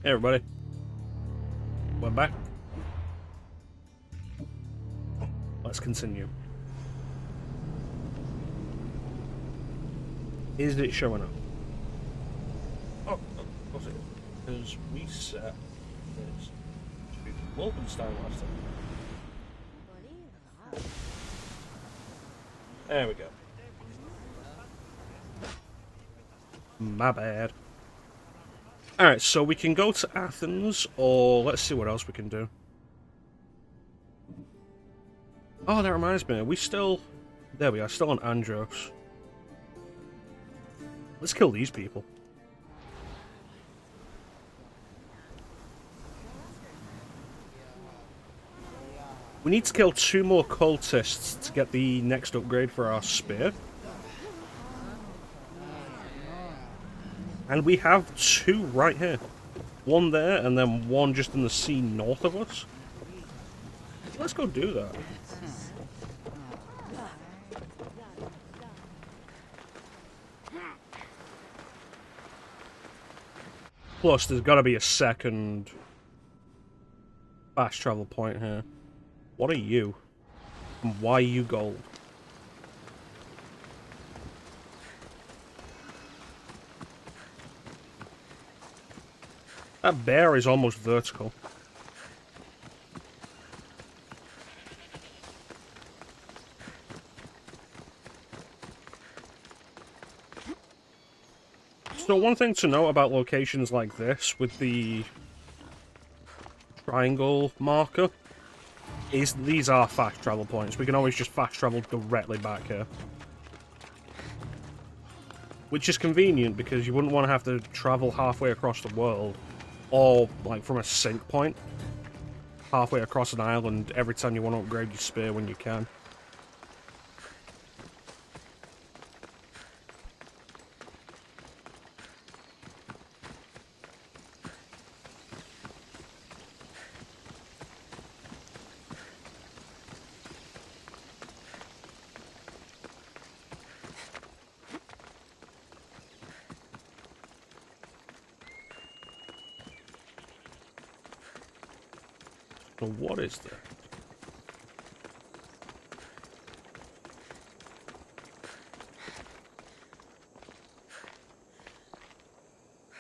Hey everybody, we're back. Let's continue. Is it showing up? Oh, of course it is. Because we set this to Wolfenstein last time. There we go. My bad. Alright, so we can go to Athens, or let's see what else we can do. Oh, that reminds me, there we are, still on Andros. Let's kill these people. We need to kill 2 more cultists to get the next upgrade for our spear. And we have 2 right here. 1 there, and then 1 just in the sea north of us. Let's go do that. Plus, there's got to be a second fast travel point here. What are you? And why are you gold? That bear is almost vertical. So one thing to note about locations like this with the triangle marker is these are fast travel points. We can always just fast travel directly back here. Which is convenient because you wouldn't want to have to travel halfway across the world or like from a sync point halfway across an island every time you want to upgrade your spear when you can. So what is that?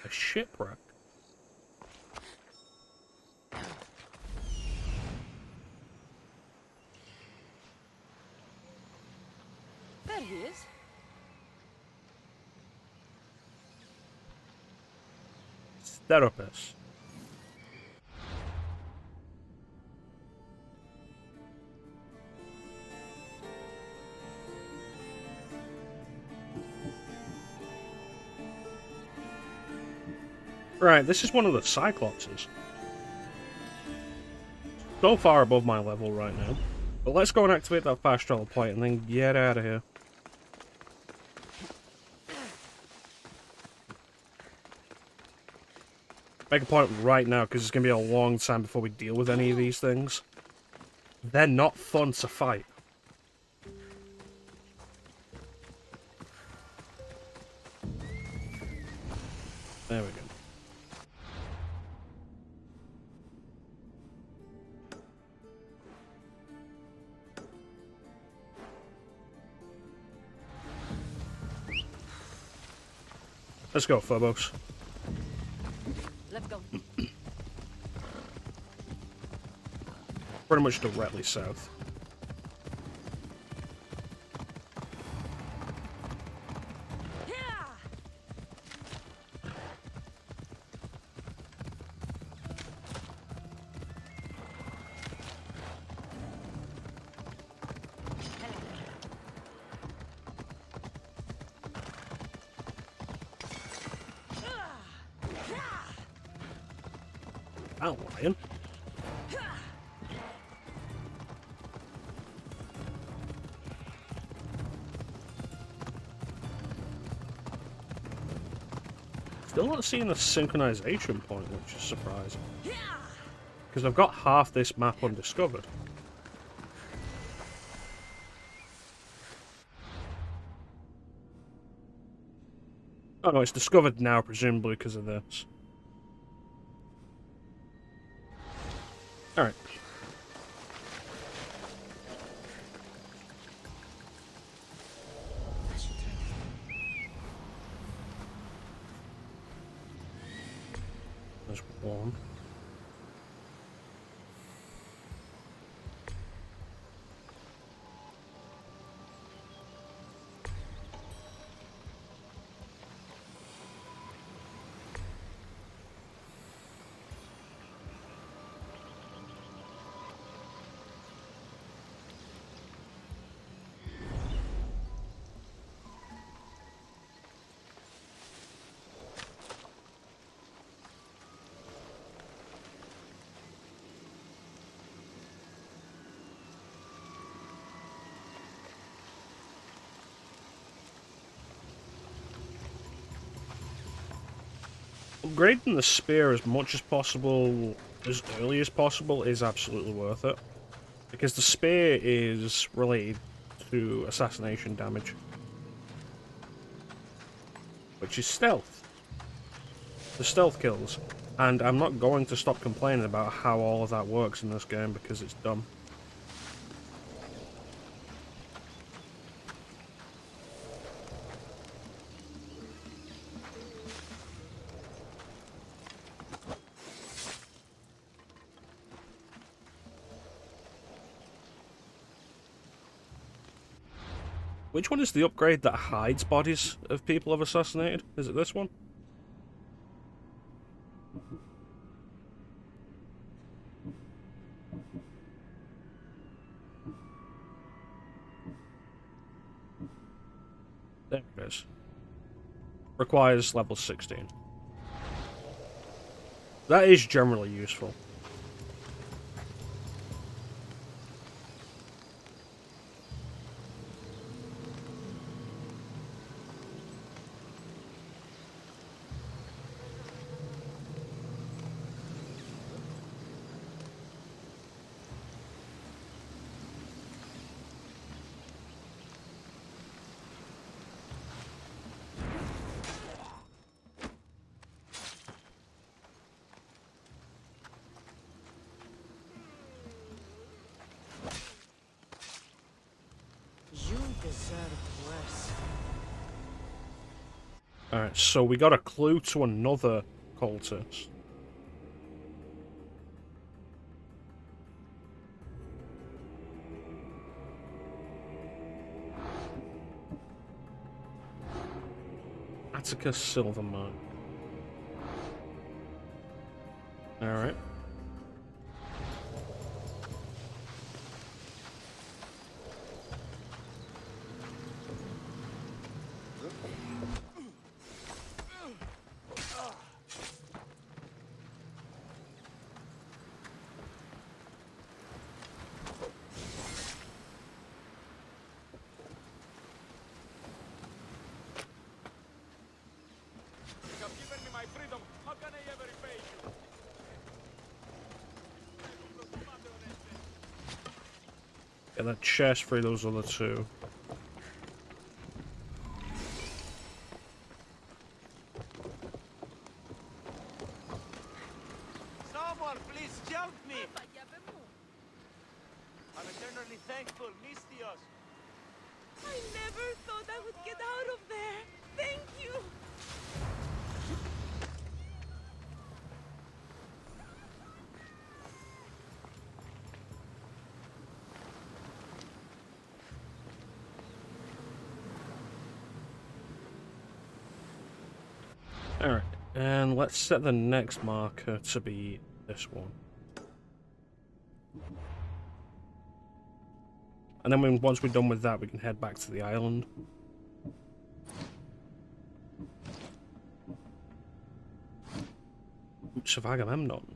A shipwreck? There he is. Therapist. Right, this is one of the Cyclopses. So far above my level right now. But let's go and activate that fast travel point and then get out of here. Make a point right now because it's going to be a long time before we deal with any of these things. They're not fun to fight. There we go. Let's go, Phobos. Let's go. Pretty much directly south. Oh, lion. Still not seeing the synchronization point, which is surprising. Because I've got half this map undiscovered. Oh no, it's discovered now, presumably because of this. Alright. There's one. Upgrading the spear as much as possible, as early as possible, is absolutely worth it. Because the spear is related to assassination damage. Which is stealth. The stealth kills. And I'm not going to stop complaining about how all of that works in this game because it's dumb. Which one is the upgrade that hides bodies of people I've assassinated? Is it this one? There it is. Requires level 16. That is generally useful. You deserve worse. Alright, so we got a clue to another cultist. Atticus Silvermine. Alright. Get that chest for those other two. Someone please jump me! I'm eternally thankful, Mistios. I never thought I would get out of there. Thank you. Alright, and let's set the next marker to be this one. And then once we're done with that, we can head back to the island. Oops, of Agamemnon.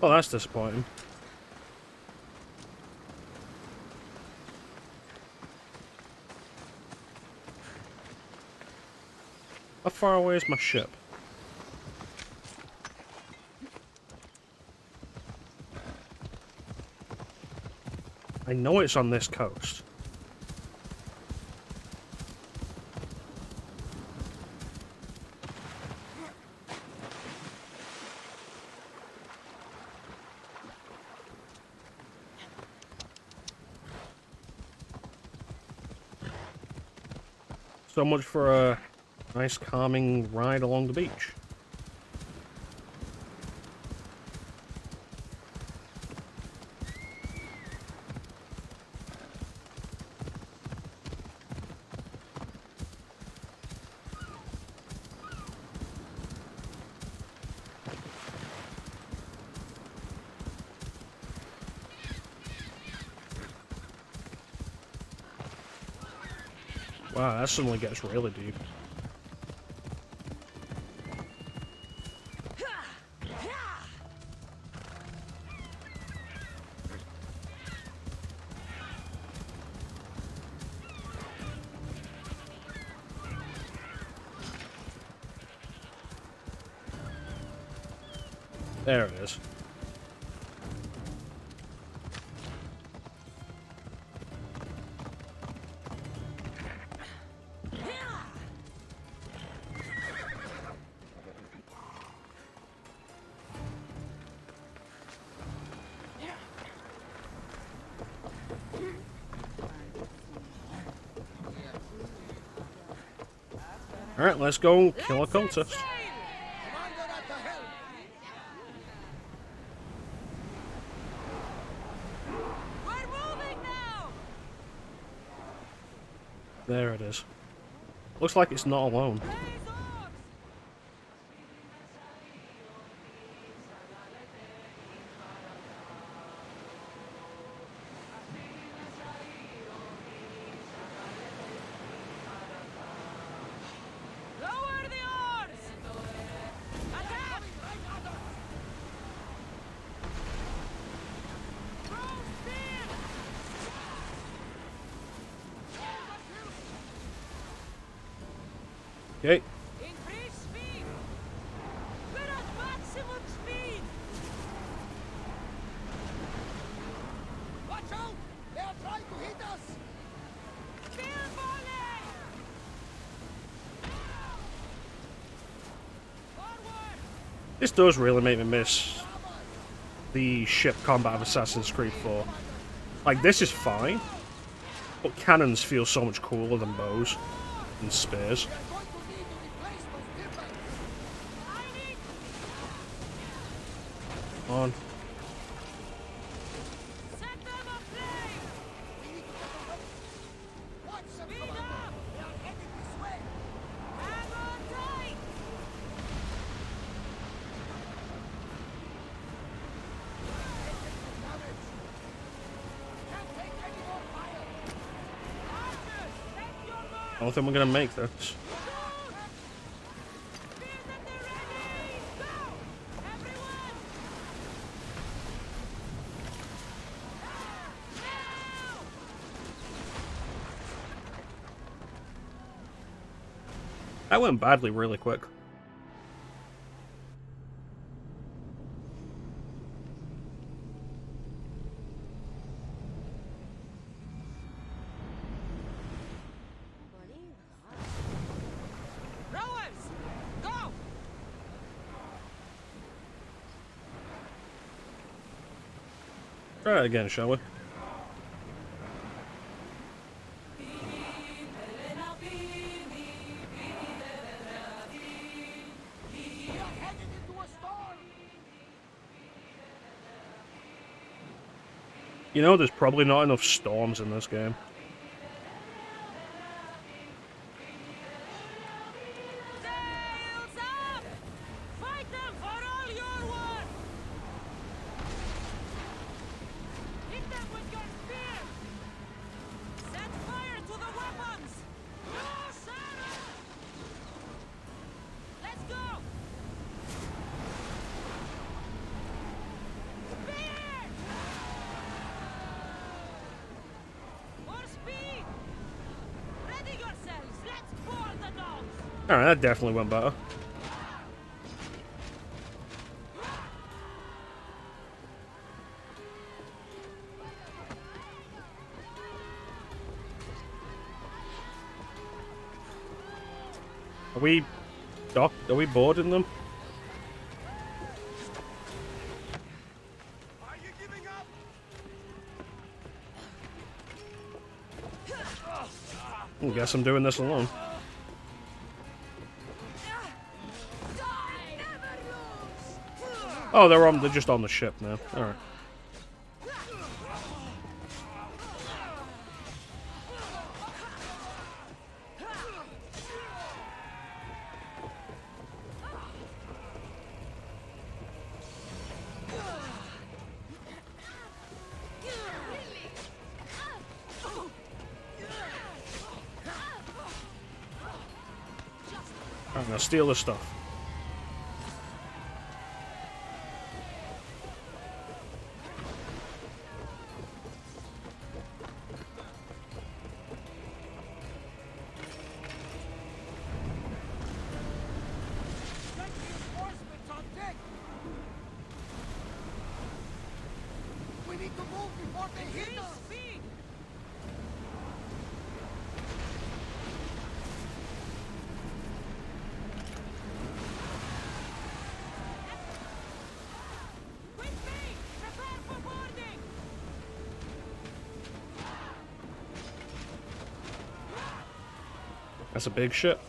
Oh, that's disappointing. How far away is my ship? I know it's on this coast. So much for a nice calming ride along the beach. Wow, that suddenly gets really deep. There it is. Alright, let's go kill a cultist. We're moving now. There it is. Looks like it's not alone. Raise oars. Lower the oars. Attack. Throw spear. Okay. Increase speed. We're at maximum speed. Watch out! They are trying to hit us! Spear volley. Forward. This does really make me miss the ship combat of Assassin's Creed 4. Like, this is fine, but cannons feel so much cooler than bows and spears. We are going to need to replace those timbers! I need. On. Set them aflame. We need to get them ready! Watch them, Speed Commander! up. They are heading this way! Hang on tight. Damage! Can't take any more fire! Archers, set your mark. I don't think we're gonna make this. Spears at the ready. Go, everyone. Now. That went badly really quick. Rowers, go. Try it again, shall we? We are heading into a storm! You know, there's probably not enough storms in this game. Sails up. Fight them for all you're worth. Hit them with your spear. Set fire to the weapons. Yes, Sarah. Let's go. Alright, that definitely went better. Are we docked? Are we boarding them? Are you giving up? I guess I'm doing this alone. Oh, they're just on the ship now. Alright. I'm gonna steal this stuff. Reinforcements on deck. We need to move before they hit us. Speed! With me! Prepare for boarding! That's a big ship.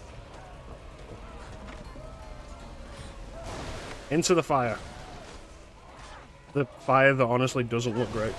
Into the fire. The fire that honestly doesn't look great.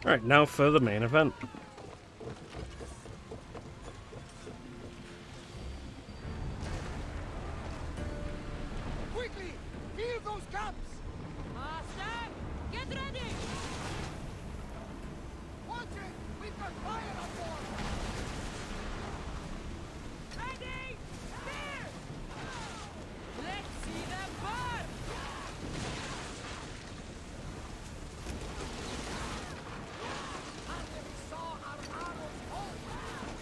Alright, now for the main event. Quickly, fill those cups. Master, get ready! Watch it. We've got fire on board. Ready! Spear! Let's see them burn! After we saw our arrows hold,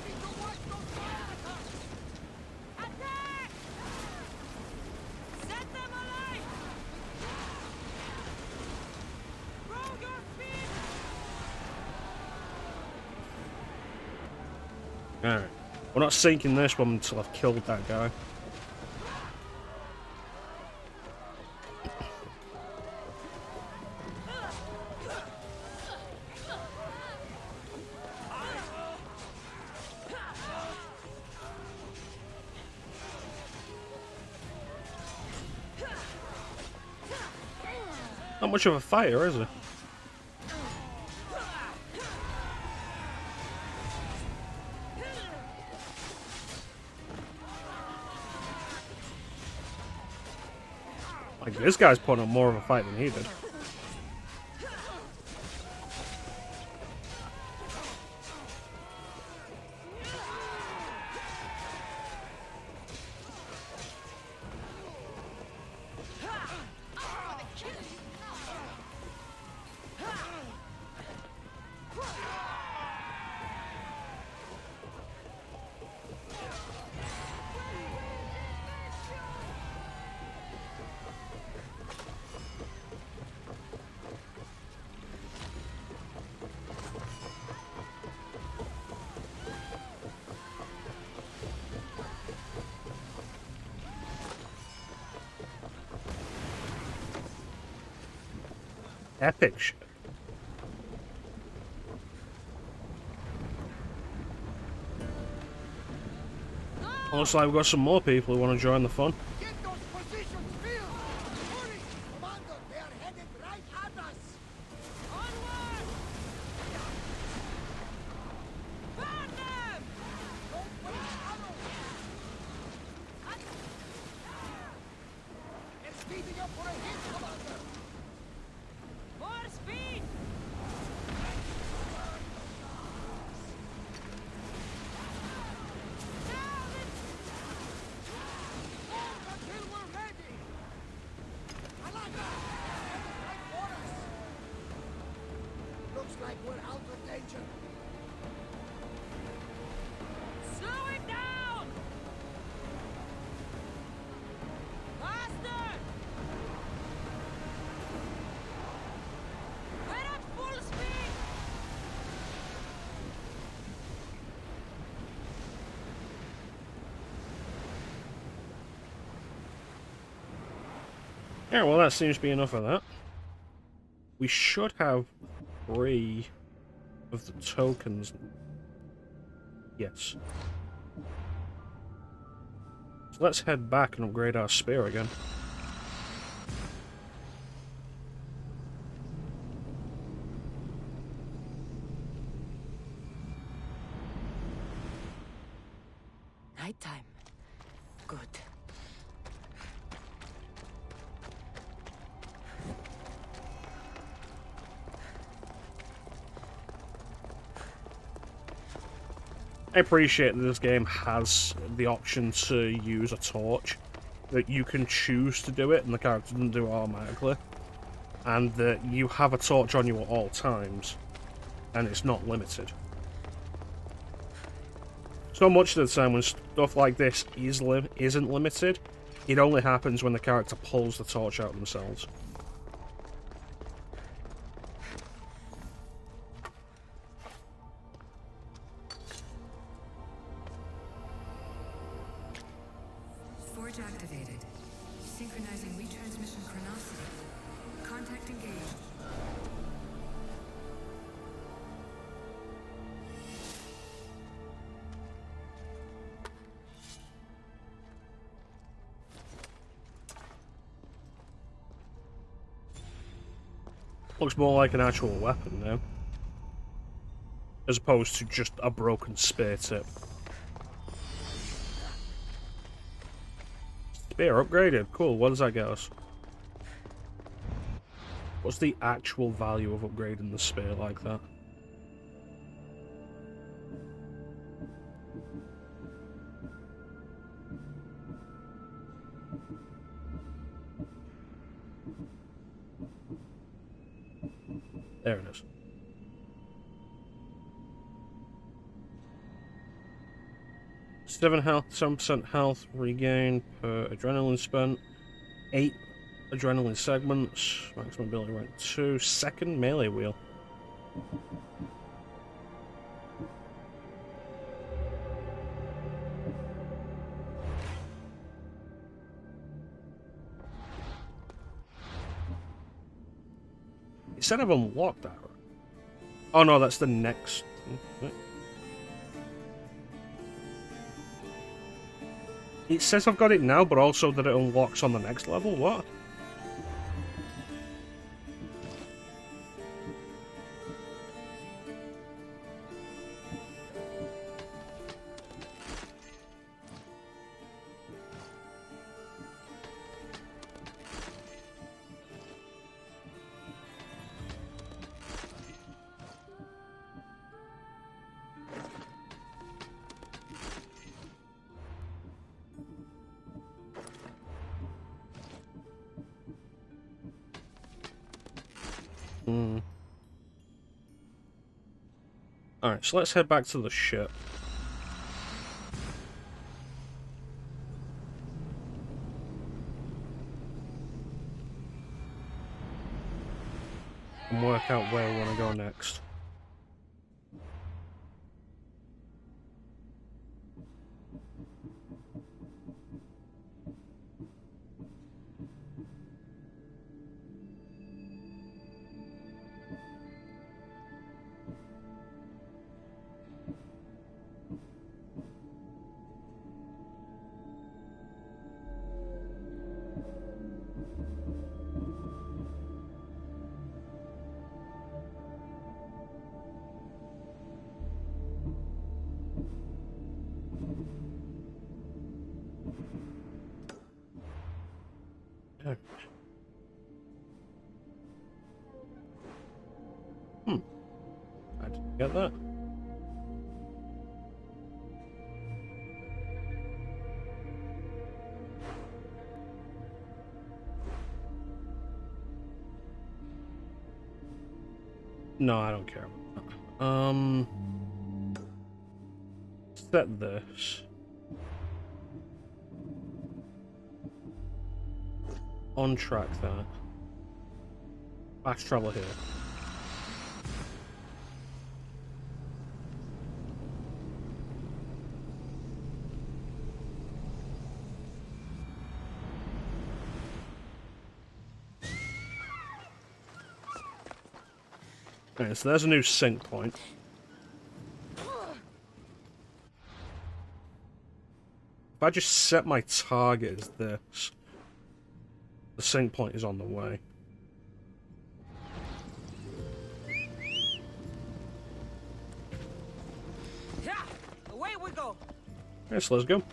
we need to watch those fire attacks. Attack! Set them alight! Throw your feet! Alright. We're not sinking this one until I've killed that guy. Not much of a fire, is it? Like, this guy's putting up more of a fight than he did. Epic shit. Looks like we've got some more people who want to join the fun. Get those positions filled! Hurry! Commander, they are headed right at us! Onward! Burn them! Don't waste arrows! They're speeding up for a hit, Commander! More speed! Hold until we're ready! Alaga! Right for us! Looks like we're out of danger. Slow it down! Faster! We're at full speed! Yeah, well, that seems to be enough of that. We should have 3 of the tokens. Yes. So let's head back and upgrade our spear again. Nighttime. Good. I appreciate that this game has the option to use a torch, that you can choose to do it and the character doesn't do it automatically, and that you have a torch on you at all times, and it's not limited. So much of the time when stuff like this isn't limited, it only happens when the character pulls the torch out themselves. Forge activated. Synchronizing retransmission chronicity. Contact engaged. Looks more like an actual weapon now, as opposed to just a broken spear tip. Spear upgraded. Cool. What does that get us? What's the actual value of upgrading the spear like that? There it is. Health, 7% health regain per adrenaline spent. 8 adrenaline segments. Maximum ability rank 2. Second melee wheel. It said I've unlocked that. Oh no, that's the next. It says I've got it now, but also that it unlocks on the next level. What? Alright, so let's head back to the ship. And work out where we want to go next. Okay. Hmm. I didn't get that. No, I don't care about that. Set this. On track that. Fast travel here. Okay, so there's a new sync point. If I just set my target as this, the sync point is on the way. Yeah, away we go. Okay, so let's go.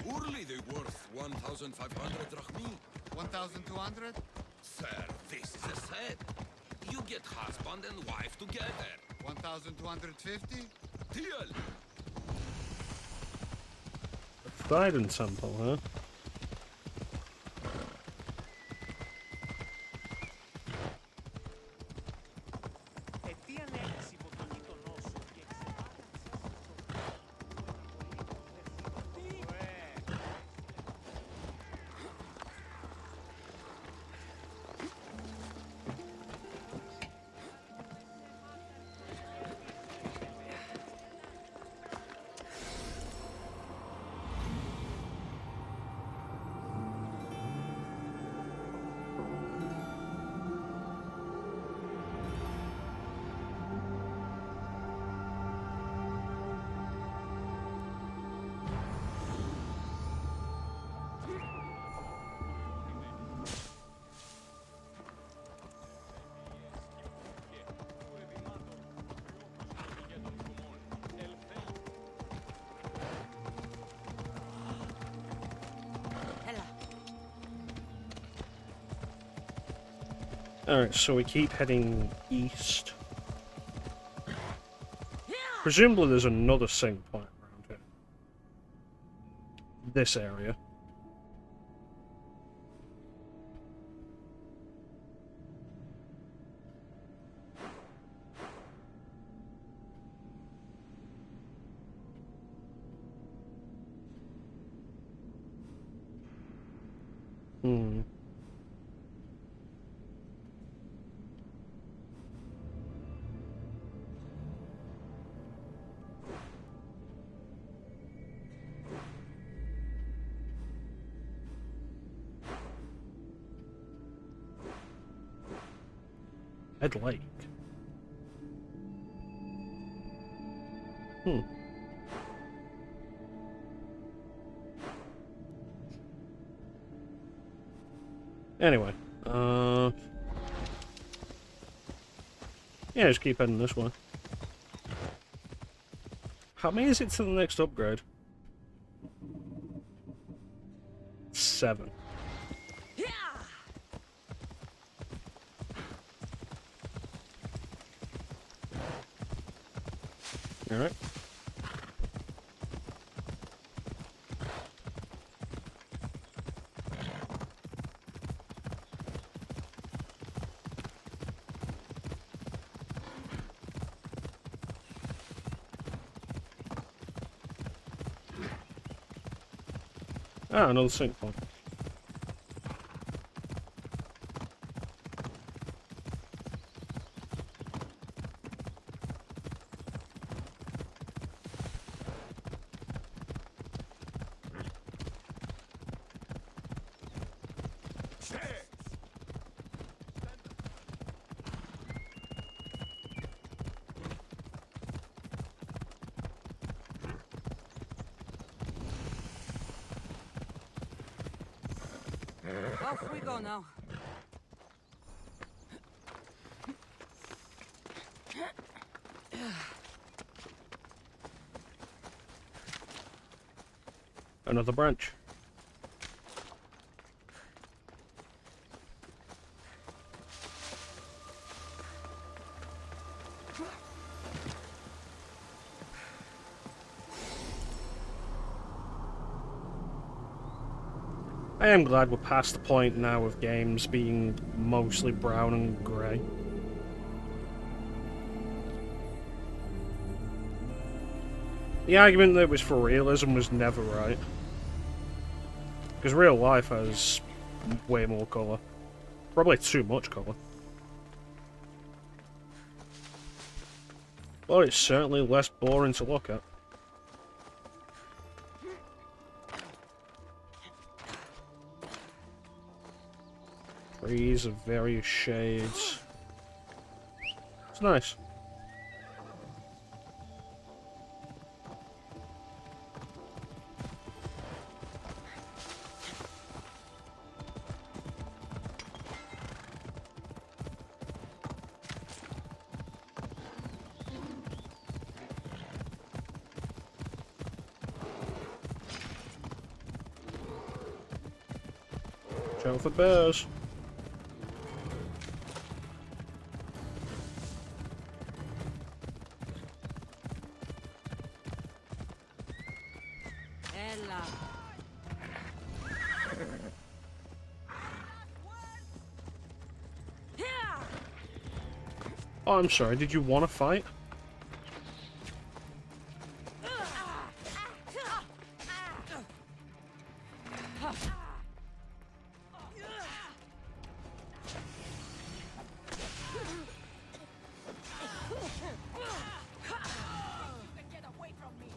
Surely they're worth 1,500 drachmi. 1,200? Sir, this is a set. You get husband and wife together. 1,250? Deal! Poseidon Temple, huh? Alright, so we keep heading east. Presumably there's another sync point around here. This area. Hmm. Red Lake. Hmm. Anyway, yeah, just keep heading this way. How many is it to the next upgrade? 7. Yeah. Alright. Ah, another sync point. Off we go now. Another branch. I am glad we're past the point now of games being mostly brown and grey. The argument that it was for realism was never right. Because real life has way more colour. Probably too much colour. Well, it's certainly less boring to look at. Trees of various shades. It's nice. Watch out for bears. Ella. Here. Oh, I'm sorry, did you want to fight? Get away from me.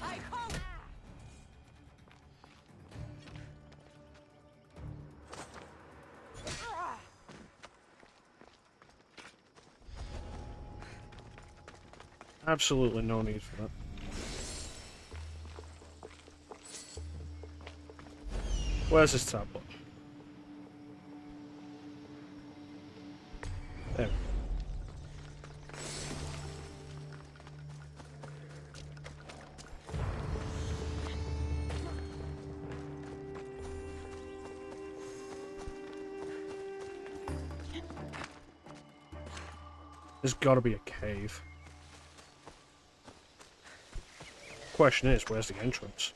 I come. Absolutely no need for that. Where's this tablet? There. There's gotta be a cave. Question is, where's the entrance?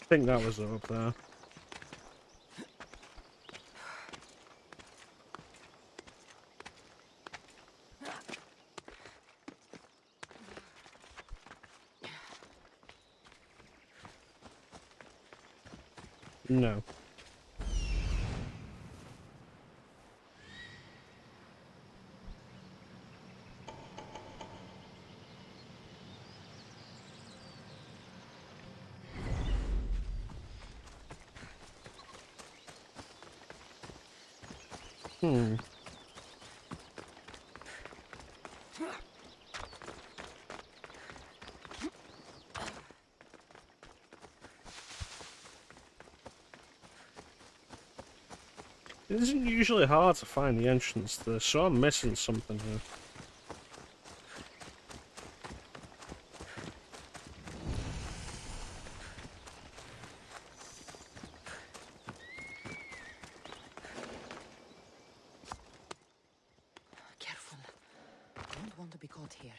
I think that was up there. No. Hmm. It isn't usually hard to find the entrance to this, so I'm missing something here. Careful. Don't want to be caught here.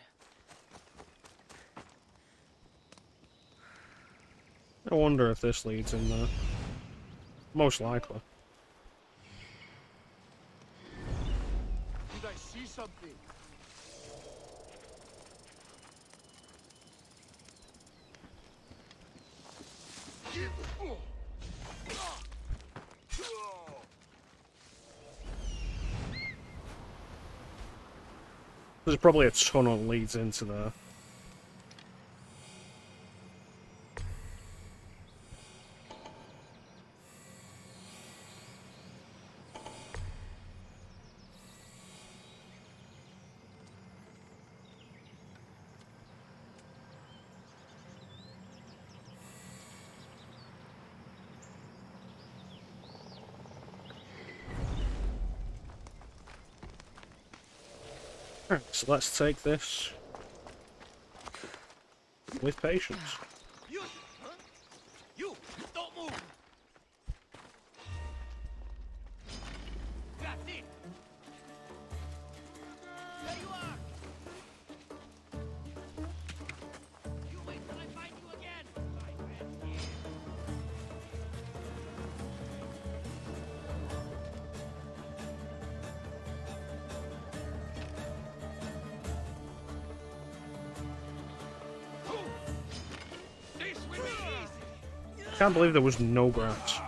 I wonder if this leads in there. Most likely. Did I see something? There's probably a tunnel that leads into there. Alright, so let's take this with patience. You, huh? You, don't move. That's it. There you are. You wait till I find you again. My friend here. This will be easy. Can't believe there was no grass.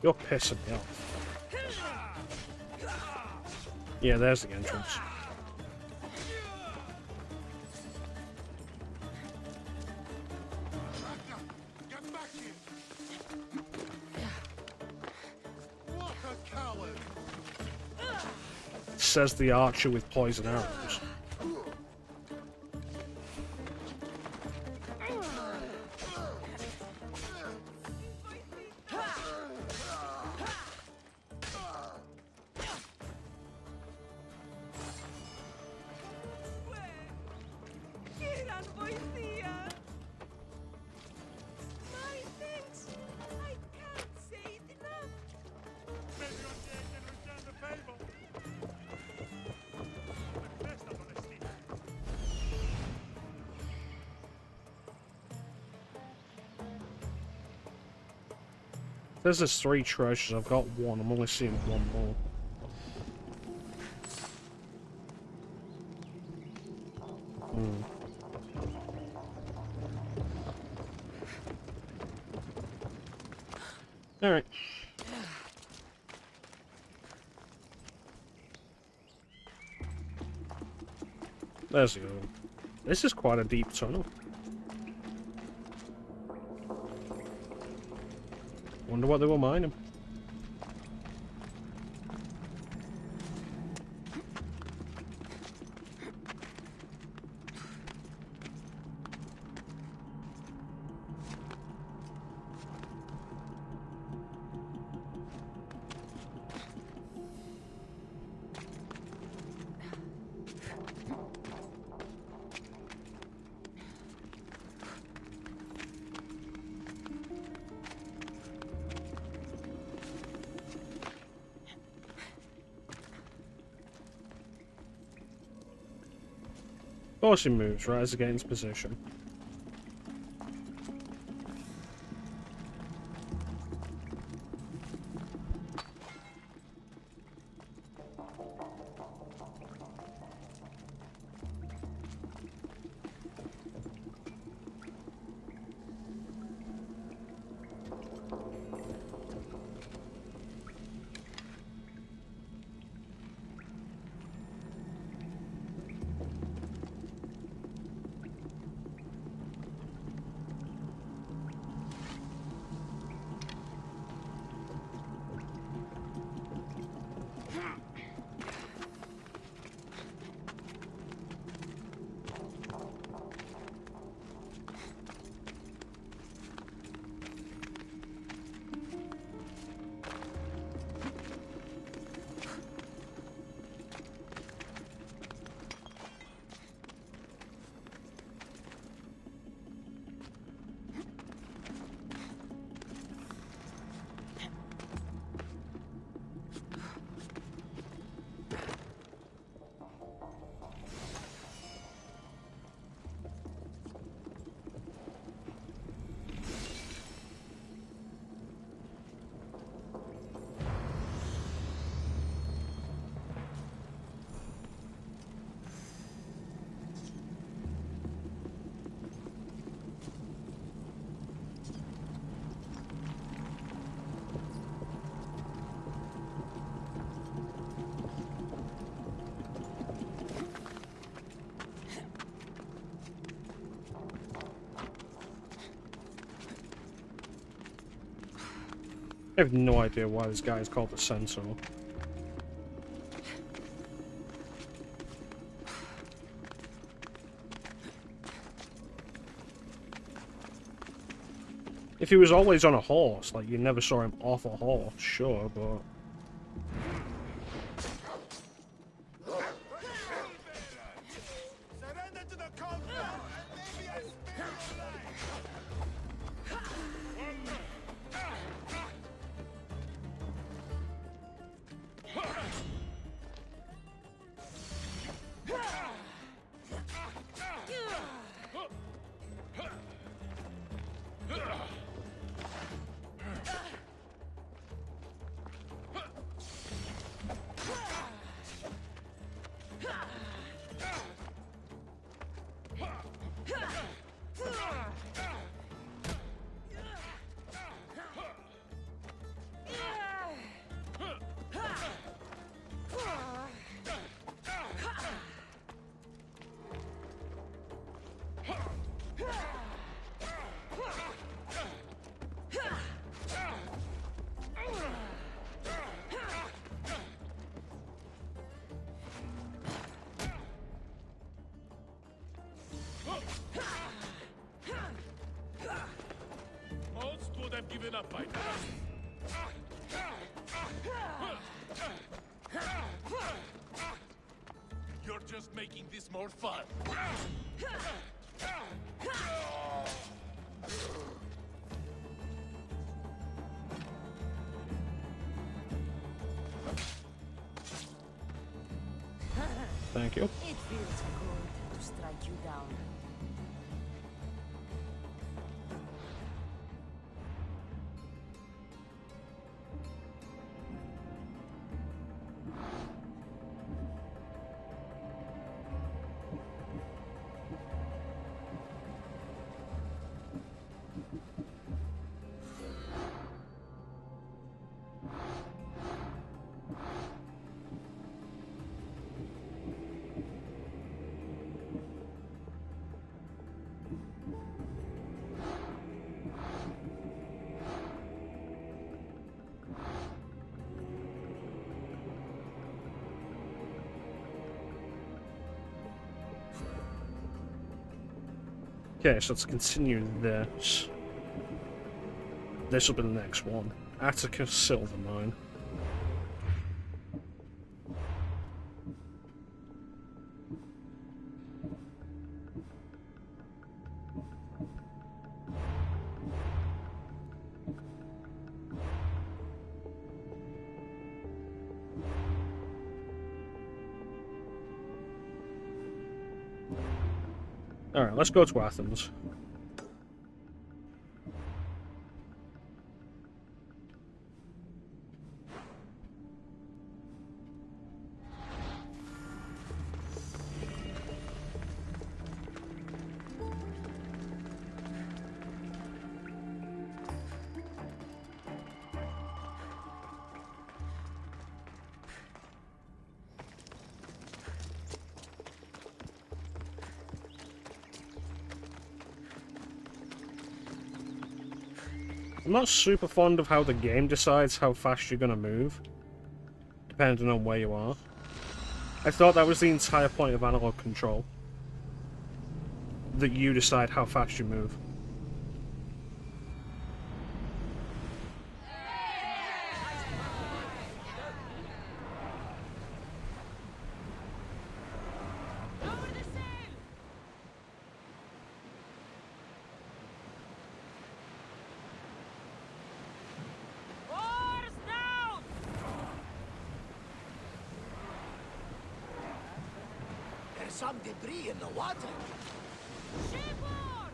You're pissing me off. Yeah, there's the entrance. Get back here. What a coward. Says the archer with poison arrows. Quieran poesía. My thanks. I can't say it enough. There's 3 treasures. I've got 1. I'm only seeing 1 more. Alright. There's the other one. This is quite a deep tunnel. Wonder what they were mining. course he moves, right, as he gets into position. I have no idea why this guy is called a censor. If he was always on a horse, like you never saw him off a horse, sure, but... Surrender to the cult now, and maybe I spare your life. Most would have given up by now. You're just making this more fun. Thank you. It feels good to strike you down. Okay, so let's continue this. This will be the next one. Attica Silver Mine. Alright, let's go to Athens. I'm not super fond of how the game decides how fast you're gonna move, depending on where you are. I thought that was the entire point of analog control. That you decide how fast you move. Lower the sail! Oars down! There's some debris in the water. Shipboard!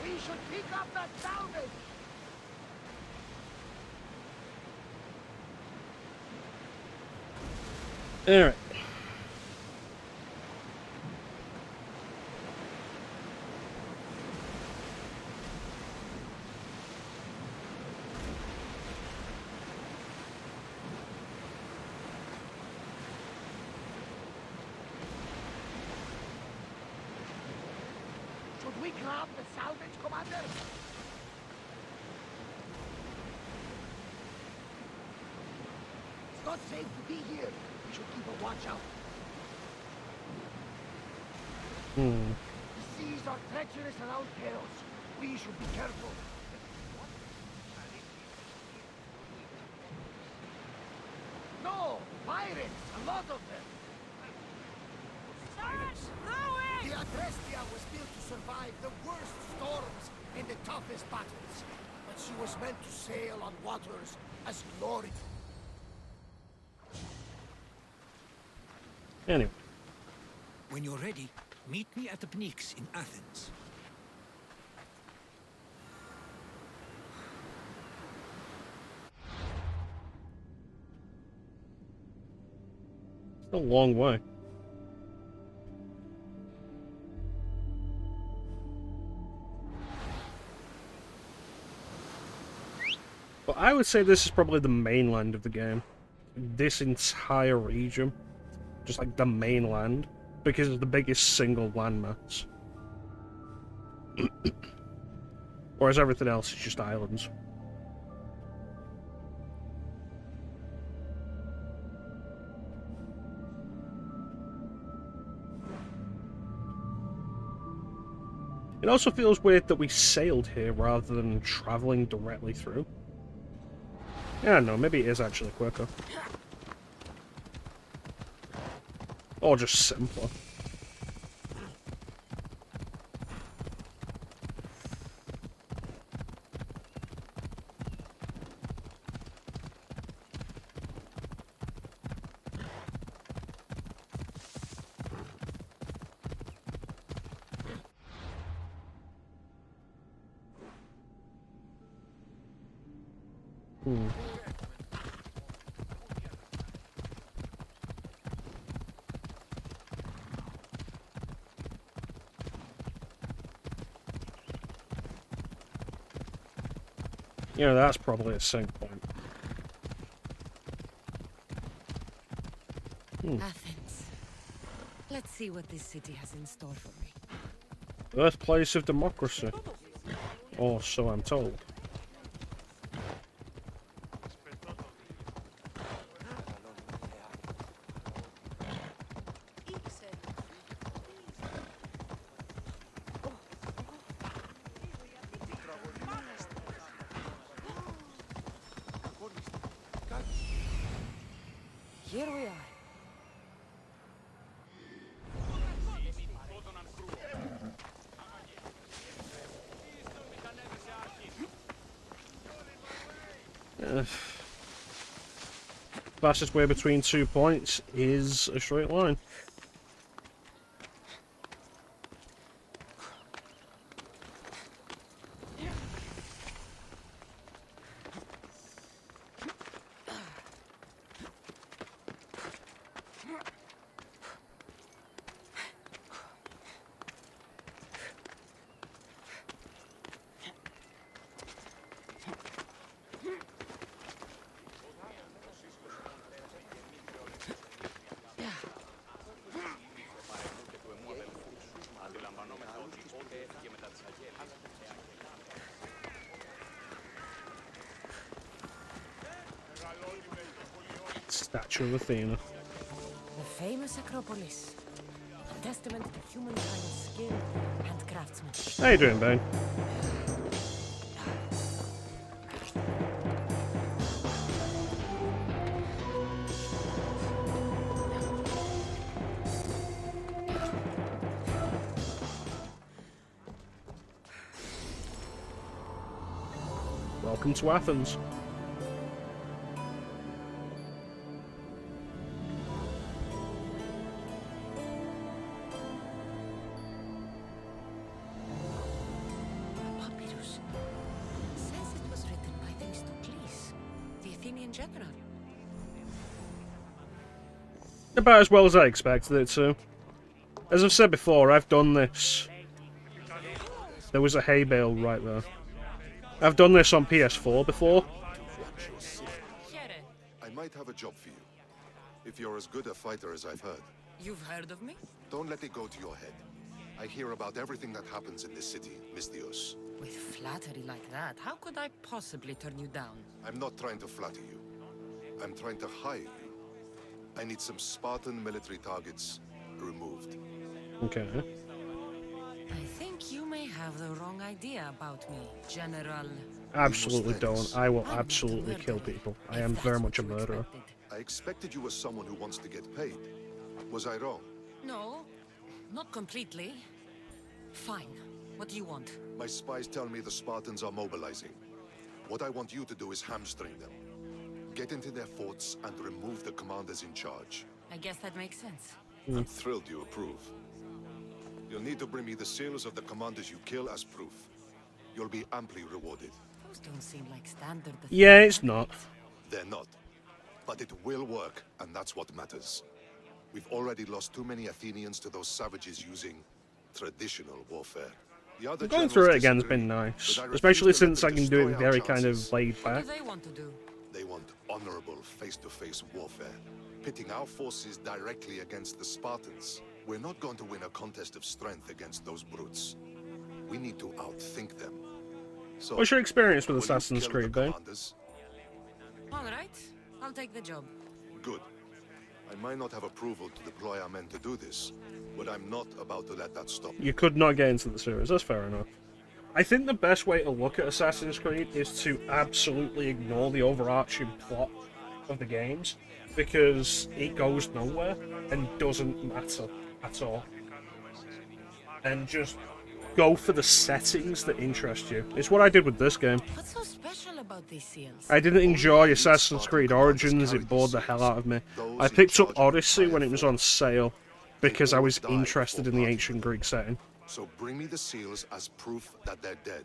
We should pick up that salvage. Alright. Should we grab the salvage, Commander? It's not safe to be here. We should keep a watch out. The seas are treacherous around Chaos. We should be careful. No! Pirates! A lot of them! Sarge, rowing! The Adrestia was built to survive the worst storms and the toughest battles. But she was meant to sail on waters as glory. Anyway. When you're ready, meet me at the Pnyx in Athens. It's a long way. But I would say this is probably the mainland of the game. This entire region. Just like the mainland. Because it's the biggest single landmass. Whereas everything else is just islands. It also feels weird that we sailed here rather than travelling directly through. Yeah, no, maybe it is actually quicker. Or just simpler. You know, that's probably a sync point. Athens. Let's see what this city has in store for me. Birthplace of democracy. Or so I'm told. Here we are. Fastest way between 2 points is a straight line. Statue of Athena. The famous Acropolis. A testament to humankind's skill and craftsmanship. How you doing, Bane? Welcome to Athens. Papyrus. Says it was written by Themistocles, the Athenian general. About as well as I expected it to. As I've said before, I've done this. There was a hay bale right there. I've done this on PS4 before. I might have a job for you. If you're as good a fighter as I've heard. You've heard of me? Don't let it go to your head. I hear about everything that happens in this city, Mystios. With flattery like that, how could I possibly turn you down? I'm not trying to flatter you. I'm trying to hire you. I need some Spartan military targets removed. Okay. I think you may have the wrong idea about me, General. Absolutely don't. I will absolutely kill people. I am very much a murderer. I expected you as someone who wants to get paid. Was I wrong? No, not completely. Fine. What do you want? My spies tell me the Spartans are mobilizing. What I want you to do is hamstring them. Get into their forts and remove the commanders in charge. I guess that makes sense. I'm thrilled you approve. You'll need to bring me the seals of the commanders you kill as proof. You'll be amply rewarded. Those don't seem like standard. Yeah, it's not. They're not. But it will work, and that's what matters. We've already lost too many Athenians to those savages using traditional warfare. The other Going through it generals again has disagree, been nice, but I refuse especially to let since them I can do destroy it our very kind chances. of laid What back. do they want to do? They want honorable face-to-face warfare, pitting our forces directly against the Spartans. We're not going to win a contest of strength against those brutes. We need to outthink them. So, What's your experience with will you Assassin's kill Creed, the Bane? commanders? All right, I'll take the job. Good. I might not have approval to deploy our men to do this, but I'm not about to let that stop. You could not get into the series, that's fair enough. I think the best way to look at Assassin's Creed is to absolutely ignore the overarching plot of the games, because it goes nowhere and doesn't matter at all. And just go for the settings that interest you. It's what I did with this game. What's so special about these seals? I didn't enjoy Assassin's Creed Origins, it bored the hell out of me. I picked up Odyssey when it was on sale, because I was interested in the ancient Greek setting. So bring me the seals as proof that they're dead.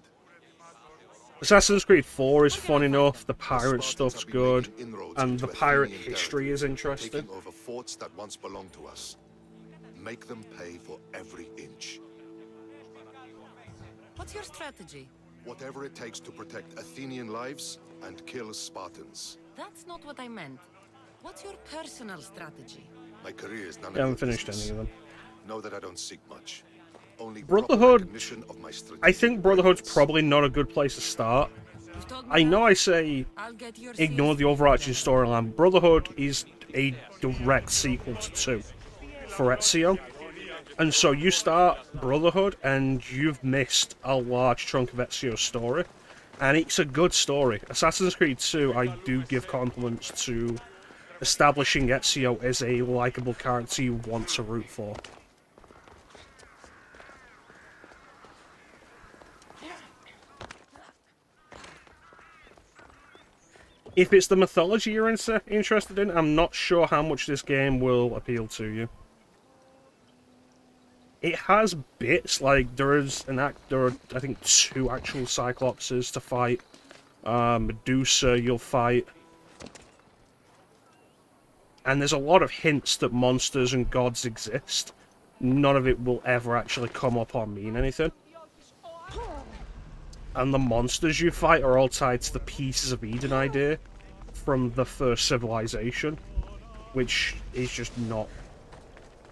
Assassin's Creed 4 is fun enough, the pirate stuff's good, and the pirate history is interesting. Taking over forts that once belonged to us. Make them pay for every inch. What's your strategy? Whatever it takes to protect Athenian lives and kill Spartans. That's not what I meant. What's your personal strategy? My career is none of I haven't your finished business. any of them. Know that I don't seek much. Only Brotherhood, proper recognition of my I think Brotherhood's brilliance. probably not a good place to start. You've told me I know that. I say I'll get your ignore seals the overarching storyline. Brotherhood is a direct sequel to 2 for Ezio. And so you start Brotherhood and you've missed a large chunk of Ezio's story. And it's a good story. Assassin's Creed 2, I do give compliments to establishing Ezio as a likable character you want to root for. If it's the mythology you're interested in, I'm not sure how much this game will appeal to you. It has bits, like there are, I think, 2 actual Cyclopses to fight. Medusa you'll fight. And there's a lot of hints that monsters and gods exist. None of it will ever actually come up or mean anything. And the monsters you fight are all tied to the Pieces of Eden idea from the first civilization, which is just not...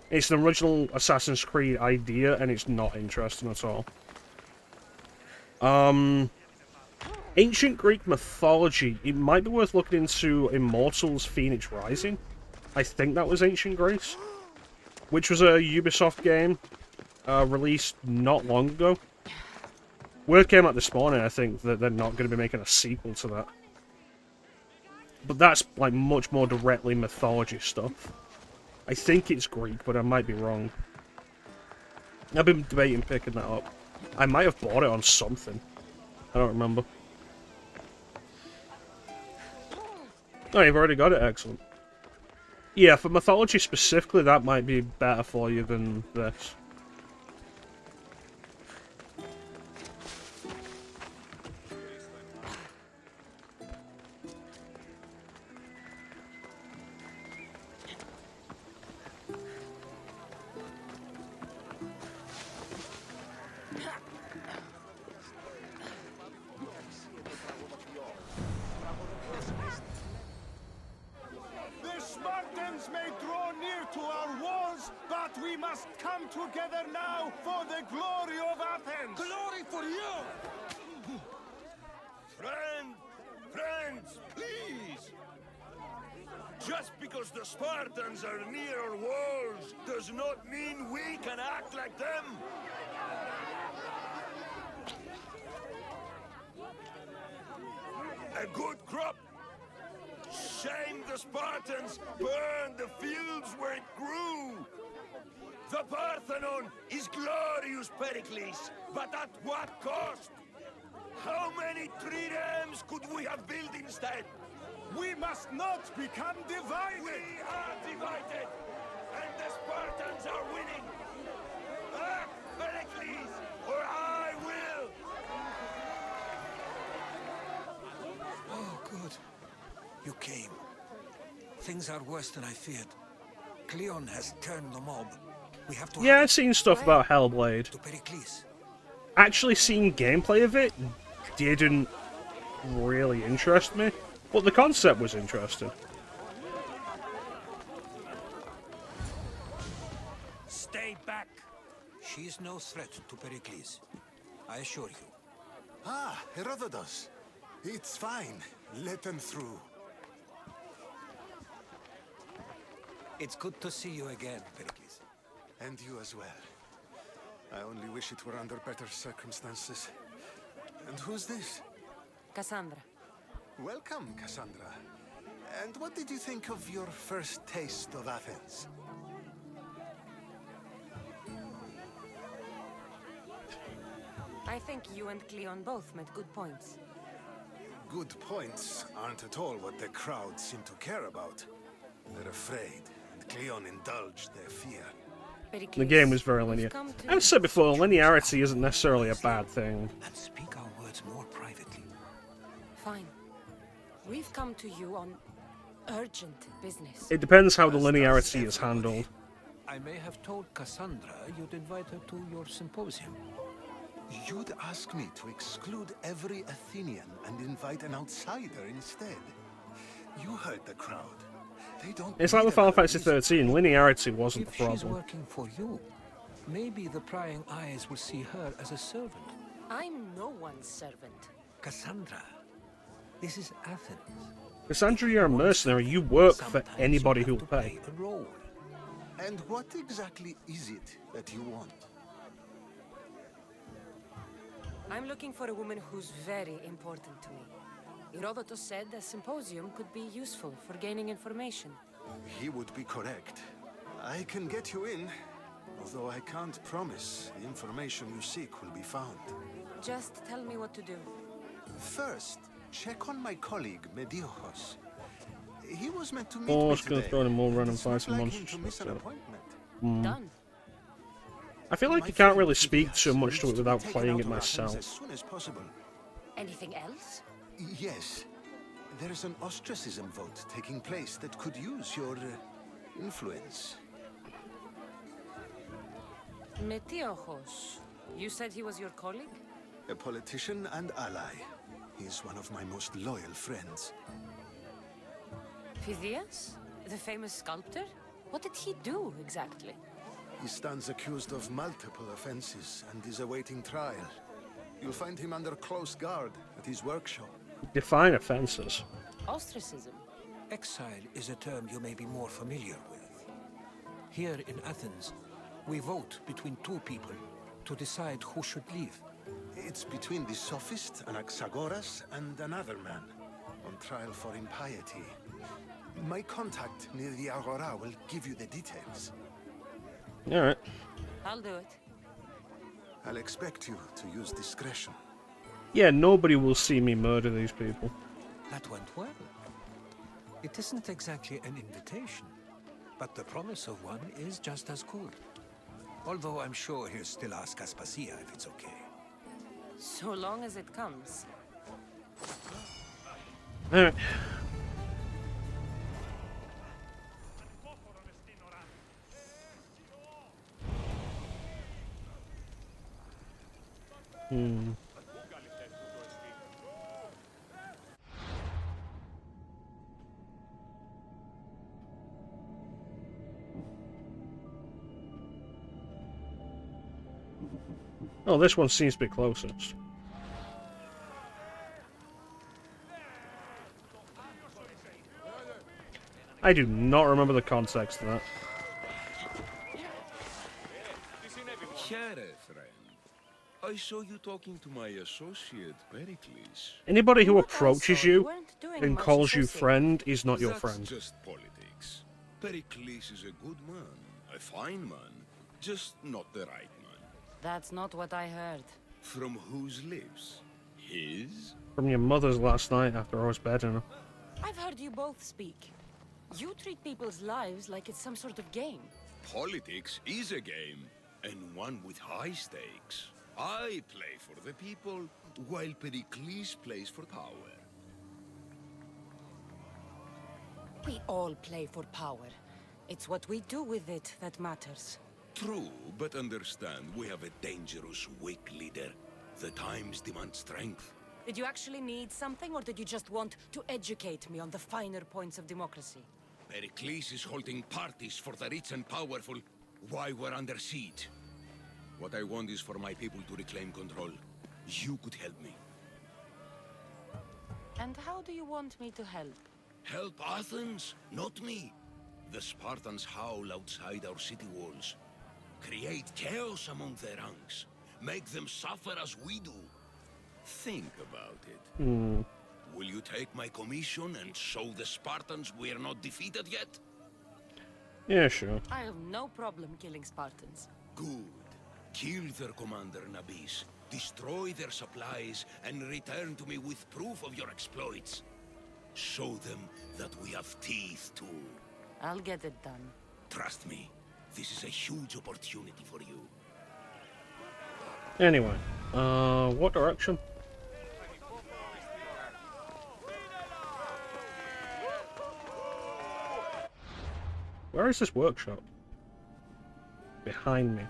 It's an original Assassin's Creed idea, and it's not interesting at all. Ancient Greek mythology, it might be worth looking into Immortals Phoenix Rising. I think that was Ancient Greece, which was a Ubisoft game released not long ago. Word came out this morning, I think, that they're not going to be making a sequel to that. But that's, like, much more directly mythology stuff. I think it's Greek, but I might be wrong. I've been debating picking that up. I might have bought it on something. I don't remember. Oh, you've already got it? Excellent. Yeah, for mythology specifically, that might be better for you than this. The Spartans may draw near to our walls, but we must come together now for the glory of Athens! Glory for you! Friends, please! Just because the Spartans are near our walls does not mean we can act like them! A good crop! Shame the Spartans burned the fields where it grew! The Parthenon is glorious, Pericles, but at what cost? How many triremes could we have built instead? We must not become divided! We are divided, and the Spartans are winning! Act, Pericles, or I will! Oh, good. You came. Things are worse than I feared. Cleon has turned the mob. We have to... Yeah, I've seen stuff about Hellblade. to Pericles. Actually seeing gameplay of it didn't really interest me, but the concept was interesting. Stay back. She is no threat to Pericles. I assure you. Ah, Herodotus. It's fine. Let them through. It's good to see you again, Pericles. And you as well. I only wish it were under better circumstances. And who's this? Cassandra. Welcome, Cassandra. And what did you think of your first taste of Athens? I think you and Cleon both made good points. Good points aren't at all what the crowd seem to care about. They're afraid, and Cleon indulged their fear. The game was very linear. I've said before, linearity isn't necessarily a bad thing. Let's speak our words more privately. Fine. We've come to you on urgent business. It depends how the linearity is handled. I may have told Cassandra you'd invite her to your symposium. You'd ask me to exclude every Athenian and invite an outsider instead. You heard the crowd. They don't. It's like the Final Fantasy 13, linearity wasn't the If she's problem. working for you, maybe the prying eyes will see her as a servant. I'm no one's servant. Cassandra, this is Athens. Cassandra, you're a mercenary. You work for Sometimes anybody you who'll have to pay. play a role. And what exactly is it that you want? I'm looking for a woman who's very important to me. Herodotus said a symposium could be useful for gaining information. He would be correct. I can get you in, although I can't promise the information you seek will be found. Just tell me what to do. First, check on my colleague, Mediojos. He was meant to meet Oh, me it's gonna today. throw in more random It's not fighting like monsters. him to miss an That's it. appointment. Done. I feel like My you can't friend really speak Phidias too much needs to it be without taken playing out it of Athens myself. as soon as possible. Anything else? Yes. There's an ostracism vote taking place that could use your influence. Meteojos. You said he was your colleague? A politician and ally. He's one of my most loyal friends. Phidias? The famous sculptor? What did he do, exactly? He stands accused of multiple offenses and is awaiting trial. You'll find him under close guard at his workshop. Define offenses. Ostracism. Exile is a term you may be more familiar with. Here in Athens, we vote between two people to decide who should leave. It's between the sophist, Anaxagoras, and another man, on trial for impiety. My contact near the Agora will give you the details. Alright. I'll do it. I'll expect you to use discretion. Yeah, nobody will see me murder these people. That went well. It isn't exactly an invitation, but the promise of one is just as good. Although I'm sure he'll still ask Aspasia if it's okay. So long as it comes. Alright. Oh, this one seems to be closest. I do not remember the context of that. Here, friend. I saw you talking to my associate, Pericles. Anybody who What I approaches saw, you weren't doing and much calls you associating. friend is not your That's friend. just politics. Pericles is a good man, a fine man, just not the right man. That's not what I heard. From whose lips? His? From your mother's last night after I was bedding her. I've heard you both speak. You treat people's lives like it's some sort of game. Politics is a game, and one with high stakes. I play for the people, while Pericles plays for power. We all play for power. It's what we do with it that matters. True, but understand, we have a dangerous, weak leader. The times demand strength. Did you actually need something, or did you just want to educate me on the finer points of democracy? Pericles is holding parties for the rich and powerful while we're under siege. What I want is for my people to reclaim control. You could help me. And how do you want me to help? Help Athens, not me. The Spartans howl outside our city walls. Create chaos among their ranks. Make them suffer as we do. Think about it. Will you take my commission and show the Spartans we are not defeated yet? Yeah, sure. I have no problem killing Spartans. Good. Kill their commander, Nabis. Destroy their supplies and return to me with proof of your exploits. Show them that we have teeth too. I'll get it done. Trust me, this is a huge opportunity for you. Anyway, what direction? Where is this workshop? Behind me.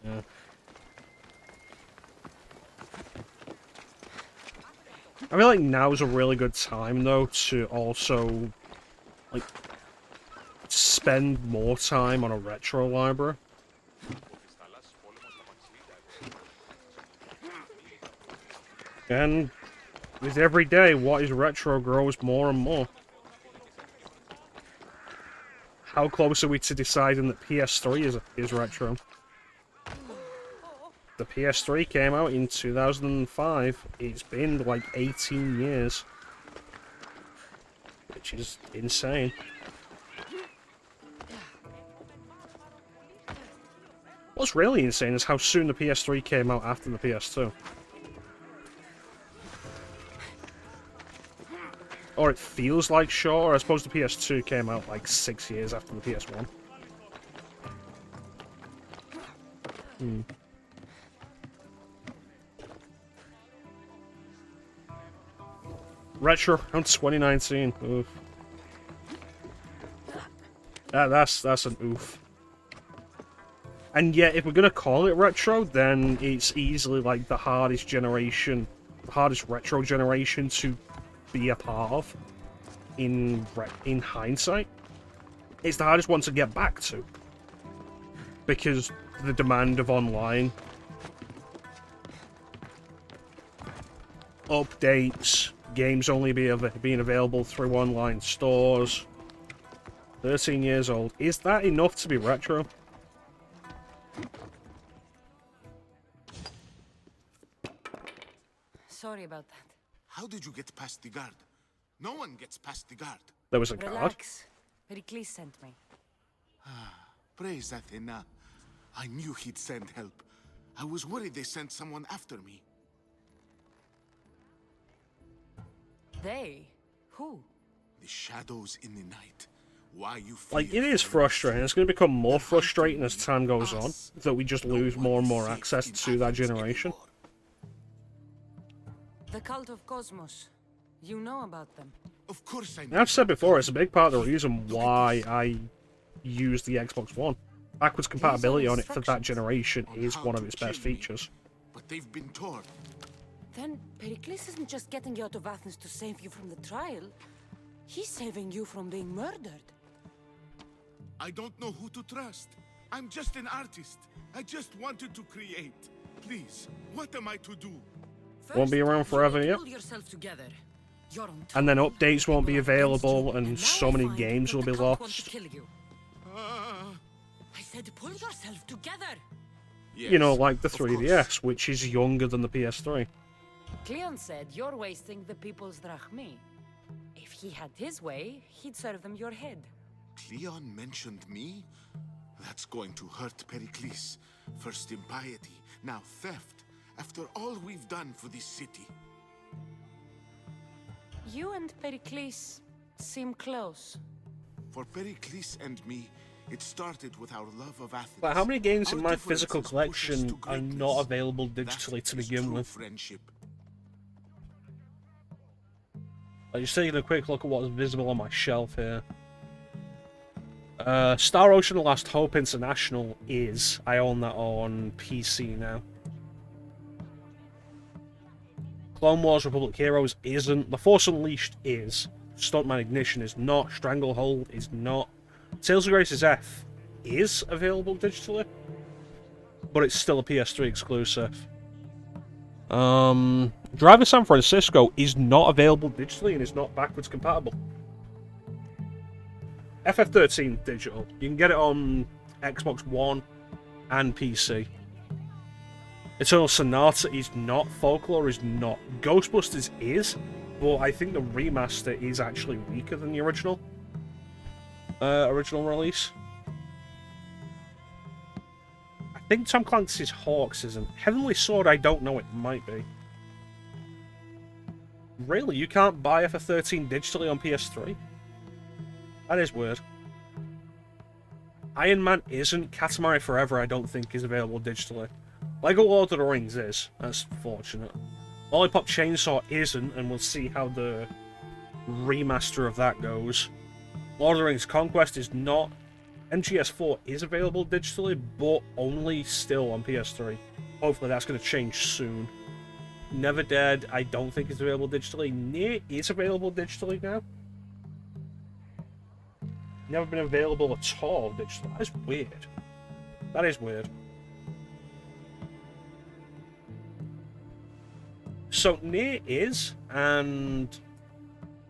Yeah. I feel like now is a really good time though to also like spend more time on a retro library. And with every day, what is retro grows more and more. How close are we to deciding that PS3 is retro? The PS3 came out in 2005. It's been like 18 years. Which is insane. What's really insane is how soon the PS3 came out after the PS2. Or it feels like sure. I suppose the PS2 came out like 6 years after the PS1. Retro on 2019. Oof. That's an oof. And yet, if we're gonna call it retro, then it's easily like the hardest generation, the hardest retro generation to be a part of. In hindsight, it's the hardest one to get back to because the demand of online updates, games only being available through online stores. 13 years old. Is that enough to be retro? Sorry about that. How did you get past the guard? No one gets past the guard. There was a guard. Relax. Pericles sent me. Praise Athena. I knew he'd send help. I was worried they sent someone after me. They? Who? The shadows in the night. Why you Like, fear it is for frustrating. It's going to become more frustrating as time goes on, that we just lose more and more access to that generation. The Cult of Cosmos. You know about them. Of course I know. I've said before, it's a big part of the reason why I use the Xbox One. Backwards compatibility on it for that generation is one of its best features. But they've been torn. Then Pericles isn't just getting you out of Athens to save you from the trial. He's saving you from being murdered. I don't know who to trust. I'm just an artist. I just wanted to create. Please, what am I to do? Won't be around forever, yep. Pull yourself together. You're on And then trial. updates won't be People are against available, you, and now so I many find games that will the be cult want to lost. kill you. I said pull yourself together. You know, like the 3DS, which is younger than the PS3. Cleon said you're wasting the people's drachmi. If he had his way, he'd serve them your head. Cleon mentioned me? That's going to hurt Pericles. First impiety, now theft. After all we've done for this city. You and Pericles seem close. For Pericles and me, it started with our love of Athens. But how many games in Our my physical differences push us collection to are greatness. not available digitally That to is begin true with? friendship. I'm just taking a quick look at what's visible on my shelf here. Star Ocean: The Last Hope International is. I own that on PC now. Clone Wars Republic Heroes isn't. The Force Unleashed is. Stuntman Ignition is not. Stranglehold is not. Tales of Grace's F is available digitally, but it's still a PS3 exclusive. Driver San Francisco is not available digitally and is not backwards compatible. FF13 digital. You can get it on Xbox One and PC. Eternal Sonata is not. Folklore is not. Ghostbusters is, but I think the remaster is actually weaker than the original release. I think Tom Clancy's Hawks isn't. Heavenly Sword, I don't know, it might be. Really? You can't buy FF13 digitally on PS3? That is weird. Iron Man isn't. Katamari Forever, I don't think, is available digitally. Lego Lord of the Rings is. That's fortunate. Lollipop Chainsaw isn't, and we'll see how the remaster of that goes. Lord of the Rings Conquest is not. MGS4 is available digitally, but only still on PS3. Hopefully that's going to change soon. Never Dead, I don't think is available digitally. Nier is available digitally now. Never been available at all digitally. That is weird. That is weird. So Nier is, and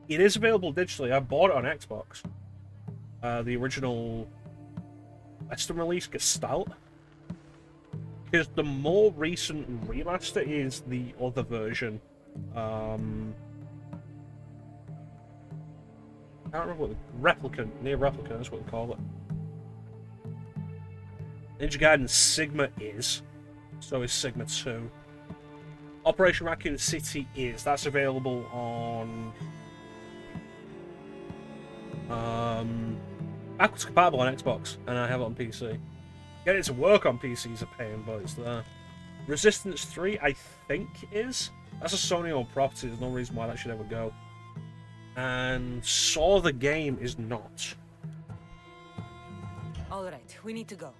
it is available digitally. I bought it on Xbox. The original Western release, Gestalt. Because the more recent remaster is the other version. I can't remember what the Replicant, Nier Replicant is what they call it. Ninja Gaiden Sigma is. So is Sigma 2. Operation Raccoon City is. That's available on... backwards compatible on Xbox, and I have it on PC. Getting it to work on PC is a pain, but it's there. Resistance 3, I think, is. That's a Sony-owned property. There's no reason why that should ever go. And Saw the game is not. Alright, we need to go.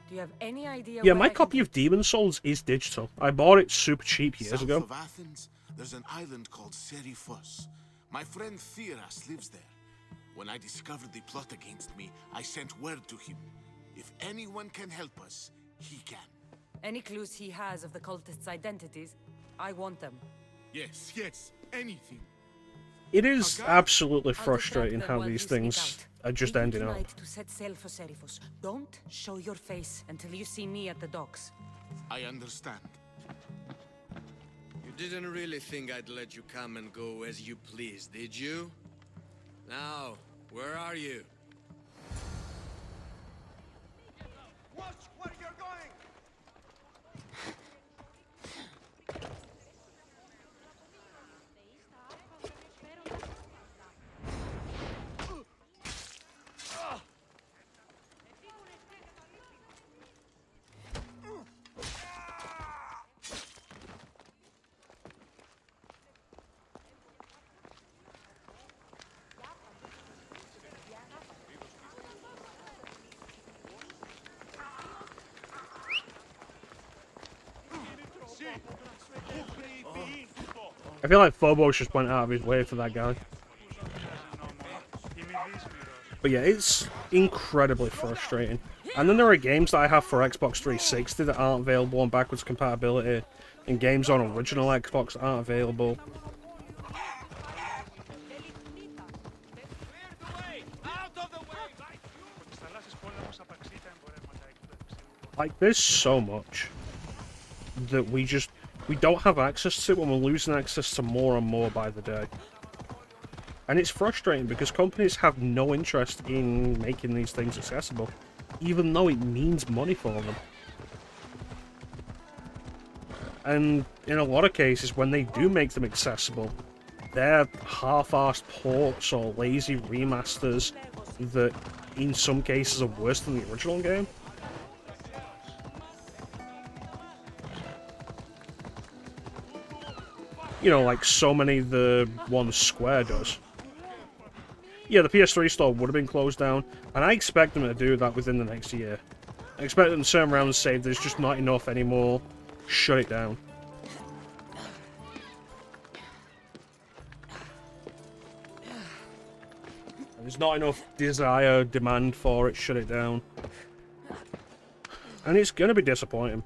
Do you have any idea Yeah, where my I can copy of Demon's Souls is digital. I bought it super cheap years South ago. of Athens, there's an island called Serifos. My friend Theras lives there. When I discovered the plot against me, I sent word to him. If anyone can help us, he can. Any clues he has of the cultists' identities? I want them. Yes, anything. It is absolutely I'll frustrating distract them how while these you sneak things out. are just Leave ending up. tonight to set sail for Serifos. Don't show your face until you see me at the docks. I understand. You didn't really think I'd let you come and go as you please, did you? Now, where are you? Watch where you're going! I feel like Phobos just went out of his way for that guy. But yeah, it's incredibly frustrating. And then there are games that I have for Xbox 360 that aren't available on backwards compatibility, and games on original Xbox that aren't available. Like, there's so much that we don't have access to, and we're losing access to more and more by the day. And it's frustrating because companies have no interest in making these things accessible, even though it means money for them. And in a lot of cases, when they do make them accessible, they're half-arsed ports or lazy remasters that, in some cases, are worse than the original game. You know, like so many of the ones Square does. Yeah, the PS3 store would have been closed down, and I expect them to do that within the next year. I expect them to turn around and say there's just not enough anymore, shut it down. There's not enough desire, demand for it, shut it down. And it's gonna be disappointing.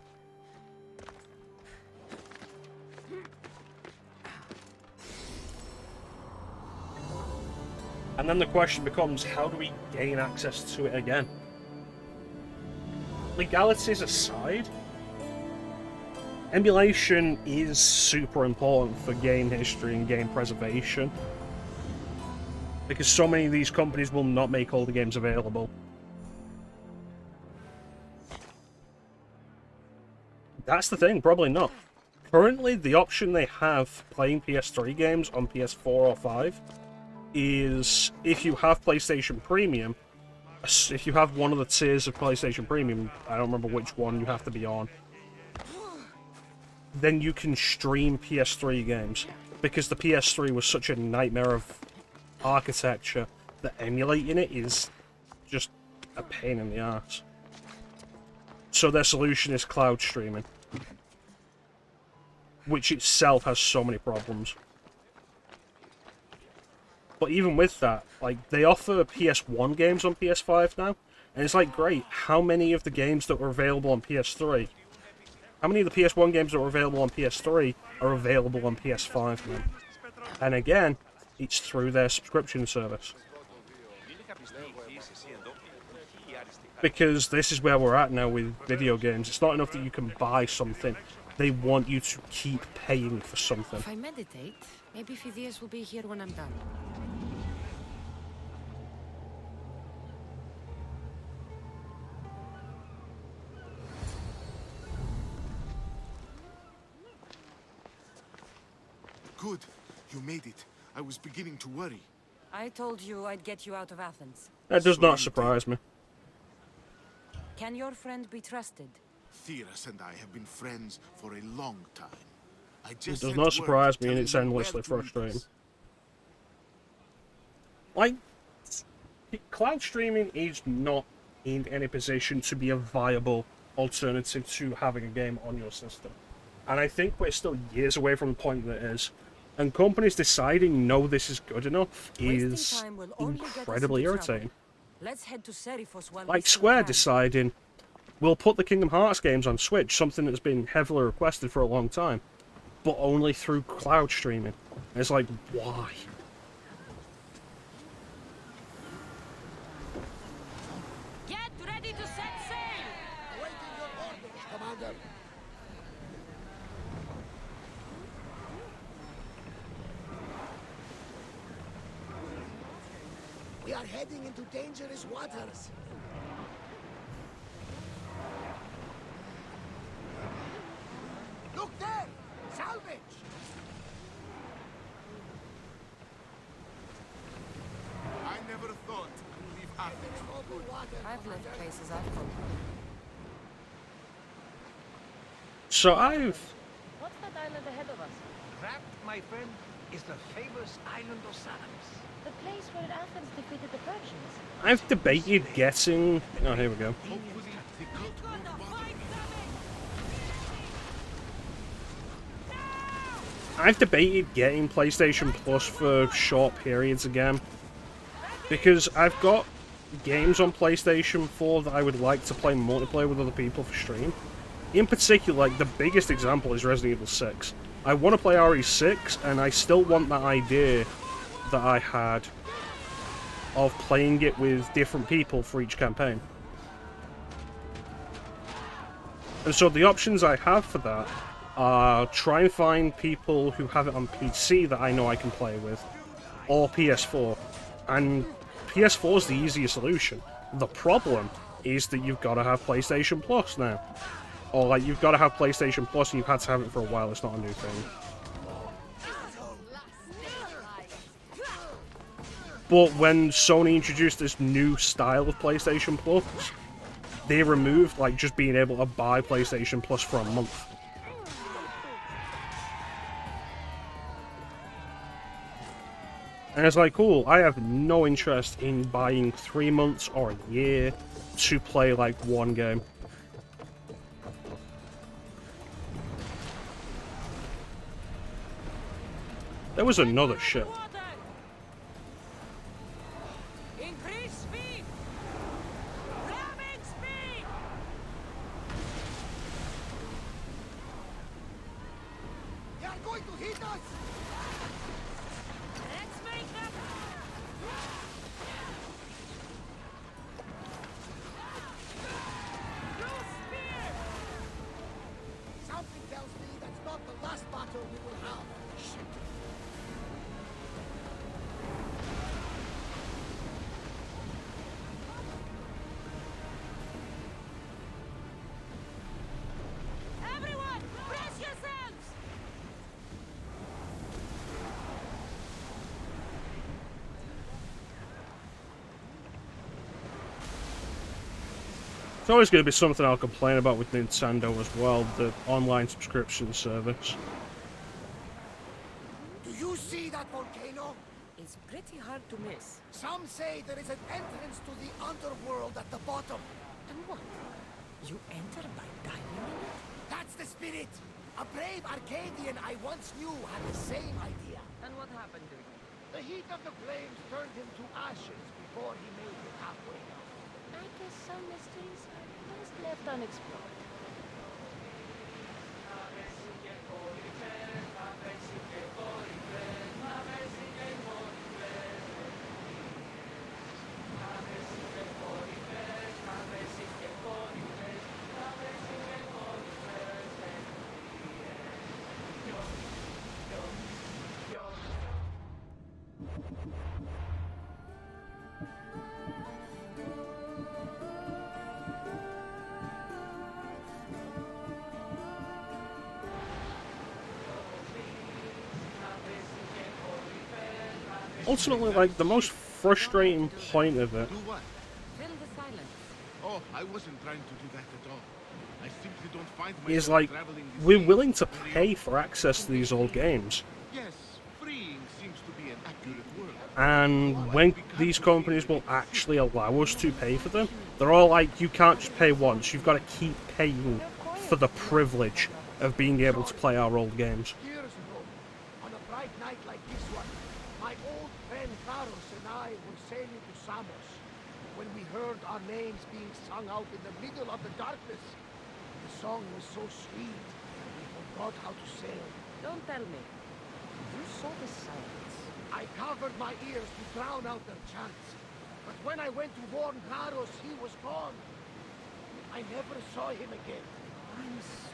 And then the question becomes, how do we gain access to it again? Legalities aside, emulation is super important for game history and game preservation. Because so many of these companies will not make all the games available. That's the thing, probably not. Currently, the option they have playing PS3 games on PS4 or 5 is if you have PlayStation Premium, if you have one of the tiers of PlayStation Premium, I don't remember which one you have to be on, then you can stream PS3 games. Because the PS3 was such a nightmare of architecture that emulating it is just a pain in the ass. So their solution is cloud streaming, which itself has so many problems. But even with that, like, they offer PS1 games on PS5 now, and it's like, great, how many of the games that were available on PS3, how many of the PS1 games that were available on PS3 are available on PS5 now? And again, it's through their subscription service. Because this is where we're at now with video games. It's not enough that you can buy something. They want you to keep paying for something. If I meditate, maybe Phidias will be here when I'm done. Good. You made it. I was beginning to worry. I told you I'd get you out of Athens. That does So not you surprise me. Can your friend be trusted? Theras and I have been friends for a long time. I It just does sent not word surprise me, and telling it's me where endlessly to meet frustrating. us. Like, cloud streaming is not in any position to be a viable alternative to having a game on your system. And I think we're still years away from the point that it is. And companies deciding, no, this is good enough is Wasting time will only get us incredibly into trouble. irritating. Let's head to Serifos while we Like still Square can. deciding, we'll put the Kingdom Hearts games on Switch, something that's been heavily requested for a long time, but only through cloud streaming. And it's like, why? Get ready to set sail! Awaiting your orders, Commander. We are heading into dangerous waters. Look there! Salvage! I never thought I'd leave Athens. Troubled water, I've left Commander. places I've come from. So I've... What's that island ahead of us? That, my friend, is the famous island of Salamis. The place where Athens defeated the Persians. I've debated getting... Oh, here we go. Hopefully, the cult won't bother me. I've debated getting PlayStation Plus for short periods again. Because I've got games on PlayStation 4 that I would like to play multiplayer with other people for stream. In particular, like, the biggest example is Resident Evil 6. I want to play RE6, and I still want that idea that I had of playing it with different people for each campaign. And so the options I have for that are try and find people who have it on PC that I know I can play with, or PS4. And PS4 is the easiest solution. The problem is that you've got to have PlayStation Plus now. Or, like, you've got to have PlayStation Plus and you've had to have it for a while, it's not a new thing. But when Sony introduced this new style of PlayStation Plus, they removed, like, just being able to buy PlayStation Plus for a month. And it's like, cool, I have no interest in buying 3 months or a year to play, like, one game. There was another ship. Increase speed! Ramming speed! They are going to hit us! Let's make them! Use spear! Something tells me that's not the last battle we will have. Shit. Everyone, brace yourselves! It's always going to be something I'll complain about with Nintendo as well, the online subscription service. Do you see that volcano? It's pretty hard to miss. Some say there is an entrance to the underworld at the bottom. And what? You enter by diving in it? That's the spirit. A brave Arcadian I once knew had the same idea. And what happened to you? The heat of the flames turned him to ashes before he made it halfway down. I guess some mysteries are best left unexplored. ultimately, like, the most frustrating point of it Do what? Fill the silence. Oh, I wasn't trying to do that at all. I simply don't find is, myself like, traveling the we're seas willing to very pay often. for access to these old games. Yes, freeing seems to be an accurate word. And when these companies will actually allow us to pay for them, they're all like, you can't just pay once, you've got to keep paying for the privilege of being able to play our old games. Years ago, on a bright night like this one, my old friend Carlos and I were sailing to Samos when we heard our names being sung out in the middle of the darkness. The song was so sweet, we forgot how to sail. Don't tell me. You saw the silence. I covered my ears to drown out their chants, but when I went to warn Carlos, he was gone. I never saw him again. I'm sorry.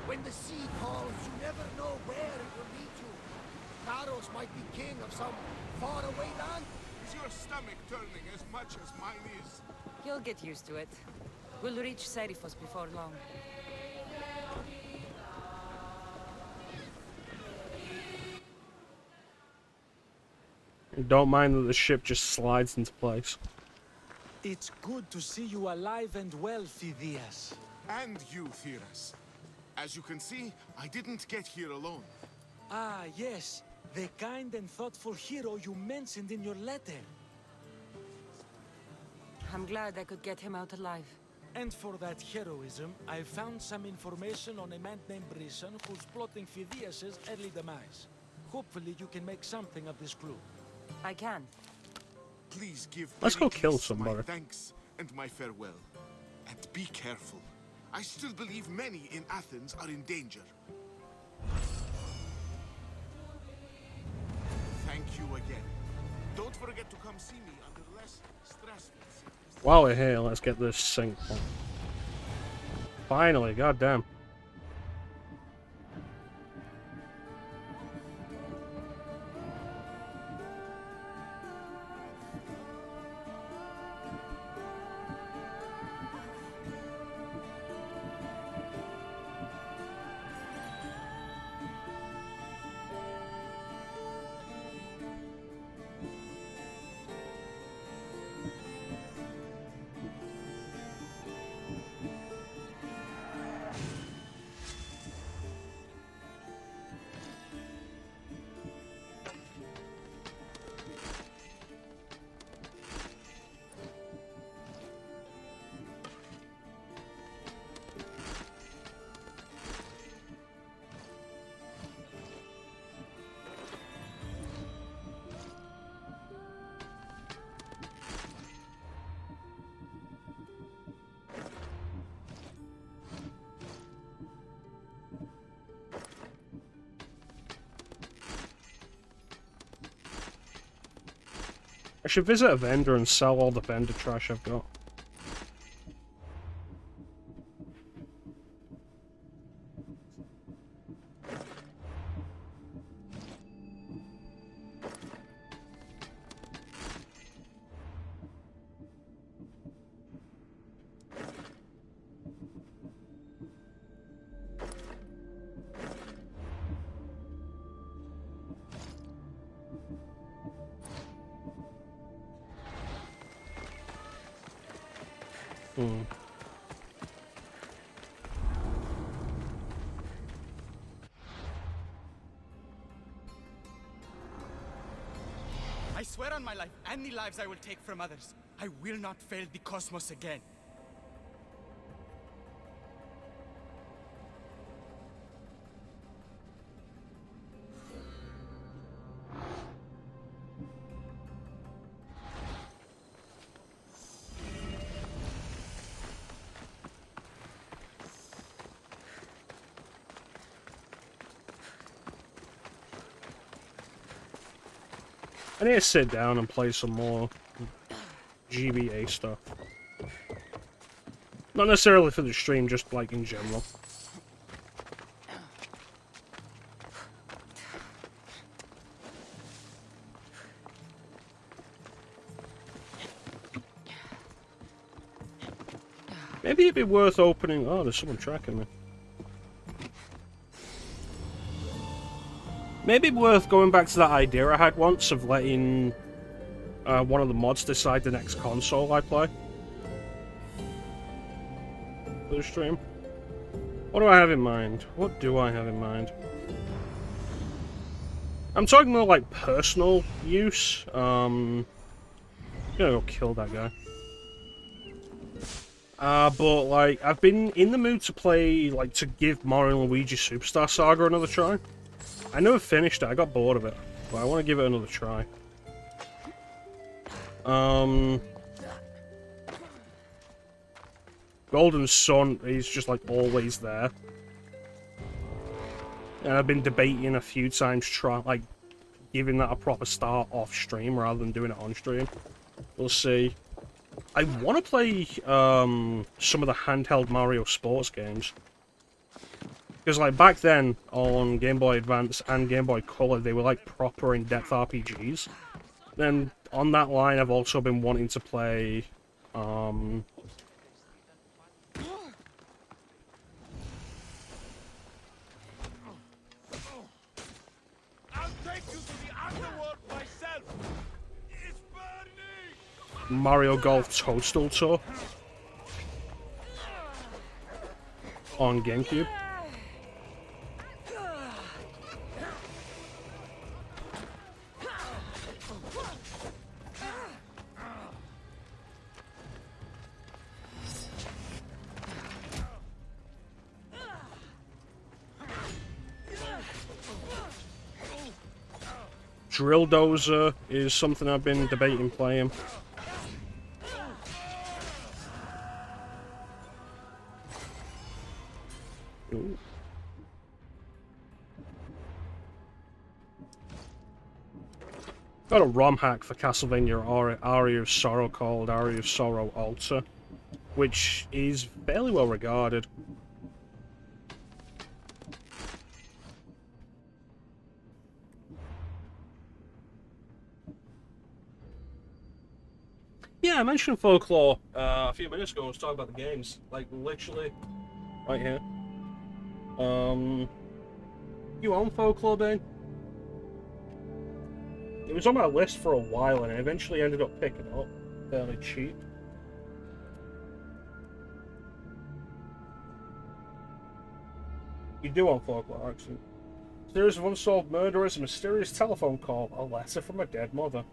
When the sea calls, you never know where it will lead you. Carlos might be king of some faraway land. Is your stomach turning as much as mine is? You'll get used to it. We'll reach Serifos before long. Don't mind that the ship just slides into place. It's good to see you alive and well, Phidias. And you, Theras. As you can see, I didn't get here alone. Ah, yes. The kind and thoughtful hero you mentioned in your letter. I'm glad I could get him out alive. And for that heroism, I found some information on a man named Brisson who's plotting Phidias' early demise. Hopefully you can make something of this clue. I can. Please give Let's go Pericles kill somebody. my thanks and my farewell. And be careful. I still believe many in Athens are in danger. Thank you again. Don't forget to come see me under less stressful circumstances. While we're here, let's get this sync on. Finally, goddamn. I should visit a vendor and sell all the vendor trash I've got. I swear on my life and the lives I will take from others, I will not fail the cosmos again. I need to sit down and play some more GBA stuff. Not necessarily for the stream, just like in general. Maybe it'd be worth opening... Oh, there's someone tracking me. Maybe worth going back to that idea I had once of letting one of the mods decide the next console I play for the stream. What do I have in mind? What do I have in mind? I'm talking more like personal use. I'm gonna go kill that guy. But like, I've been in the mood to play, like, to give Mario and Luigi Superstar Saga another try. I never finished it, I got bored of it, but I want to give it another try. Golden Sun is just, like, always there. And I've been debating a few times, giving that a proper start off stream rather than doing it on stream. We'll see. I want to play some of the handheld Mario sports games. Because, like, back then, on Game Boy Advance and Game Boy Color, they were, like, proper in-depth RPGs. Then, on that line, I've also been wanting to play, I'll take you to the underworld myself. It's burning. Mario Golf Toadstool Tour on GameCube. Drill Dozer is something I've been debating playing. Ooh. Got a ROM hack for Castlevania Aria of Sorrow called Aria of Sorrow Alter, which is fairly well regarded. Yeah, I mentioned Folklore a few minutes ago. I was talking about the games, like literally right here. You own Folklore, Bane? It was on my list for a while, and I eventually ended up picking it up fairly cheap. You do own Folklore, actually. Series of unsolved murderers, a mysterious telephone call, a letter from a dead mother.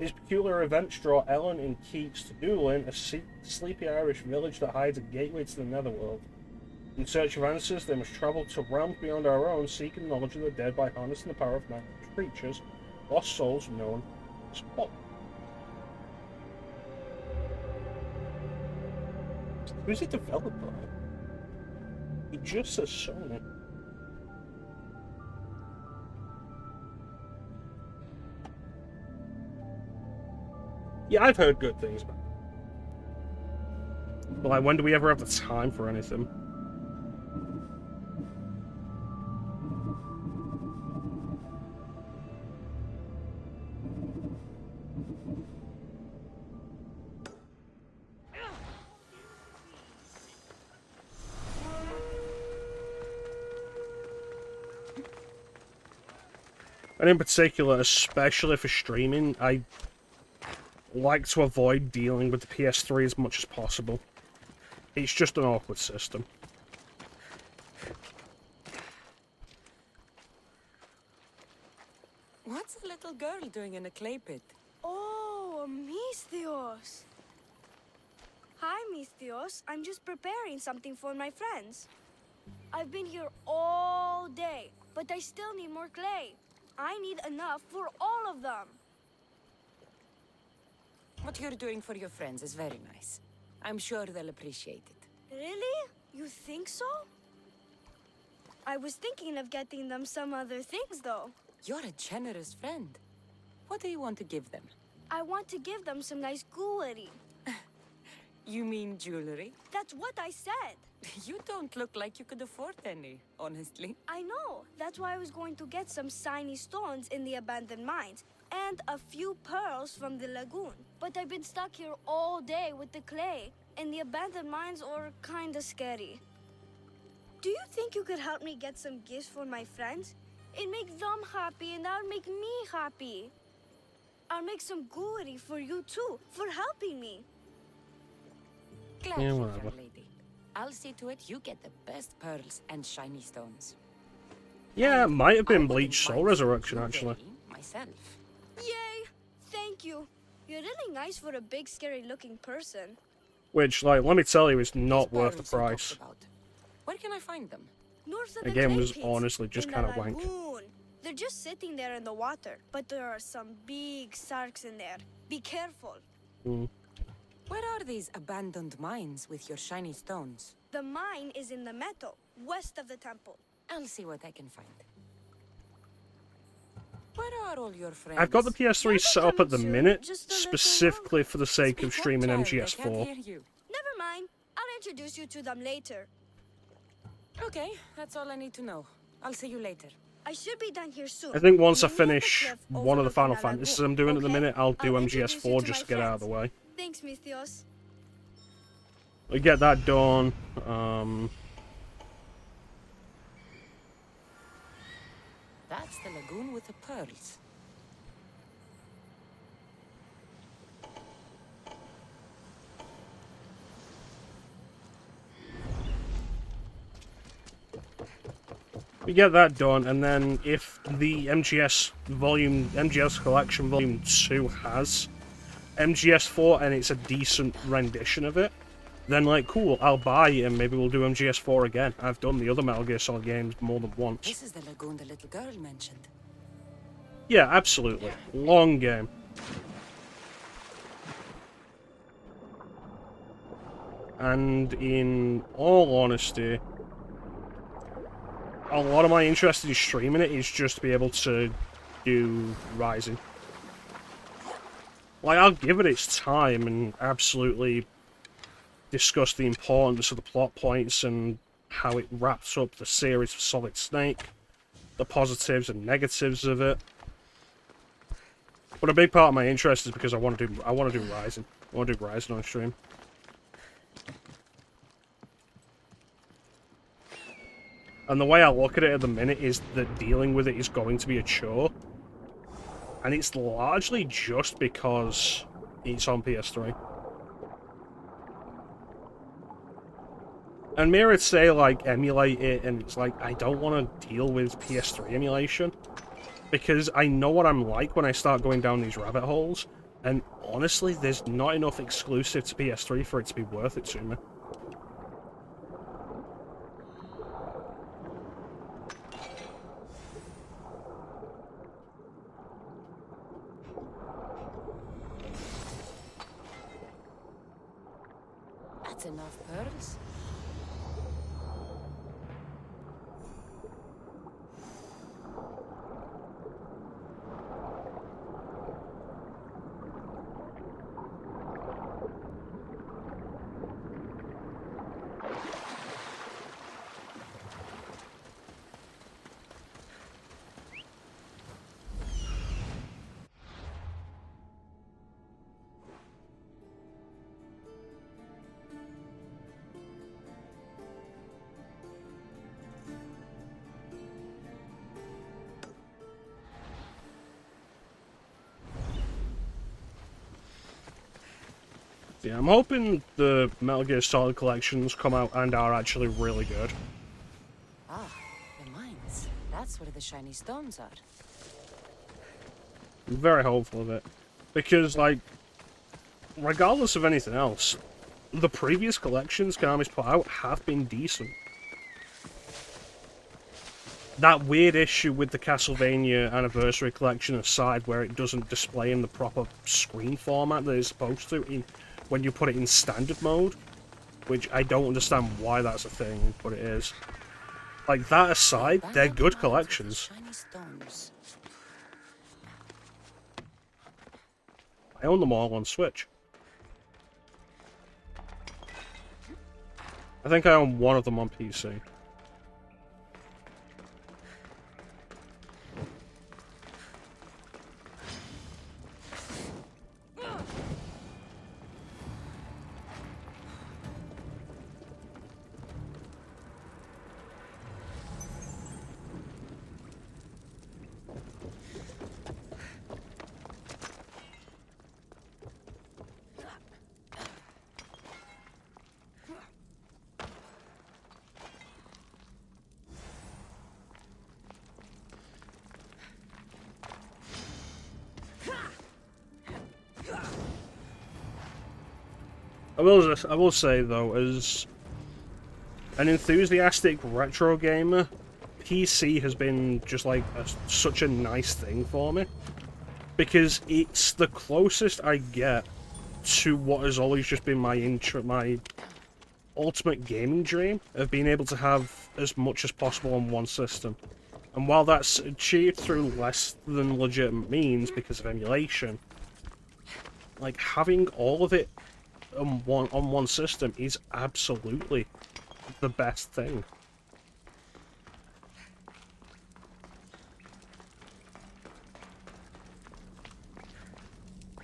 These peculiar events draw Ellen and Keats to Doolin, a sleepy Irish village that hides a gateway to the netherworld. In search of answers, they must travel to realms beyond our own, seeking knowledge of the dead by harnessing the power of nightmare creatures, lost souls known as what? Who's it developed by? It just says Sony. Yeah, I've heard good things about it. But like, when do we ever have the time for anything? And in particular, especially for streaming, I like to avoid dealing with the PS3 as much as possible. It's just an awkward system. What's a little girl doing in a clay pit? Oh, Misthios. Hi, Misthios. I'm just preparing something for my friends. I've been here all day, but I still need more clay. I need enough for all of them. What you're doing for your friends is very nice. I'm sure they'll appreciate it. Really? You think so? I was thinking of getting them some other things, though. You're a generous friend. What do you want to give them? I want to give them some nice jewelry. You mean jewelry? That's what I said. You don't look like you could afford any, honestly. I know. That's why I was going to get some shiny stones in the abandoned mines and a few pearls from the lagoon. But I've been stuck here all day with the clay, and the abandoned mines are kinda scary. Do you think you could help me get some gifts for my friends? It makes them happy and that'll make me happy. I'll make some gooey for you too, for helping me. Glad Yeah, to, whatever. young lady. I'll see to it you get the best pearls and shiny stones. Yeah, it might have I been wouldn't Bleach Soul mind Resurrection, seeing actually. Blueberry myself. Yay! Thank you. You're really nice for a big, scary-looking person. Which, like, let me tell you, is not These worth the pearls you talked price. about. Where can I find them? North of The the game clay was pits, honestly just in kind the of wank. lagoon. They're just sitting there in the water, but there are some big sharks in there. Be careful. Mm. Where are these abandoned mines with your shiny stones? The mine is in the meadow, west of the temple. I'll see what I can find. Where are all your friends? I've got the PS3 set up at the minute, just a little specifically for the sake of Speak up, streaming child, I can't MGS4. hear you. Never mind. I'll introduce you to them later. Okay, that's all I need to know. I'll see you later. I should be done here soon. I think once I Meet at the finish cliff one of the overlooking Final the Fantasies lagoon, I'm doing at the okay? minute, I'll do I'll introduce you MGS4 to just my to get out of the friends. way. Thanks, Mithios. We get that done. That's the lagoon with the pearls. We get that done, and then if the MGS Collection Volume 2 has MGS4 and it's a decent rendition of it, then like cool, I'll buy it and maybe we'll do MGS4 again. I've done the other Metal Gear Solid games more than once. This is the lagoon the little girl mentioned. Yeah, absolutely. Long game. And in all honesty, a lot of my interest in streaming it is just to be able to do Rising. Like, I'll give it its time and absolutely discuss the importance of the plot points and how it wraps up the series for Solid Snake, the positives and negatives of it. But a big part of my interest is because I want to do Rising. I want to do Rising on stream. And the way I look at it at the minute is that dealing with it is going to be a chore. And it's largely just because it's on PS3. And Mirror'd say, like, emulate it, and it's like, I don't want to deal with PS3 emulation. Because I know what I'm like when I start going down these rabbit holes. And honestly, there's not enough exclusive to PS3 for it to be worth it to me. That's enough pearls. Yeah, I'm hoping the Metal Gear Solid collections come out and are actually really good. Ah, the mines. That's where the shiny stones are. I'm very hopeful of it. Because, like, regardless of anything else, the previous collections Konami's put out have been decent. That weird issue with the Castlevania Anniversary Collection aside, where it doesn't display in the proper screen format that it's supposed to when you put it in standard mode, which I don't understand why that's a thing, but it is. Like, that aside, they're good collections. Shiny stones. I own them all on Switch. I think I own one of them on PC. I will say though, as an enthusiastic retro gamer, PC has been just like such a nice thing for me, because it's the closest I get to what has always just been my ultimate gaming dream of being able to have as much as possible on one system. And while that's achieved through less than legitimate means because of emulation, like having all of it on one system is absolutely the best thing.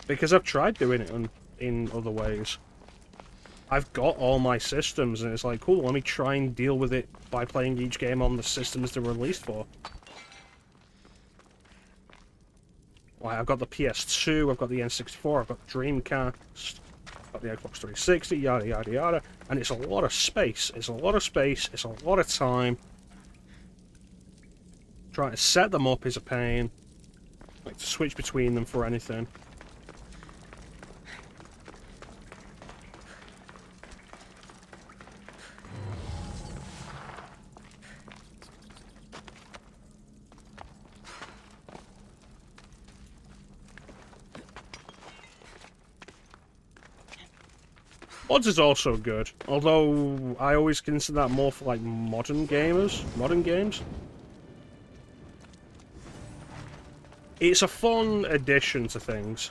Because I've tried doing it in other ways. I've got all my systems, and it's like, cool, let me try and deal with it by playing each game on the systems they're released for. Like, I've got the PS2, I've got the N64, I've got Dreamcast, I've got the Xbox 360, yada yada yada, and it's a lot of space. It's a lot of space, it's a lot of time. Trying to set them up is a pain. Like, to switch between them for anything. Mods is also good, although I always consider that more for like modern games. It's a fun addition to things.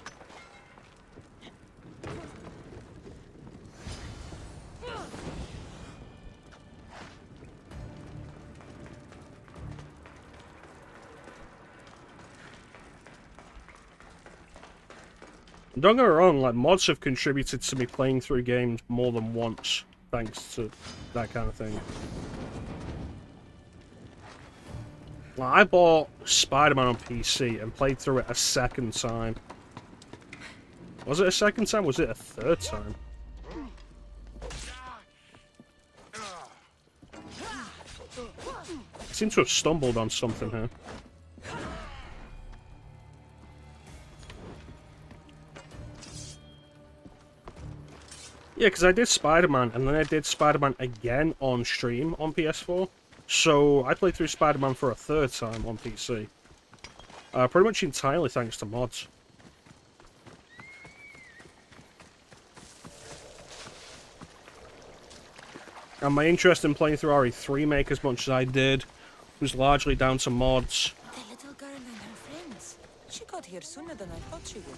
Don't get me wrong, like, mods have contributed to me playing through games more than once, thanks to that kind of thing. Like, I bought Spider-Man on PC and played through it a second time. Was it a second time? Was it a third time? I seem to have stumbled on something here. Yeah, because I did Spider-Man, and then I did Spider-Man again on stream on PS4. So I played through Spider-Man for a third time on PC. Pretty much entirely thanks to mods. And my interest in playing through RE3 Make as much as I did was largely down to mods. The little girl and her friends. She got here sooner than I thought she would.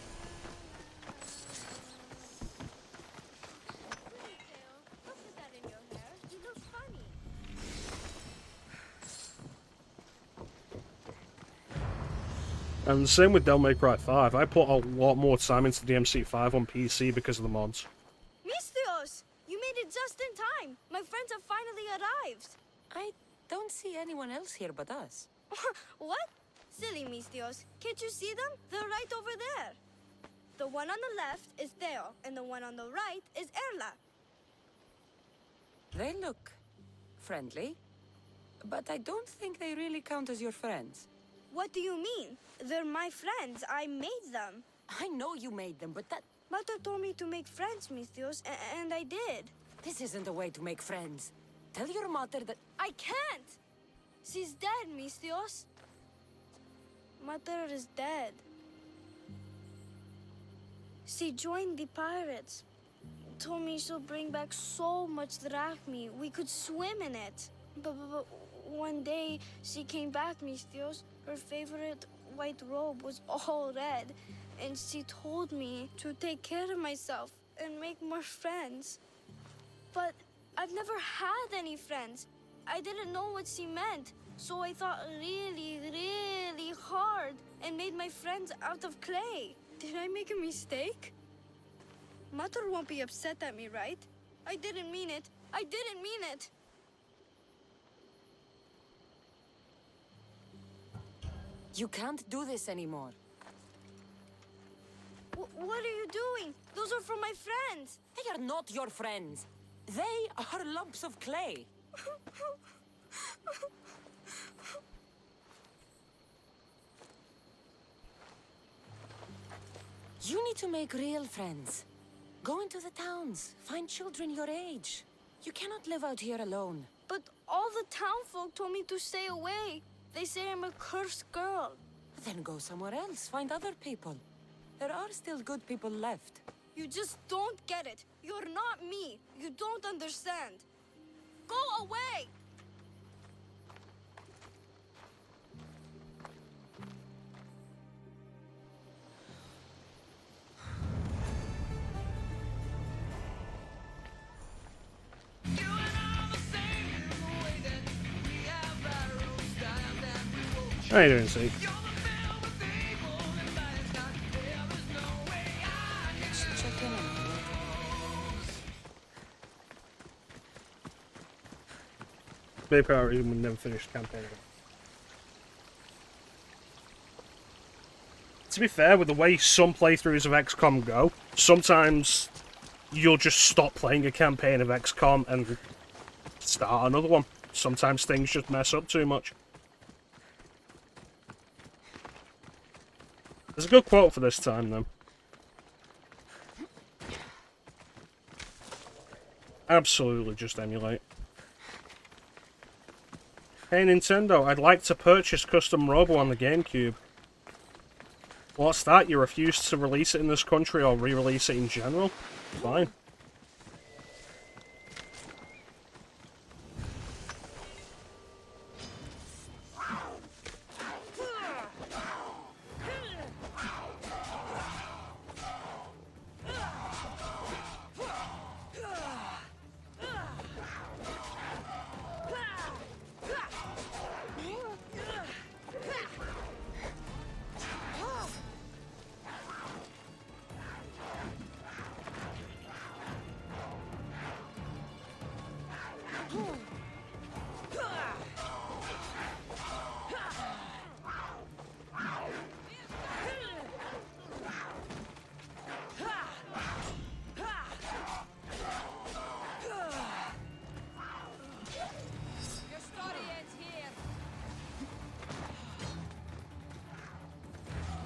And same with Devil May Cry 5. I put a lot more time into DMC5 on PC because of the mods. Mistios! You made it just in time! My friends have finally arrived! I don't see anyone else here but us. What? Silly Mistios. Can't you see them? They're right over there. The one on the left is Theo, and the one on the right is Erla. They look friendly, but I don't think they really count as your friends. What do you mean? They're my friends. I made them. I know you made them, but that... Mother told me to make friends, Mistios, and I did. This isn't the way to make friends. Tell your mother that... I can't! She's dead, Mistios. Mother is dead. She joined the pirates. Told me she'll bring back so much drachmi. We could swim in it. But one day, she came back, Mistios. Her favorite white robe was all red. And she told me to take care of myself and make more friends. But I've never had any friends. I didn't know what she meant. So I thought really, really hard and made my friends out of clay. Did I make a mistake? Mother won't be upset at me, right? I didn't mean it. I didn't mean it. You can't do this anymore. What are you doing? Those are from my friends. They are not your friends. They are lumps of clay. You need to make real friends. Go into the towns. Find children your age. You cannot live out here alone. But all the townfolk told me to stay away. They say I'm a cursed girl. Then go somewhere else. Find other people. There are still good people left. You just don't get it. You're not me. You don't understand. Go away! How you doing, Zeke? Check in on me. Maybe I would never finish the campaign. To be fair, with the way some playthroughs of XCOM go, sometimes you'll just stop playing a campaign of XCOM and start another one. Sometimes things just mess up too much. There's a good quote for this time, though. Absolutely just emulate. Hey Nintendo, I'd like to purchase Custom Robo on the GameCube. What's that? You refuse to release it in this country or re-release it in general? Fine.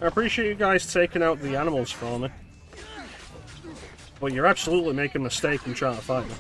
I appreciate you guys taking out the animals for me. But you're absolutely making a mistake in trying to fight me.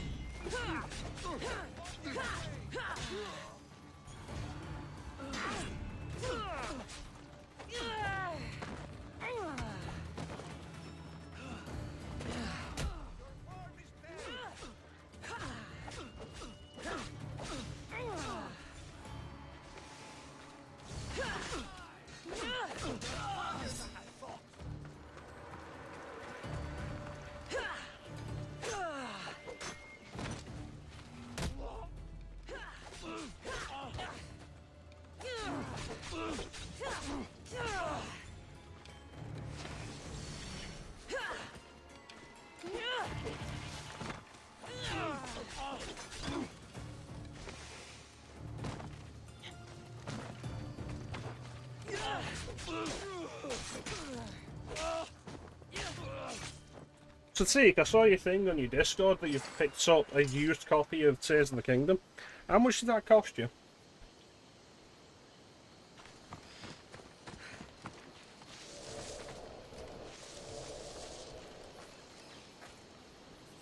So Teak, I saw your thing on your Discord that you've picked up a used copy of Tears of the Kingdom. How much did that cost you?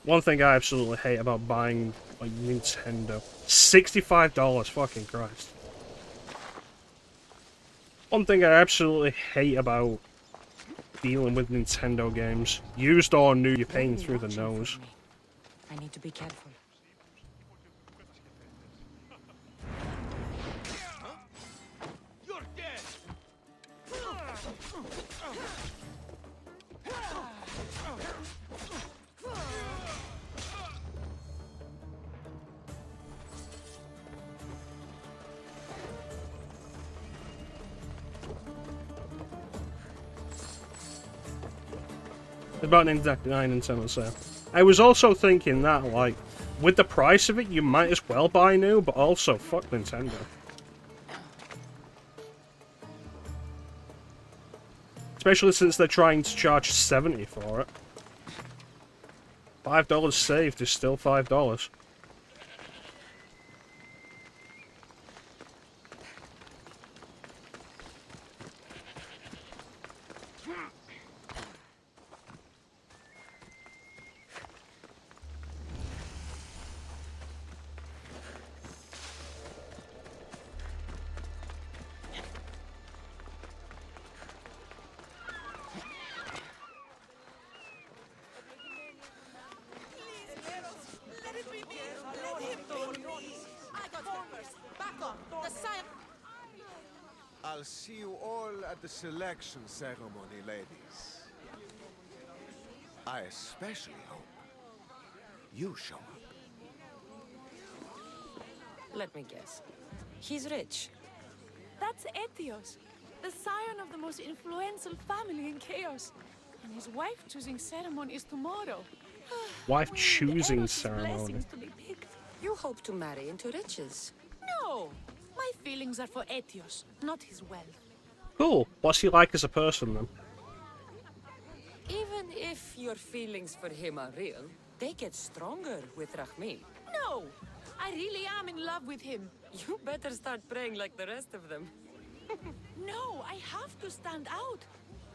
One thing I absolutely hate about buying like Nintendo. $65, fucking Christ. One thing I absolutely hate about dealing with Nintendo games. Used or new, you're paying through the nose. I need to be careful. You're dead. About Nintendo sale. I was also thinking that, like, with the price of it, you might as well buy new, but also, fuck Nintendo. Especially since they're trying to charge $70 for it. $5 saved is still $5. The sire... I'll see you all at the selection ceremony, ladies. I especially hope you show up. Let me guess. He's rich. That's Etios, the scion of the most influential family in Chaos. And his wife-choosing ceremony is tomorrow. Wife-choosing ceremony. Blessings to be picked. You hope to marry into riches. No! My feelings are for Etios, not his wealth. Cool. What's he like as a person, then? Even if your feelings for him are real, they get stronger with Rahmil. No! I really am in love with him. You better start praying like the rest of them. No, I have to stand out.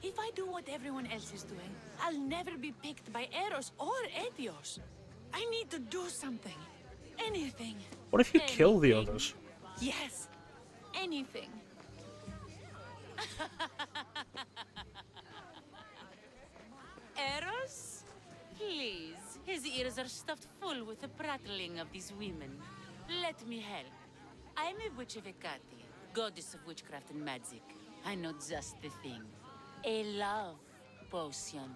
If I do what everyone else is doing, I'll never be picked by Eros or Etios. I need to do something. Anything. What if you kill the others? Yes. Anything. Eros? Please. His ears are stuffed full with the prattling of these women. Let me help. I'm a witch of Hecate, goddess of witchcraft and magic. I know just the thing. A love potion.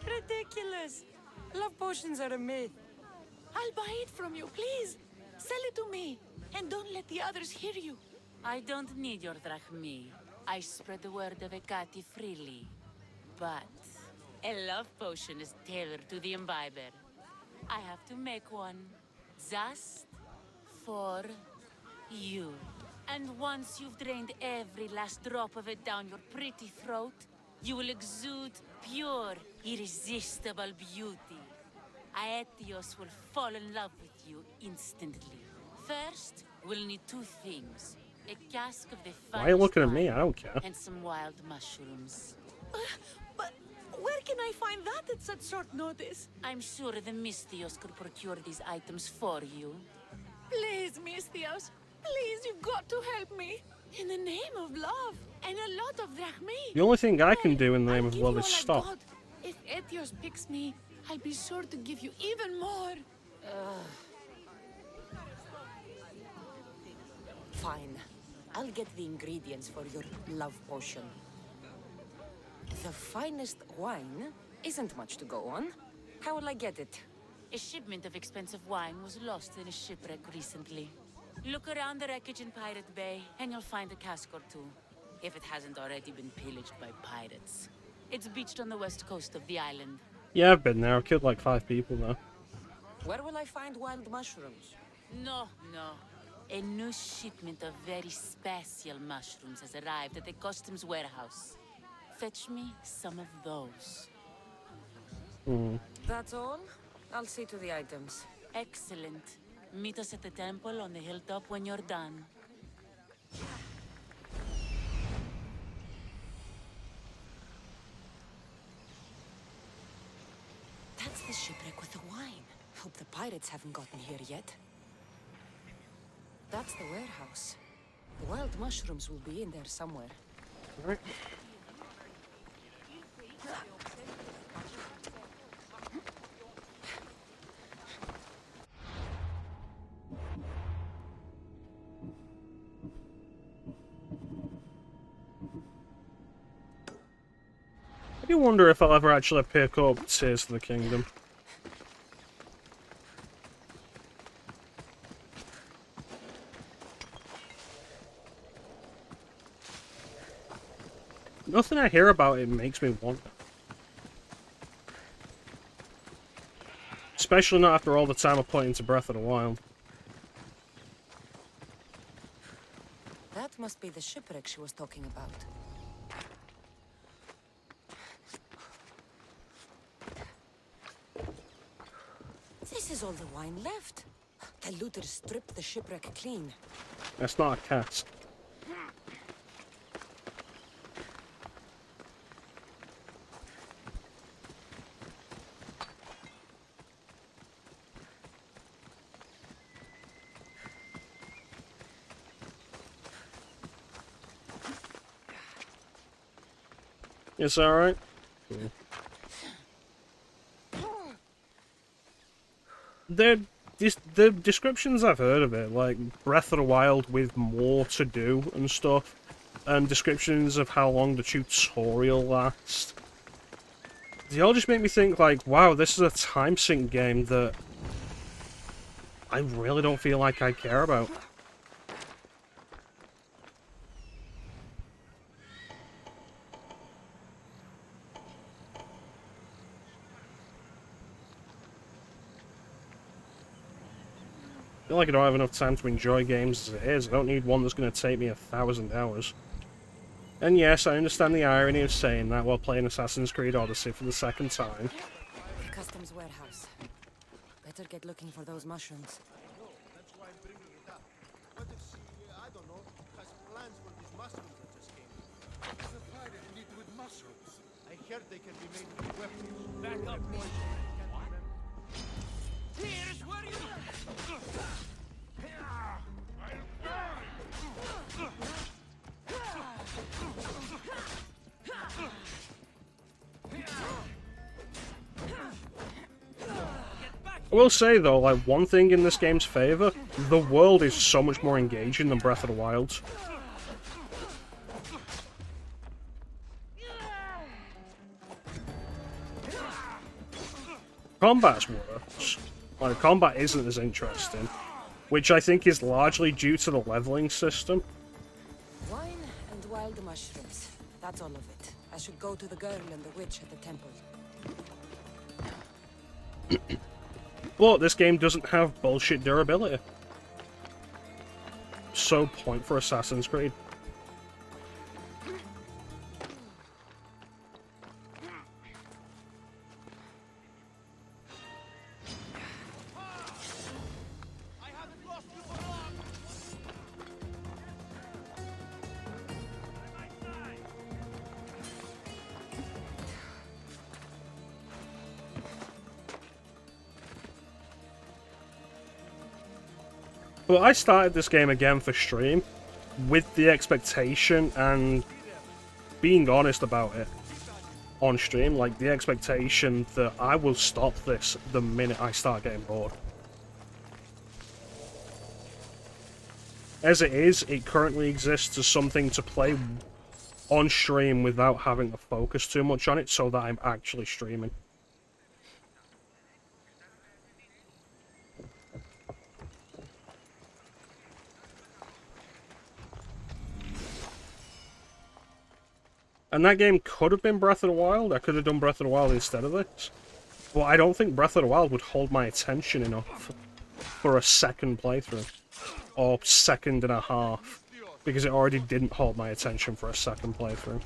Ridiculous! Love potions are a myth. I'll buy it from you, please. Sell it to me, and don't let the others hear you. I don't need your drachmi. I spread the word of Hecate freely. But a love potion is tailored to the imbiber. I have to make one just for you. And once you've drained every last drop of it down your pretty throat, you will exude pure, irresistible beauty. Aetios will fall in love with you instantly. First, we'll need two things. A cask of the finest Why are you looking at me? wine I don't care. and some wild mushrooms. But where can I find that at such short notice? I'm sure the Mystios could procure these items for you. Please, Mystios. Please, you've got to help me. In the name of love and a lot of drachmi. The only thing I can do in the name of Give love you is all I've stop. got. If Etios picks me, I'll be sure to give you even more. Fine. I'll get the ingredients for your love potion. The finest wine isn't much to go on. How will I get it? A shipment of expensive wine was lost in a shipwreck recently. Look around the wreckage in Pirate Bay, and you'll find a cask or two. If it hasn't already been pillaged by pirates. It's beached on the west coast of the island. Yeah, I've been there. I've killed like 5 people there. Where will I find wild mushrooms? No. A new shipment of very special mushrooms has arrived at the customs warehouse. Fetch me some of those. That's all? I'll see to the items. Excellent. Meet us at the temple on the hilltop when you're done. That's the shipwreck with the wine. Hope the pirates haven't gotten here yet. That's the warehouse. The wild mushrooms will be in there somewhere. Right. I do wonder if I'll ever actually pick up Tears of the Kingdom. Nothing I hear about it makes me want it. Especially not after all the time I put into Breath of the Wild. That must be the shipwreck she was talking about. This is all the wine left. The looters stripped the shipwreck clean. That's not a cask. It's alright? Cool. the descriptions I've heard of it, like Breath of the Wild with more to do and stuff, and descriptions of how long the tutorial lasts, they all just make me think like, wow, this is a time sink game that I really don't feel like I care about. I feel like I don't have enough time to enjoy games as it is. I don't need one that's going to take me 1,000 hours. And yes, I understand the irony of saying that while playing Assassin's Creed Odyssey for the second time. Customs warehouse. Better get looking for those mushrooms. That's why I'm bringing it up. What if she, I don't know, has plans for these mushrooms that just came in? What's the fire you need with mushrooms? I heard they can be made into weapons. Back up, boys. Here's where you... I will say though, like, one thing in this game's favour, the world is so much more engaging than Breath of the Wild. Combat's worse. Like, combat isn't as interesting, which I think is largely due to the leveling system. Wine and wild mushrooms. That's all of it. I should go to the girl and the witch at the temple. But this game doesn't have bullshit durability. So point for Assassin's Creed. But I started this game again for stream with the expectation and being honest about it on stream, like the expectation that I will stop this the minute I start getting bored. As it is, it currently exists as something to play on stream without having to focus too much on it so that I'm actually streaming. And that game could have been Breath of the Wild. I could have done Breath of the Wild instead of this. But I don't think Breath of the Wild would hold my attention enough for a second playthrough. Or second and a half. Because it already didn't hold my attention for a second playthrough.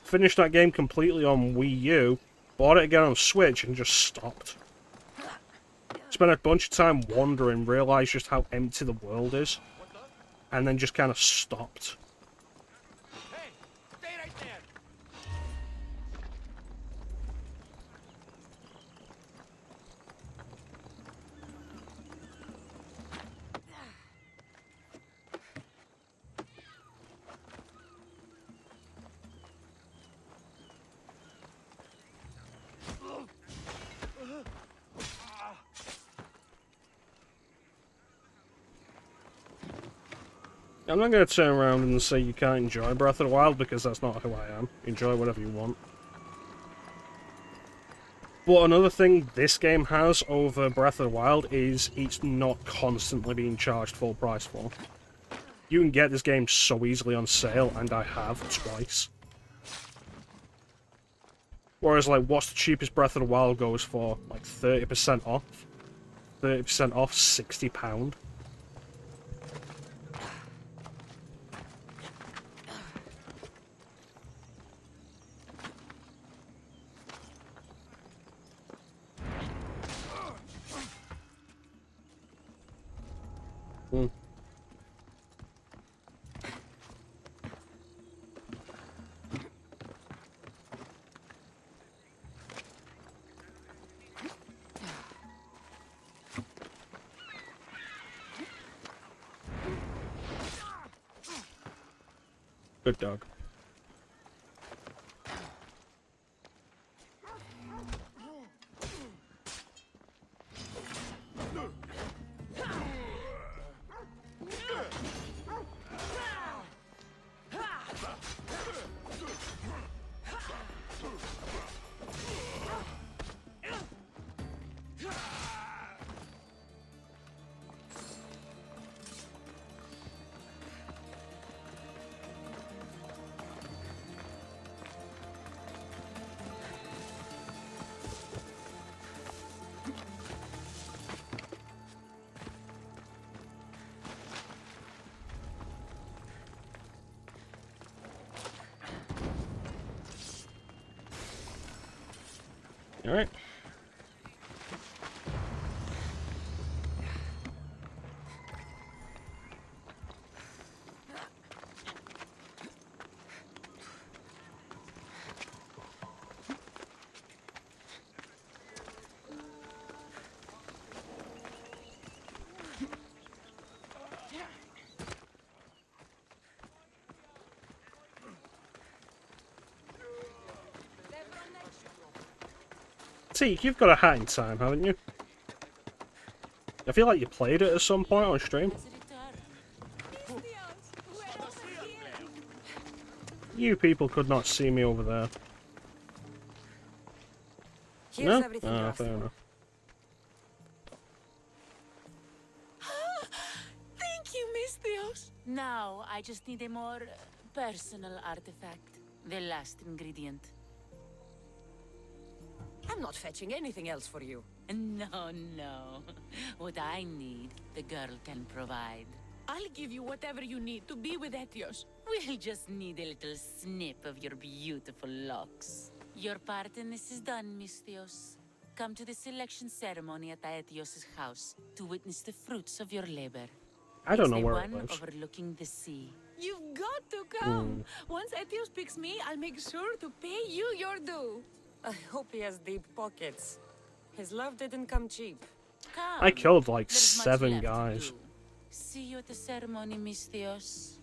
Finished that game completely on Wii U. Bought it again on Switch and just stopped. Spent a bunch of time wandering, realised just how empty the world is. And then just kind of stopped. I'm not going to turn around and say you can't enjoy Breath of the Wild, because that's not who I am. Enjoy whatever you want. But another thing this game has over Breath of the Wild is it's not constantly being charged full price for. You can get this game so easily on sale, and I have twice. Whereas, like, what's the cheapest Breath of the Wild goes for? Like 30% off? 30% off, £60. Good dog. Alright. See, you've got a hat in time, haven't you? I feel like you played it at some point on stream. You people could not see me over there. Here's No? everything Ah, you asked fair for. enough. Thank you, Miss Theos. Now, I just need a more personal artifact. The last ingredient. I'm not fetching anything else for you. No, no. What I need, the girl can provide. I'll give you whatever you need to be with Etios. We'll just need a little snip of your beautiful locks. Your part in this is done, Miss Theos. Come to the selection ceremony at Aetios' house to witness the fruits of your labor. I don't know It's where the it one lives. overlooking the sea. You've got to come. Once Etios picks me, I'll make sure to pay you your due. I hope he has deep pockets. His love didn't come cheap. Come. I killed like There's much 7 left to guys. do. See you at the ceremony, Miss Theos.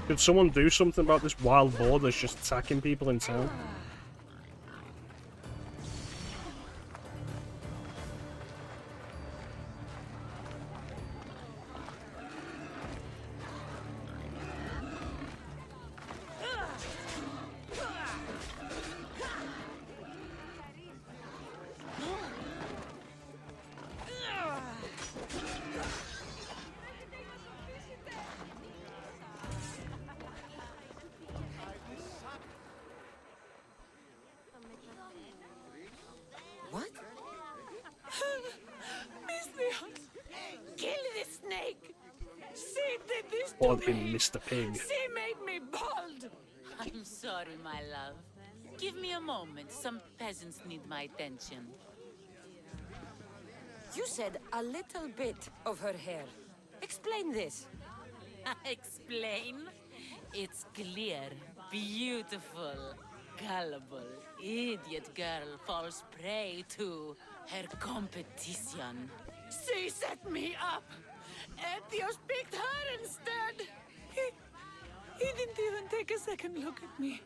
Could someone do something about this wild boar that's just attacking people in town? What? Miss Theos, kill this snake. She did this Or to him, me. Mr. Pig. She made me bald. I'm sorry, my love. Give me a moment. Some peasants need my attention. You said a little bit of her hair. Explain this. Explain? It's clear, beautiful, gullible, idiot girl falls prey to her competition. She set me up. Etios picked her instead. He didn't even take a second look at me.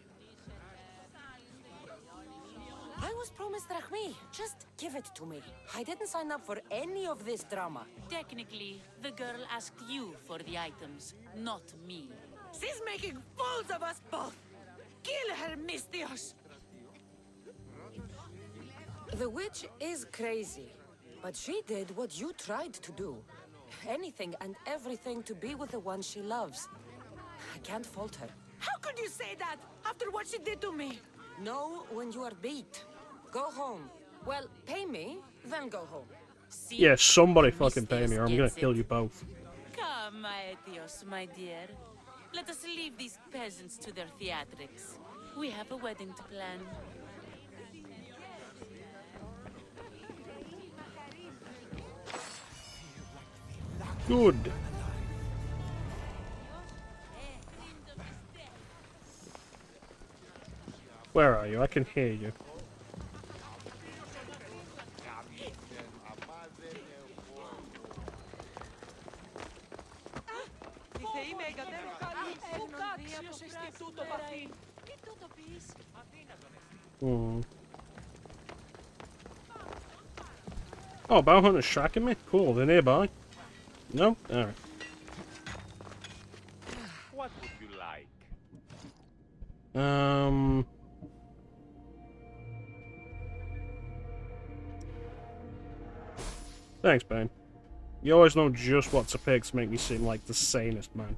I was promised Rahmi. Just give it to me. I didn't sign up for any of this drama. Technically, the girl asked you for the items, not me. She's making fools of us both. Kill her, Miss Theos. The witch is crazy, but she did what you tried to do. Anything and everything to be with the one she loves. I can't fault her. How could you say that after what she did to me? Know when you are beat. Go home. Well, pay me, then go home. See? Yeah, somebody fucking Miss pay me or I'm gonna gets kill it. you both. Come, Aetios, my dear. Let us leave these peasants to their theatrics. We have a wedding to plan. Good. Where are you? I can hear you. Hmm. Oh, bow hunter's tracking me? Cool, they're nearby. No? Alright. What would you like? Thanks, Bane. You always know just what to pick to make me seem like the sanest man.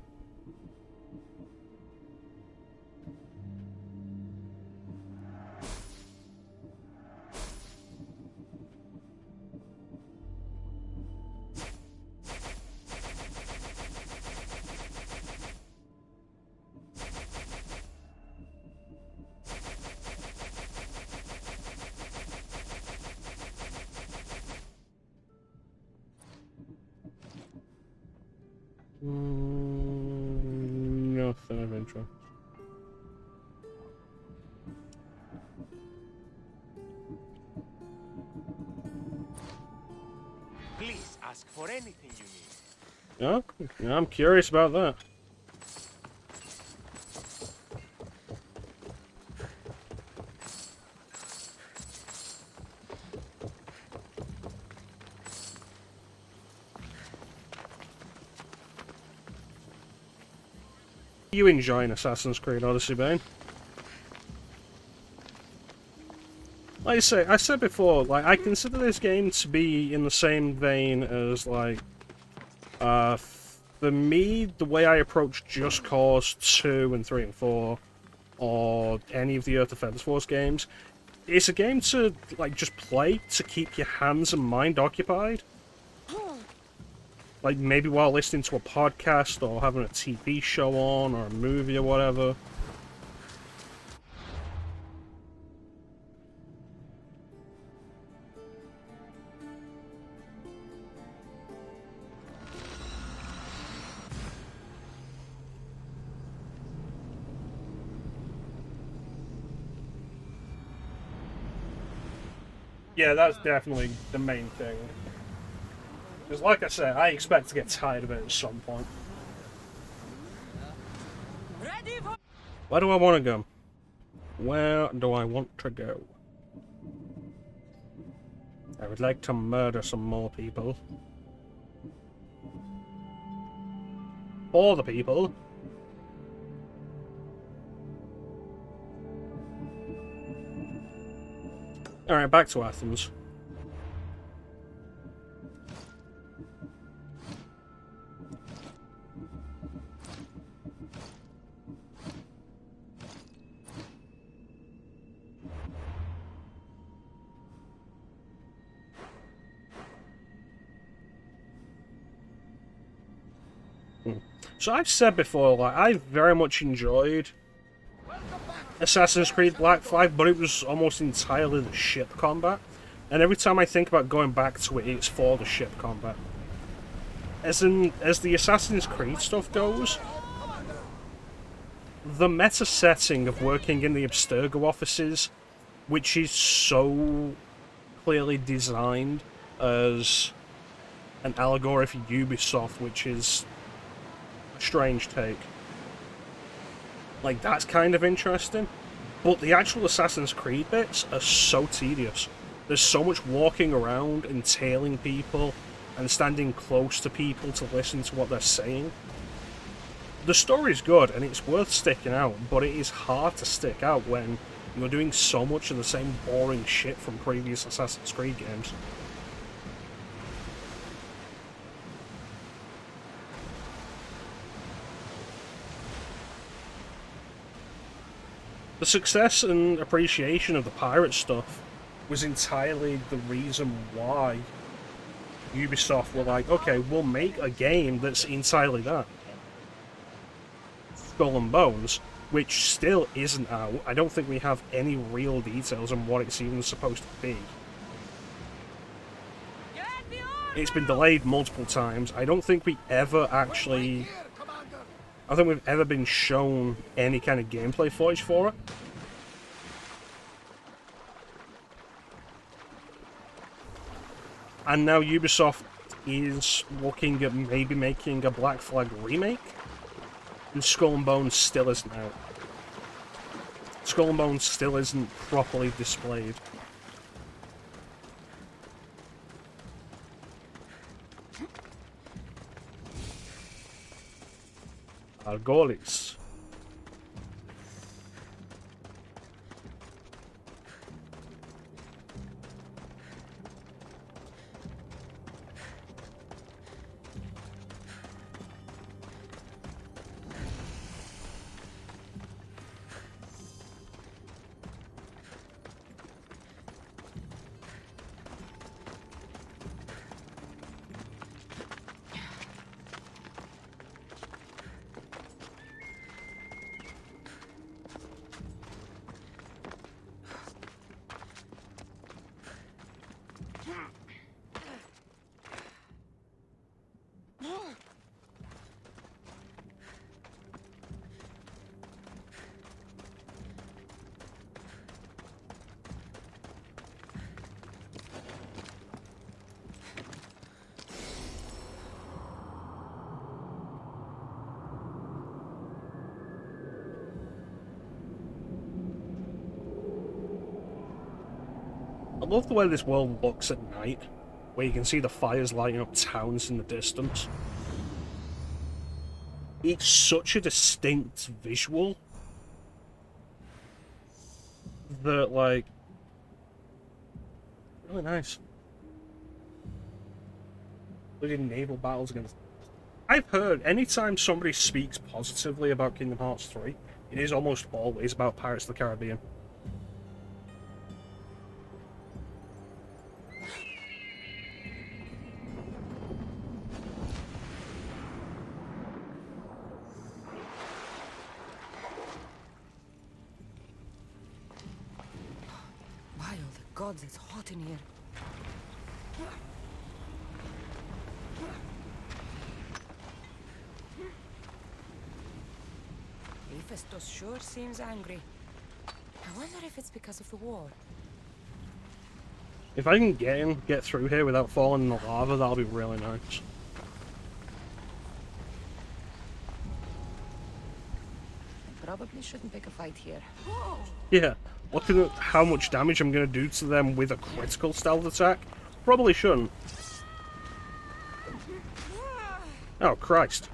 Nothing of interest. Please ask for anything you need. Oh, I'm curious about that. You enjoying Assassin's Creed Odyssey, Bane? Like I said before, like I consider this game to be in the same vein as like, for me, the way I approach Just Cause 2 and 3 and 4, or any of the Earth Defense Force games, it's a game to like just play to keep your hands and mind occupied. Like, maybe while listening to a podcast, or having a TV show on, or a movie, or whatever. Yeah, that's definitely the main thing. Because, like I said, I expect to get tired of it at some point. Where do I want to go? Where do I want to go? I would like to murder some more people. For the people. Alright, back to Athens. So I've said before, like, I very much enjoyed Assassin's Creed Black Flag, but it was almost entirely the ship combat. And every time I think about going back to it, it's for the ship combat. As the Assassin's Creed stuff goes, the meta setting of working in the Abstergo offices, which is so clearly designed as an allegory for Ubisoft, which is a strange take. Like, that's kind of interesting, but the actual Assassin's Creed bits are so tedious. There's so much walking around and tailing people and standing close to people to listen to what they're saying. The story's good and it's worth sticking out, but it is hard to stick out when you're doing so much of the same boring shit from previous Assassin's Creed games. The success and appreciation of the pirate stuff was entirely the reason why Ubisoft were like, okay, we'll make a game that's entirely that. Skull and Bones, which still isn't out. I don't think we have any real details on what it's even supposed to be. It's been delayed multiple times. I don't think we ever actually... I don't think we've ever been shown any kind of gameplay footage for it. And now Ubisoft is looking at maybe making a Black Flag remake, and Skull and Bones still isn't out. Skull and Bones still isn't properly displayed. Argolis. I love the way this world looks at night, where you can see the fires lighting up towns in the distance. It's such a distinct visual that, like, really nice. Including naval battles against... I've heard anytime somebody speaks positively about Kingdom Hearts 3, it is almost always about Pirates of the Caribbean. By all the gods, it's hot in here. Hephaestus sure seems angry. I wonder if it's because of the war. If I can get through here without falling in the lava, that'll be really nice. Probably shouldn't pick a fight here. Yeah, looking at how much damage I'm going to do to them with a critical stealth attack, probably shouldn't. Oh, Christ.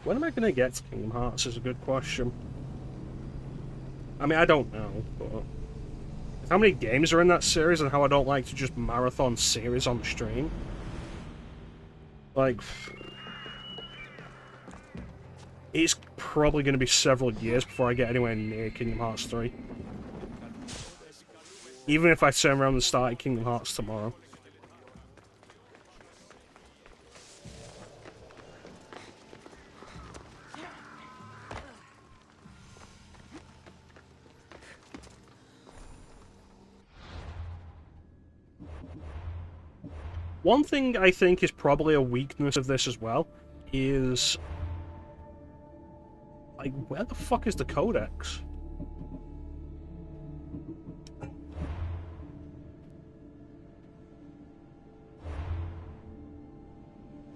When am I going to get to Kingdom Hearts is a good question. I mean, I don't know, but... how many games are in that series and how I don't like to just marathon series on the stream? Like... it's probably going to be several years before I get anywhere near Kingdom Hearts 3. Even if I turn around and start Kingdom Hearts tomorrow. One thing I think is probably a weakness of this as well is... like, where the fuck is the codex?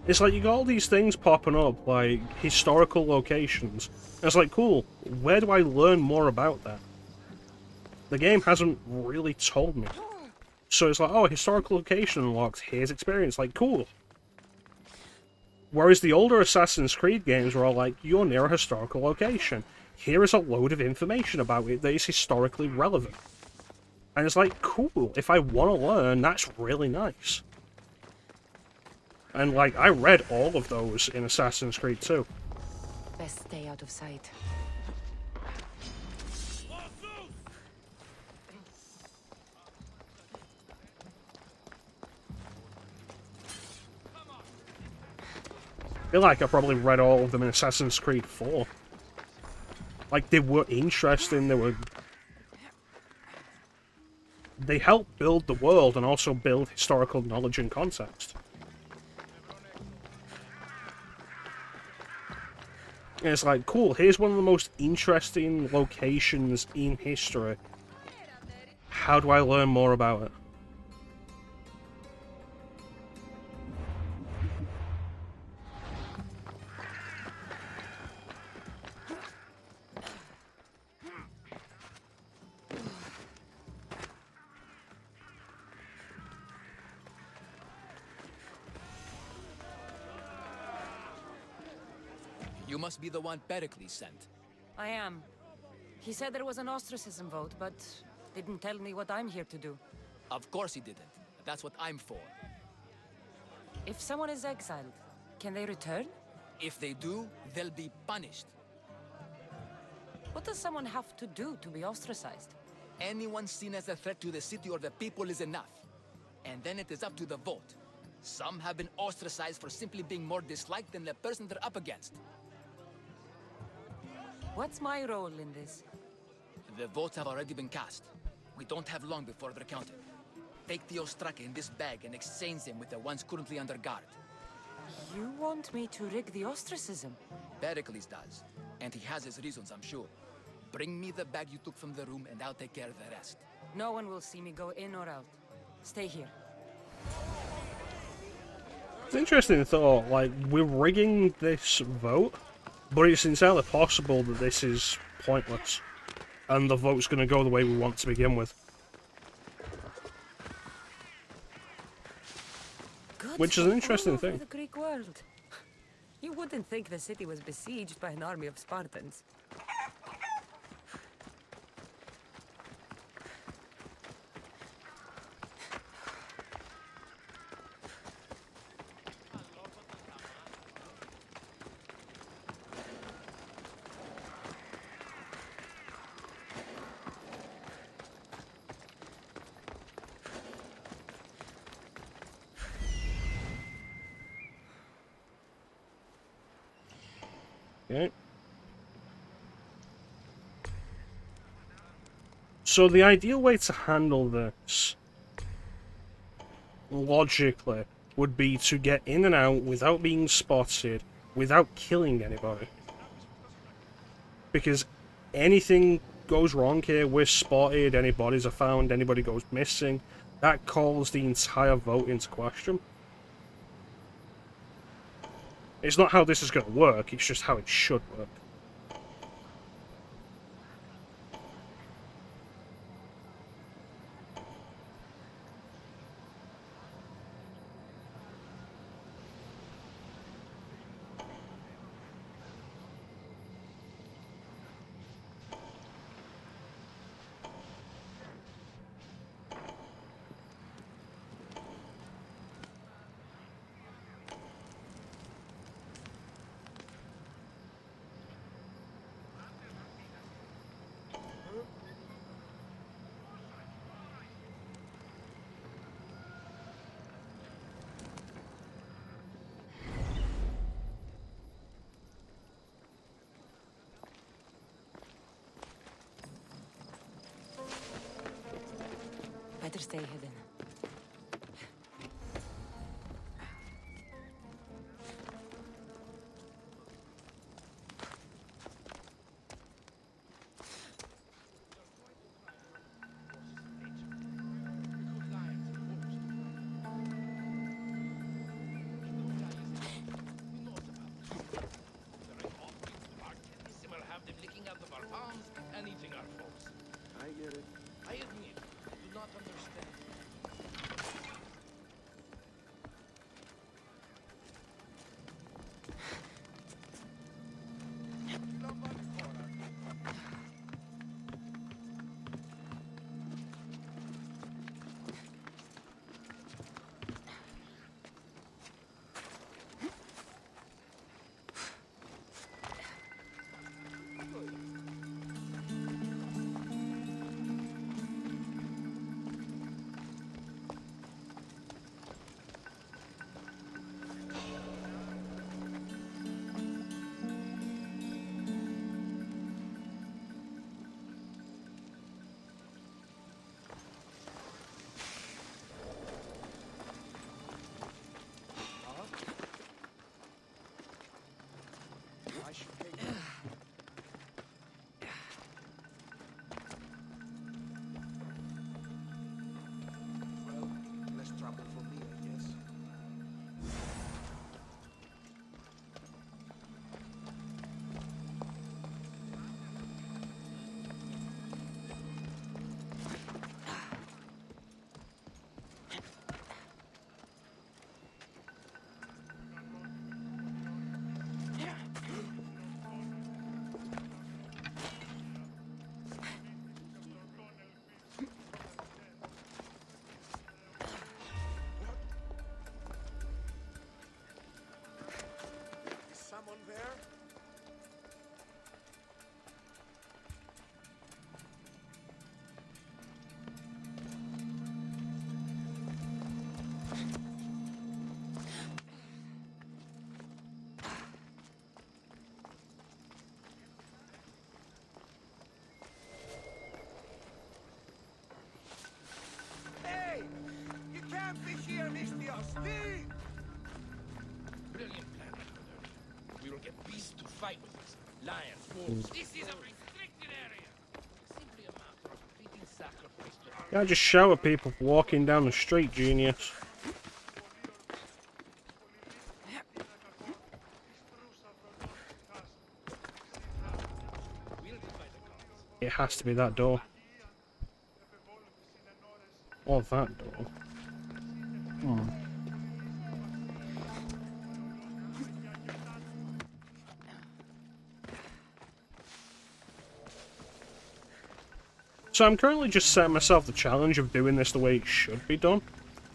It's like you got all these things popping up, like historical locations. And it's like, cool, where do I learn more about that? The game hasn't really told me. So it's like, oh, historical location unlocked, here's experience, like, cool. Whereas the older Assassin's Creed games were all like, you're near a historical location. Here is a load of information about it that is historically relevant. And it's like, cool, if I want to learn, that's really nice. And, like, I read all of those in Assassin's Creed 2. Best stay out of sight. I feel like I probably read all of them in Assassin's Creed 4. Like, they were interesting, they helped build the world and also build historical knowledge and context. And it's like, cool, here's one of the most interesting locations in history. How do I learn more about it? You must be the one Pericles sent. I am. He said there was an ostracism vote, but didn't tell me what I'm here to do. Of course he didn't. That's what I'm for. If someone is exiled, can they return? If they do, they'll be punished. What does someone have to do to be ostracized? Anyone seen as a threat to the city or the people is enough. And then it is up to the vote. Some have been ostracized for simply being more disliked than the person they're up against. What's my role in this? The votes have already been cast. We don't have long before they're counted. Take the Ostraka in this bag and exchange them with the ones currently under guard. You want me to rig the ostracism? Pericles does. And he has his reasons, I'm sure. Bring me the bag you took from the room and I'll take care of the rest. No one will see me go in or out. Stay here. It's interesting thought, like, we're rigging this vote, but it's entirely possible that this is pointless, and the vote's going to go the way we want to begin with. Good Which is an for interesting all over thing. the Greek world. You wouldn't think the city was besieged by an army of Spartans. Okay. So the ideal way to handle this, logically, would be to get in and out without being spotted, without killing anybody. Because anything goes wrong here, we're spotted, any bodies are found, anybody goes missing, that calls the entire vote into question. It's not how this is going to work, it's just how it should work. Better stay hidden. I get it. I admit, I do not understand. I should take it. Well, less trouble for me, I guess. Is someone there? Hey! You can't be here, Mystios! Leave! beasts to fight with us. Lions, wolves. This is a restricted area. Simply a matter of beating sacrifice to our... Can't just shout at people walking down the street, genius. It has to be that door. Or that door. Hmm. So I'm currently just setting myself the challenge of doing this the way it should be done.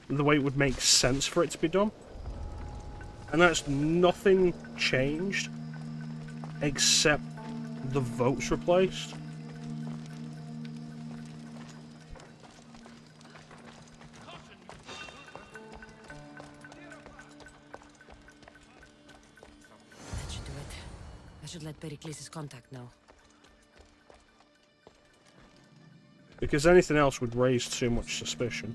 The way it would make sense for it to be done. And that's nothing changed. Except the votes replaced. That should do it. I should let Pericles' contact know. Because anything else would raise too much suspicion.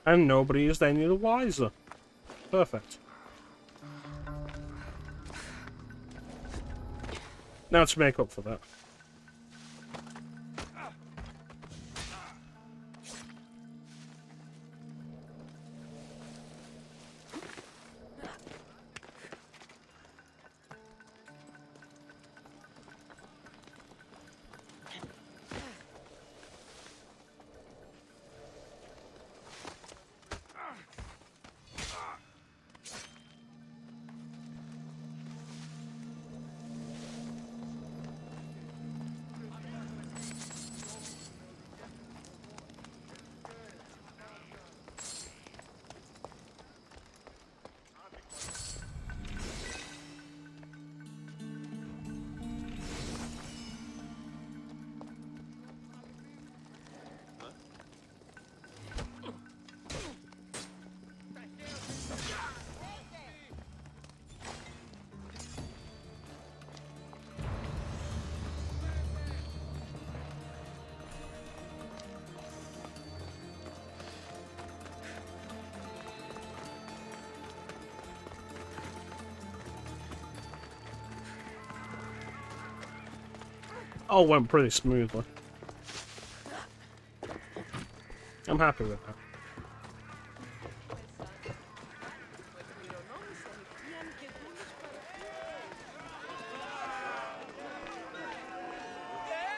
And nobody is any the wiser. Perfect. Now to make up for that. All went pretty smoothly. I'm happy with that.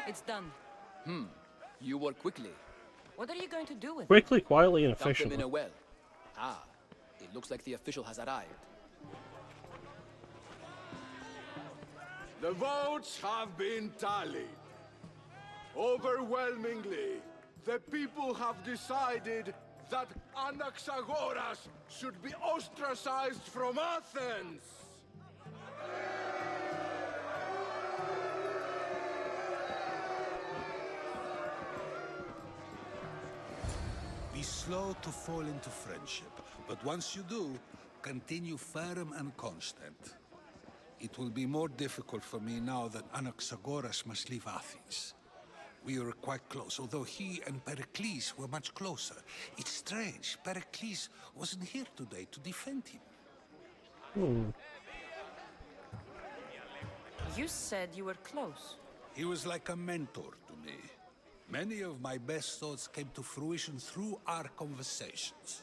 It's done. You work quickly. What are you going to do with Quickly, quietly, and Dump them efficiently. in a well. Ah, it looks like the official has arrived. The votes have been tallied. Overwhelmingly, the people have decided that Anaxagoras should be ostracized from Athens. Be slow to fall into friendship, but once you do, continue firm and constant. It will be more difficult for me now that Anaxagoras must leave Athens. We were quite close, although he and Pericles were much closer. It's strange, Pericles wasn't here today to defend him. You said you were close. He was like a mentor to me. Many of my best thoughts came to fruition through our conversations.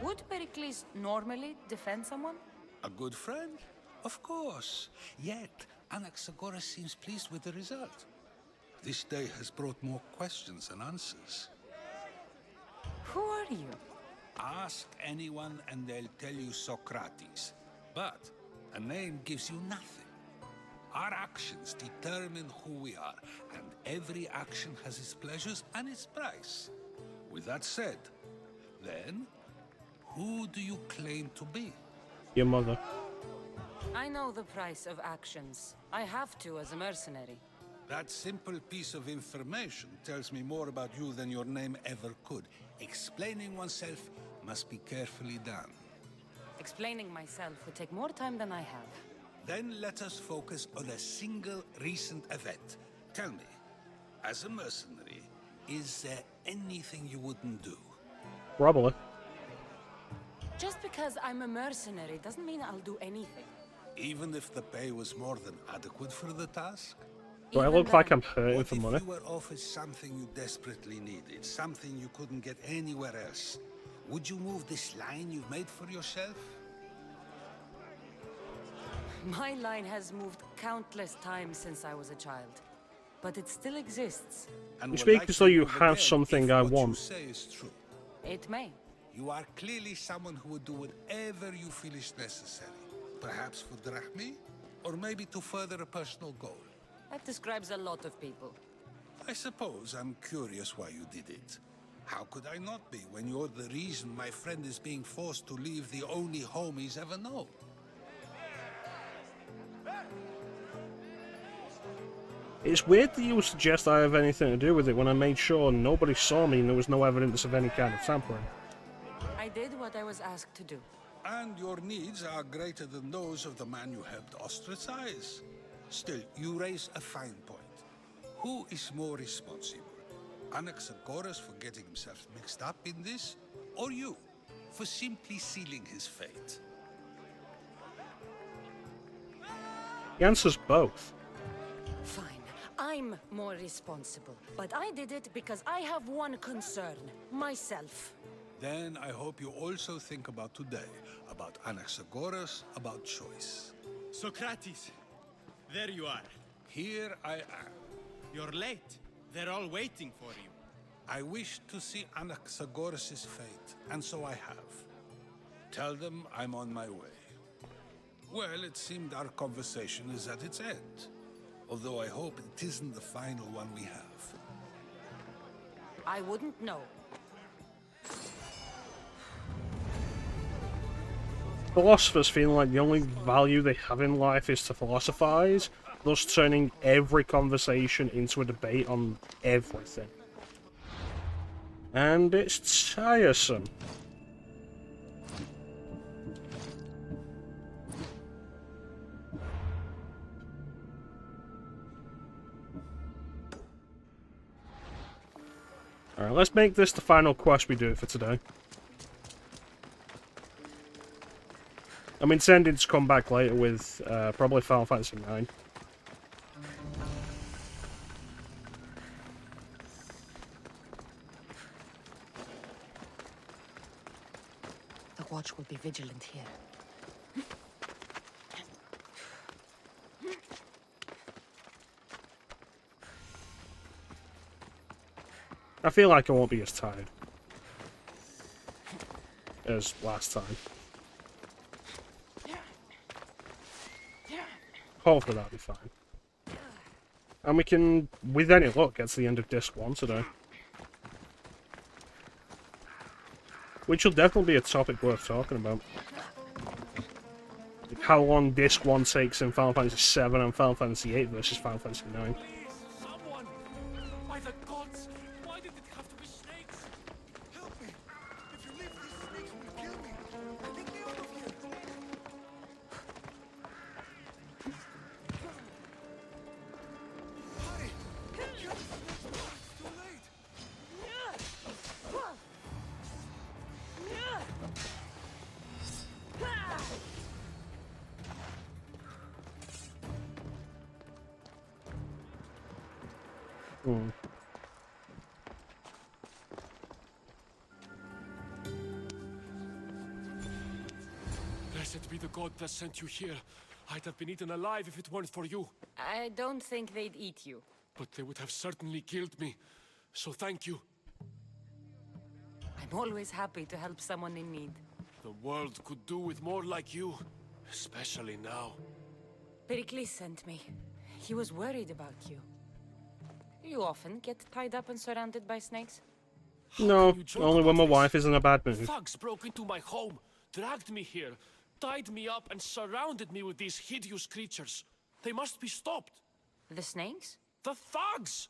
Would Pericles normally defend someone? A good friend? Of course. Yet, Anaxagoras seems pleased with the result. This day has brought more questions than answers. Who are you? Ask anyone and they'll tell you Socrates. But a name gives you nothing. Our actions determine who we are, and every action has its pleasures and its price. With that said, Then, who do you claim to be? Your mother. I know the price of actions. I have to as a mercenary. That simple piece of information tells me more about you than your name ever could. Explaining oneself must be carefully done. Explaining myself would take more time than I have. Then let us focus on a single recent event. Tell me, as a mercenary, is there anything you wouldn't do? Probably. Just because I'm a mercenary doesn't mean I'll do anything. Even if the pay was more than adequate for the task? Do I look like I'm hurting for What money? if you were offered something you desperately needed, something you couldn't get anywhere else? Would you move this line you've made for yourself? My line has moved countless times since I was a child, but it still exists. You speak as though you have something I What you want. say is true. It may. You are clearly someone who would do whatever you feel is necessary. Perhaps for drachmi, or maybe to further a personal goal. That describes a lot of people. I suppose I'm curious why you did it. How could I not be when you're the reason my friend is being forced to leave the only home he's ever known? It's weird that you would suggest I have anything to do with it when I made sure nobody saw me and there was no evidence of any kind of tampering. I did what I was asked to do. And your needs are greater than those of the man you helped ostracize. Still, you raise a fine point. Who is more responsible? Anaxagoras for getting himself mixed up in this? Or you, for simply sealing his fate? The answer's both. Fine. I'm more responsible. But I did it because I have one concern. Myself. Then I hope you also think about today. About Anaxagoras, about choice. Socrates, there you are. Here I am. You're late. They're all waiting for you. I wish to see Anaxagoras' fate, and so I have. Tell them I'm on my way. Well, it seemed our conversation is at its end. Although I hope it isn't the final one we have. I wouldn't know. Philosophers feeling like the only value they have in life is to philosophize, thus turning every conversation into a debate on everything. And it's tiresome. Alright, let's make this the final quest we do for today. I'm intending to come back later with probably Final Fantasy IX. The watch will be vigilant here. I feel like I won't be as tired as last time. Hopefully that'll be fine. And we can, with any luck, get to the end of Disc 1 today. Which will definitely be a topic worth talking about. Like how long Disc 1 takes in Final Fantasy 7 and Final Fantasy 8 versus Final Fantasy 9. Someone! By the gods! Why did it have to be snakes? Help me! If you leave these snakes will kill me! Get me out of here! Hurry! Kill the snakes before it's too late! Hmm. Blessed be the god that sent you here. I'd have been eaten alive if it weren't for you. I don't think they'd eat you. But they would have certainly killed me. So thank you. I'm always happy to help someone in need. The world could do with more like you. Especially now. Pericles sent me. He was worried about you. You often get tied up and surrounded by snakes? No, only when my wife is in a bad mood. Thugs broke into my home, dragged me here, tied me up, and surrounded me with these hideous creatures. They must be stopped. The snakes? The thugs!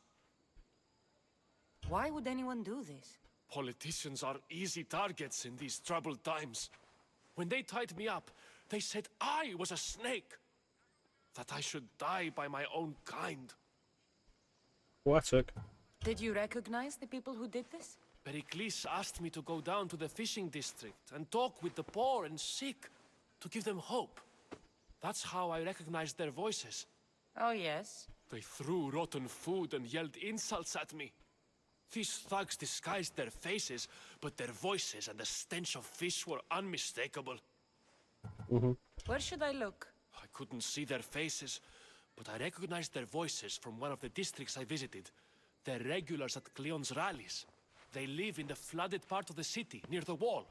Why would anyone do this? Politicians are easy targets in these troubled times. When they tied me up, they said I was a snake. That I should die by my own kind. Poetic. Did you recognize the people who did this? Pericles asked me to go down to the fishing district and talk with the poor and sick, to give them hope. That's how I recognized their voices. Oh, yes? They threw rotten food and yelled insults at me. These thugs disguised their faces, but their voices and the stench of fish were unmistakable. Where should I look? I couldn't see their faces, but I recognized their voices from one of the districts I visited. They're regulars at Cleon's rallies. They live in the flooded part of the city, near the wall.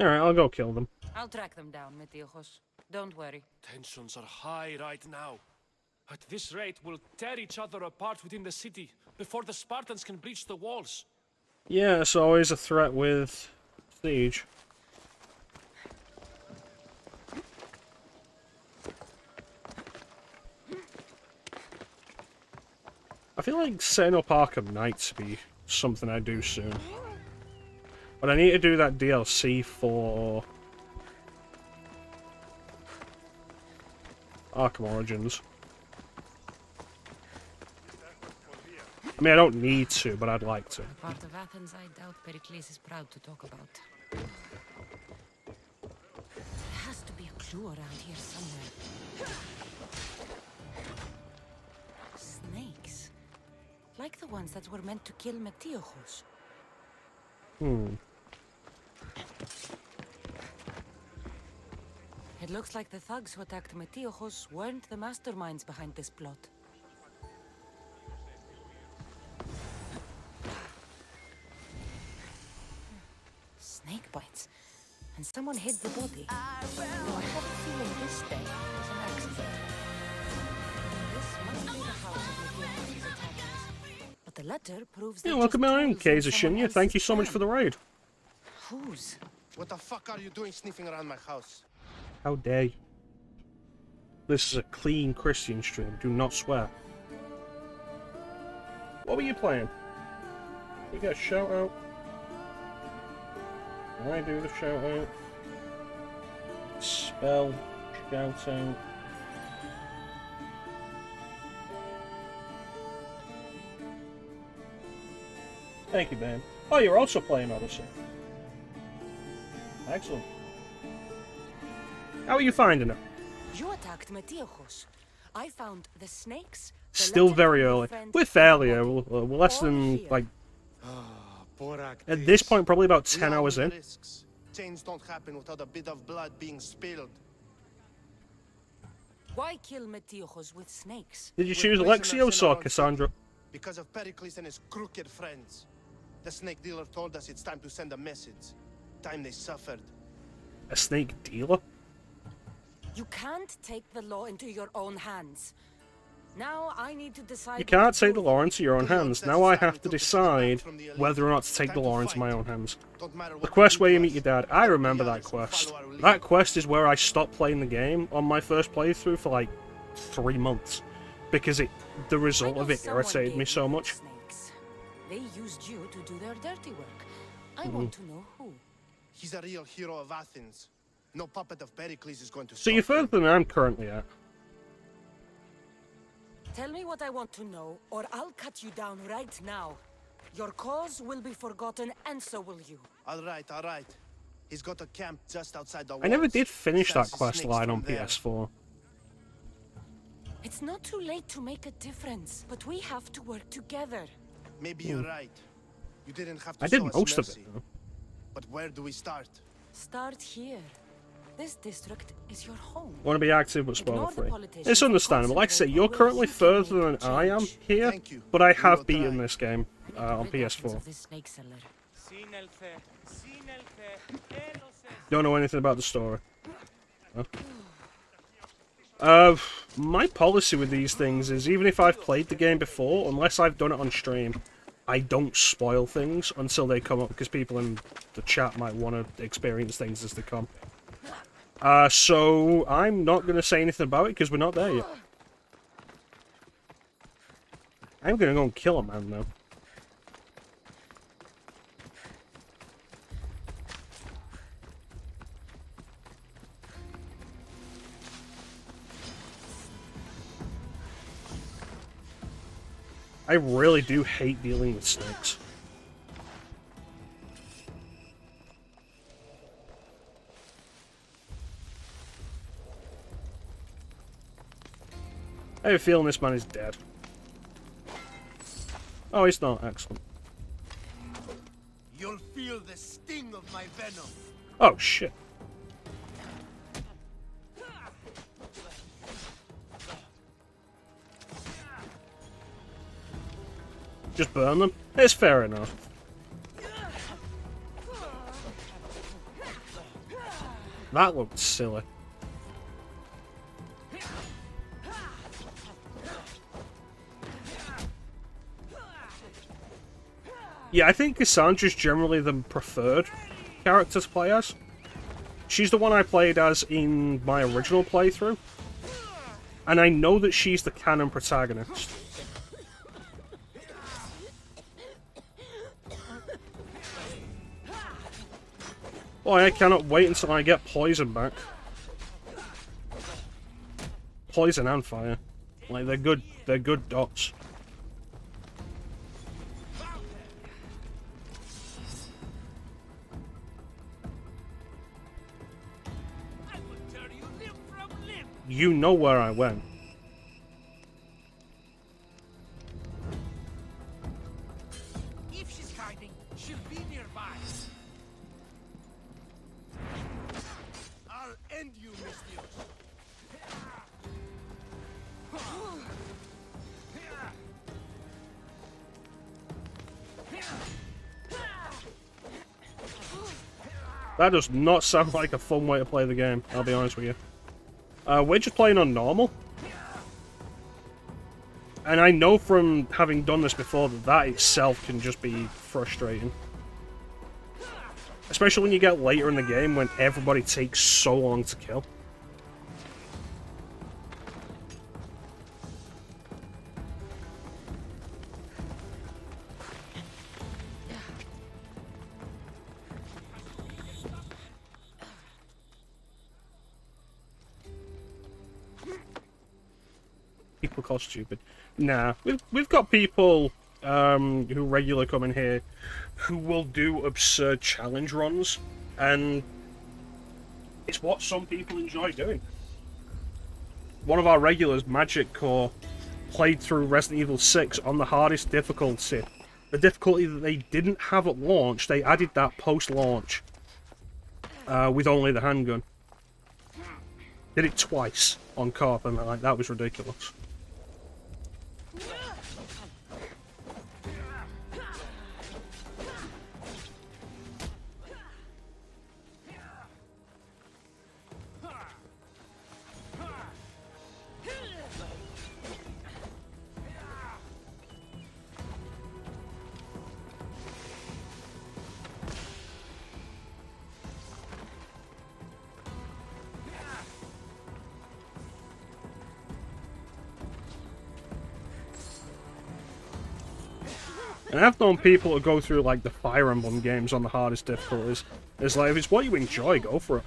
Alright, I'll go kill them. I'll track them down, Metiojos. Don't worry. Tensions are high right now. At this rate, we'll tear each other apart within the city before the Spartans can breach the walls. Yeah, it's always a threat with siege. I feel like setting up Arkham Knights would be something I do soon. But I need to do that DLC for Arkham Origins. I mean, I don't need to, but I'd like to. Part of Athens I doubt Pericles is proud to talk about. There has to be a clue around here somewhere. Snakes. Like the ones that were meant to kill Metiojos. It looks like the thugs who attacked Metiojos weren't the masterminds behind this plot. Snake bites. And someone hid the body. Though I have a feeling this death was an accident. This must be the house of Metiojos' attackers. But the letter proves Yeah, welcome in, Kaiser Shinya. Thank you so much for the raid. Whose? What the fuck are you doing sniffing around my house? How dare you? This is a clean Christian stream. Do not swear. What were you playing? We got a shout out. I do the shout out. Spell shout out. Thank you, man. Oh, you're also playing Odyssey. Excellent. How are you finding it? You attacked Metiojos. I found the snakes. Still very early. We're fairly early. We're less than, like, at this point, probably about 10 hours in. Change don't happen without a bit of blood being spilled. Why kill Metiojos with snakes? Did you choose Alexios or Cassandra? Because of Pericles and his crooked friends. The snake dealer told us it's time to send a message. Time they suffered. A snake dealer? You can't take the law into your own hands. Now I need to decide. You can't take the law into your own hands. Now I have to decide whether or not to take the law into my own hands. The quest where you meet your dad. I remember that quest. That quest is where I stopped playing the game on my first playthrough for like 3 months. Because the result of it irritated me so much. They used you to do their dirty work. I want to know who. He's a real hero of Athens. No puppet of Pericles is going to So you're further than I'm currently at. Tell me what I want to know, or I'll cut you down right now. Your cause will be forgotten, and so will you. All right, all right. He's got a camp just outside the walls. I never did finish that Senses quest snakes line from on there. PS4. It's not too late to make a difference, but we have to work together. Maybe you're right. You didn't have to I did show us most of mercy. it, though. But where do we start? Start here. This district is your home. Want to be active but Ignore spoiler the free. politicians It's understandable. Like I say, you're currently further than I am here, but I have beaten this game on PS4. Don't know anything about the story. Huh? My policy with these things is even if I've played the game before, unless I've done it on stream, I don't spoil things until they come up, because people in the chat might want to experience things as they come. So I'm not going to say anything about it, because we're not there yet. I'm going to go and kill a man, though. I really do hate dealing with snakes. I have a feeling this man is dead. Oh, he's not. Excellent. You'll feel the sting of my venom. Oh, shit. Just burn them? It's fair enough. That looked silly. Yeah, I think Cassandra's generally the preferred character to play as. She's the one I played as in my original playthrough. And I know that she's the canon protagonist. Boy, I cannot wait until I get poison back. Poison and fire. Like, they're good dots. You know where I went. If she's hiding, she'll be nearby. I'll end you, Mistios. That does not sound like a fun way to play the game, I'll be honest with you. We're just playing on normal. And I know from having done this before that that itself can just be frustrating. Especially when you get later in the game when everybody takes so long to kill. People call stupid. Nah, we've got people who regularly come in here who will do absurd challenge runs, and it's what some people enjoy doing. One of our regulars, Magic Core, played through Resident Evil 6 on the hardest difficulty. The difficulty that they didn't have at launch, they added that post-launch with only the handgun. Did it twice on co-op, and like, that was ridiculous. And I've known people to go through, like, the Fire Emblem games on the hardest difficulties. It's like, if it's what you enjoy, go for it.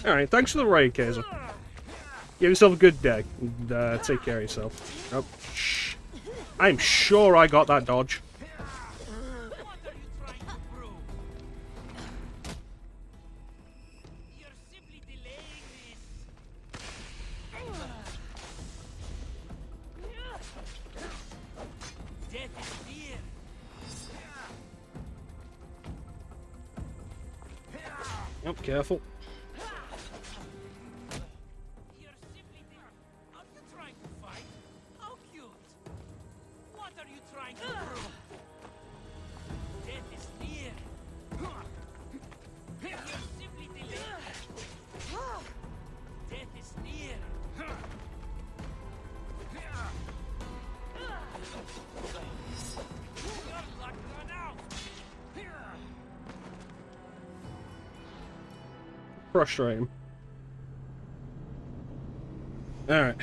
Alright, thanks for the raid, Kaiser. Give yourself a good day. And, take care of yourself. Oh, shh. I'm sure I got that dodge. Oh, careful. Frustrating. Alright.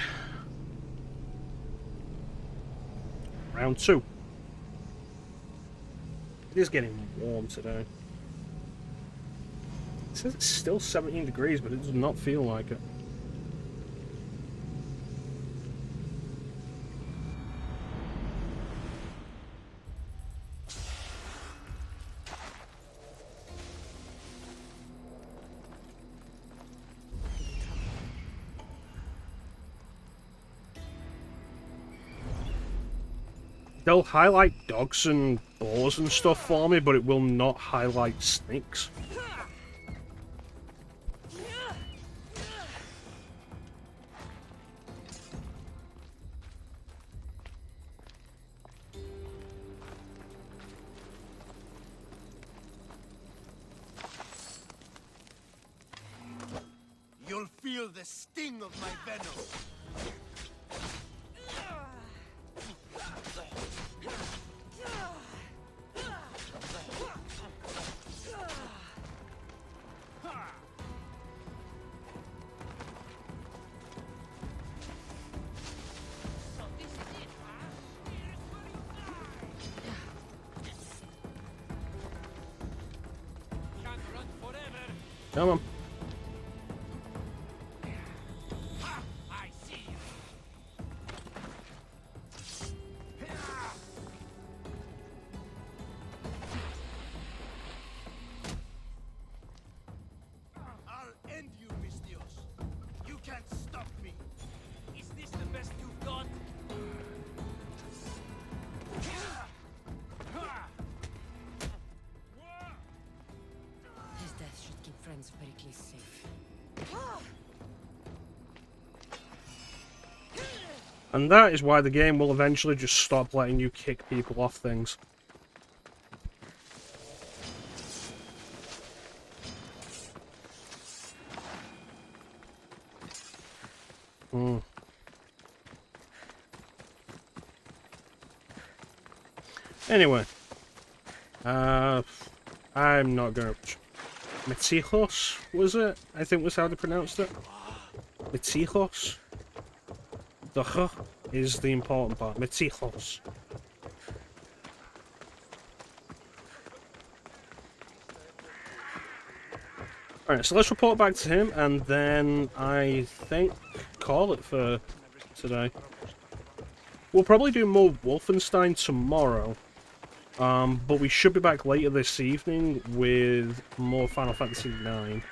Round 2. It is getting warm today. It says it's still 17 degrees, but it does not feel like it. They'll highlight dogs and boars and stuff for me, but it will not highlight snakes. You'll feel the sting of my venom. Come on. I'll end you, Mistios. You can't stop me. Is this the best you've got? His death should keep friends of Pericles safe. And that is why the game will eventually just stop letting you kick people off things. Anyway. I'm not gonna... Metijos, was it? I think was how they pronounced it. Metijos. The h is the important part. Metijos. Alright, so let's report back to him, and then I think call it for today. We'll probably do more Wolfenstein tomorrow. But we should be back later this evening with more Final Fantasy IX.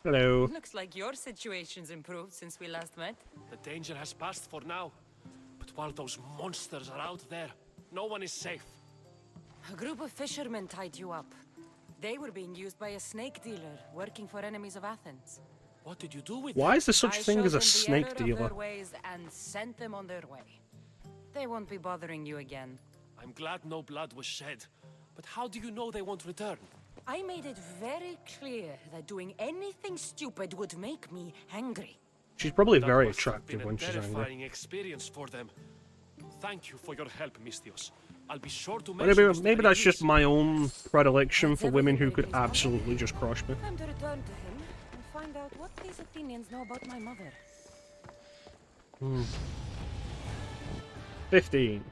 Hello. Looks like your situation's improved since we last met. The danger has passed for now. But while those monsters are out there, no one is safe. A group of fishermen tied you up. They were being used by a snake dealer working for enemies of Athens. What did you do with Why is there such I thing as a showed them the snake error of dealer? their ways and sent them on their way. They won't be bothering you again. I'm glad no blood was shed. But how do you know they won't return? I made it very clear that doing anything stupid would make me angry. She's probably That very must have attractive been when a she's angry. terrifying experience for them. Thank you for your help, Mistios. I'll be sure to But mention maybe that's just my own predilection for women who could absolutely just crush me. Time to return to him and find out what these Athenians know about my mother. 15.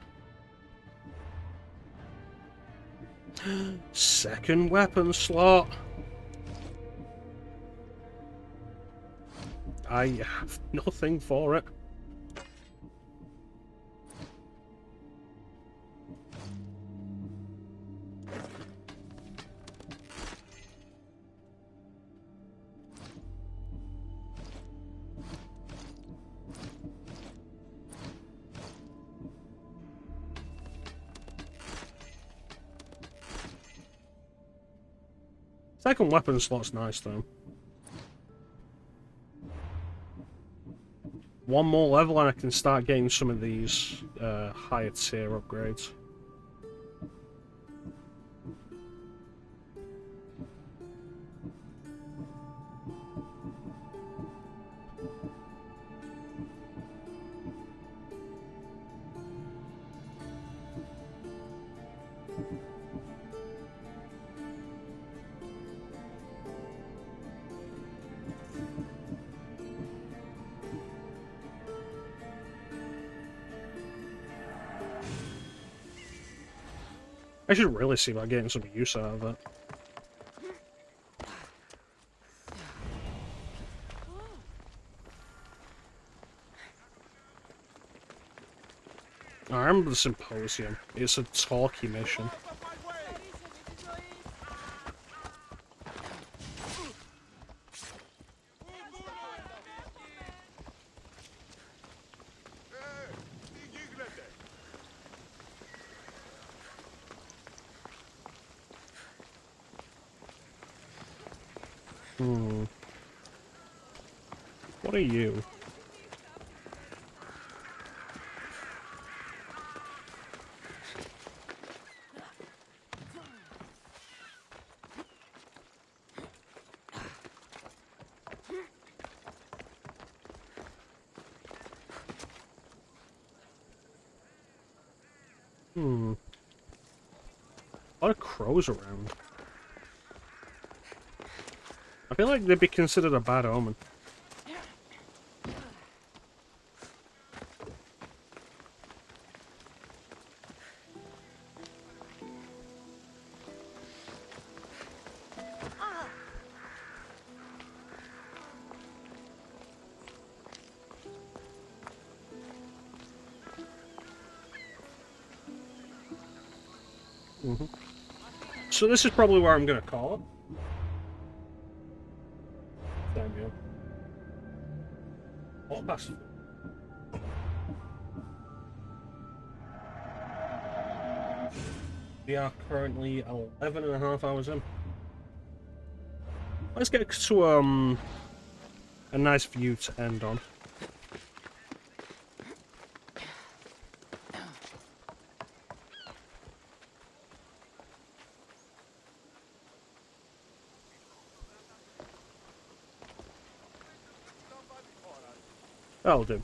Second weapon slot. I have nothing for it. Second weapon slot's nice though. One more level and I can start getting some of these higher tier upgrades. I should really see about getting some use out of it. I remember the Symposium. It's a talky mission. What are you? A lot of crows around. I feel like they'd be considered a bad omen. So this is probably where I'm gonna call it. Damn you. Oh, that's... We are currently 11.5 hours in. Let's get to a nice view to end on. That'll do.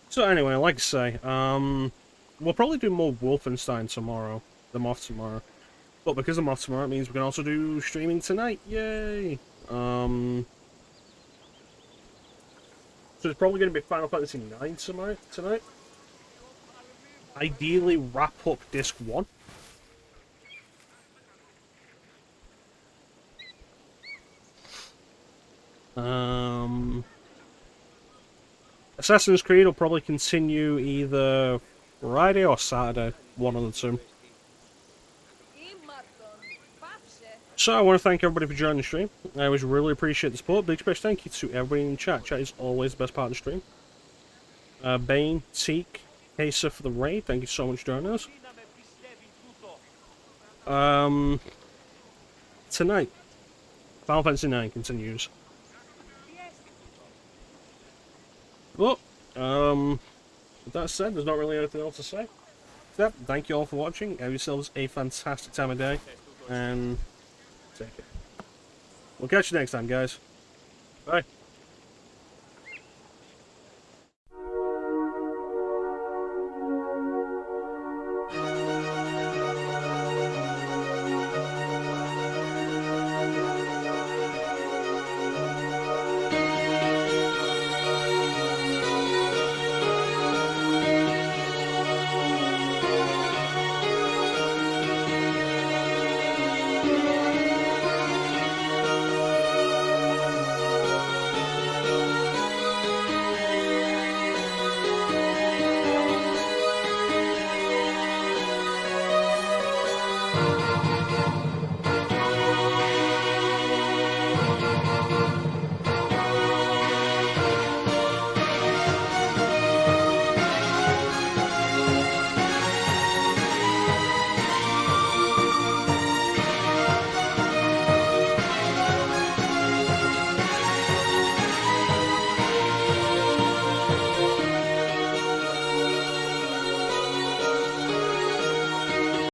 So anyway, like I say, we'll probably do more Wolfenstein tomorrow. I'm off tomorrow. But because I'm off tomorrow, it means we can also do streaming tonight. Yay! So it's probably going to be Final Fantasy IX tonight. Ideally, wrap up Disc 1. Assassin's Creed will probably continue either Friday or Saturday, one of the two. So I want to thank everybody for joining the stream. I always really appreciate the support. Big special thank you to everybody in chat. Chat is always the best part of the stream. Bane, Teak, Kesa for the raid. Thank you so much for joining us. Tonight, Final Fantasy IX continues. But, with that said, there's not really anything else to say. Yep, thank you all for watching. Have yourselves a fantastic time of day, and take care. We'll catch you next time, guys. Bye.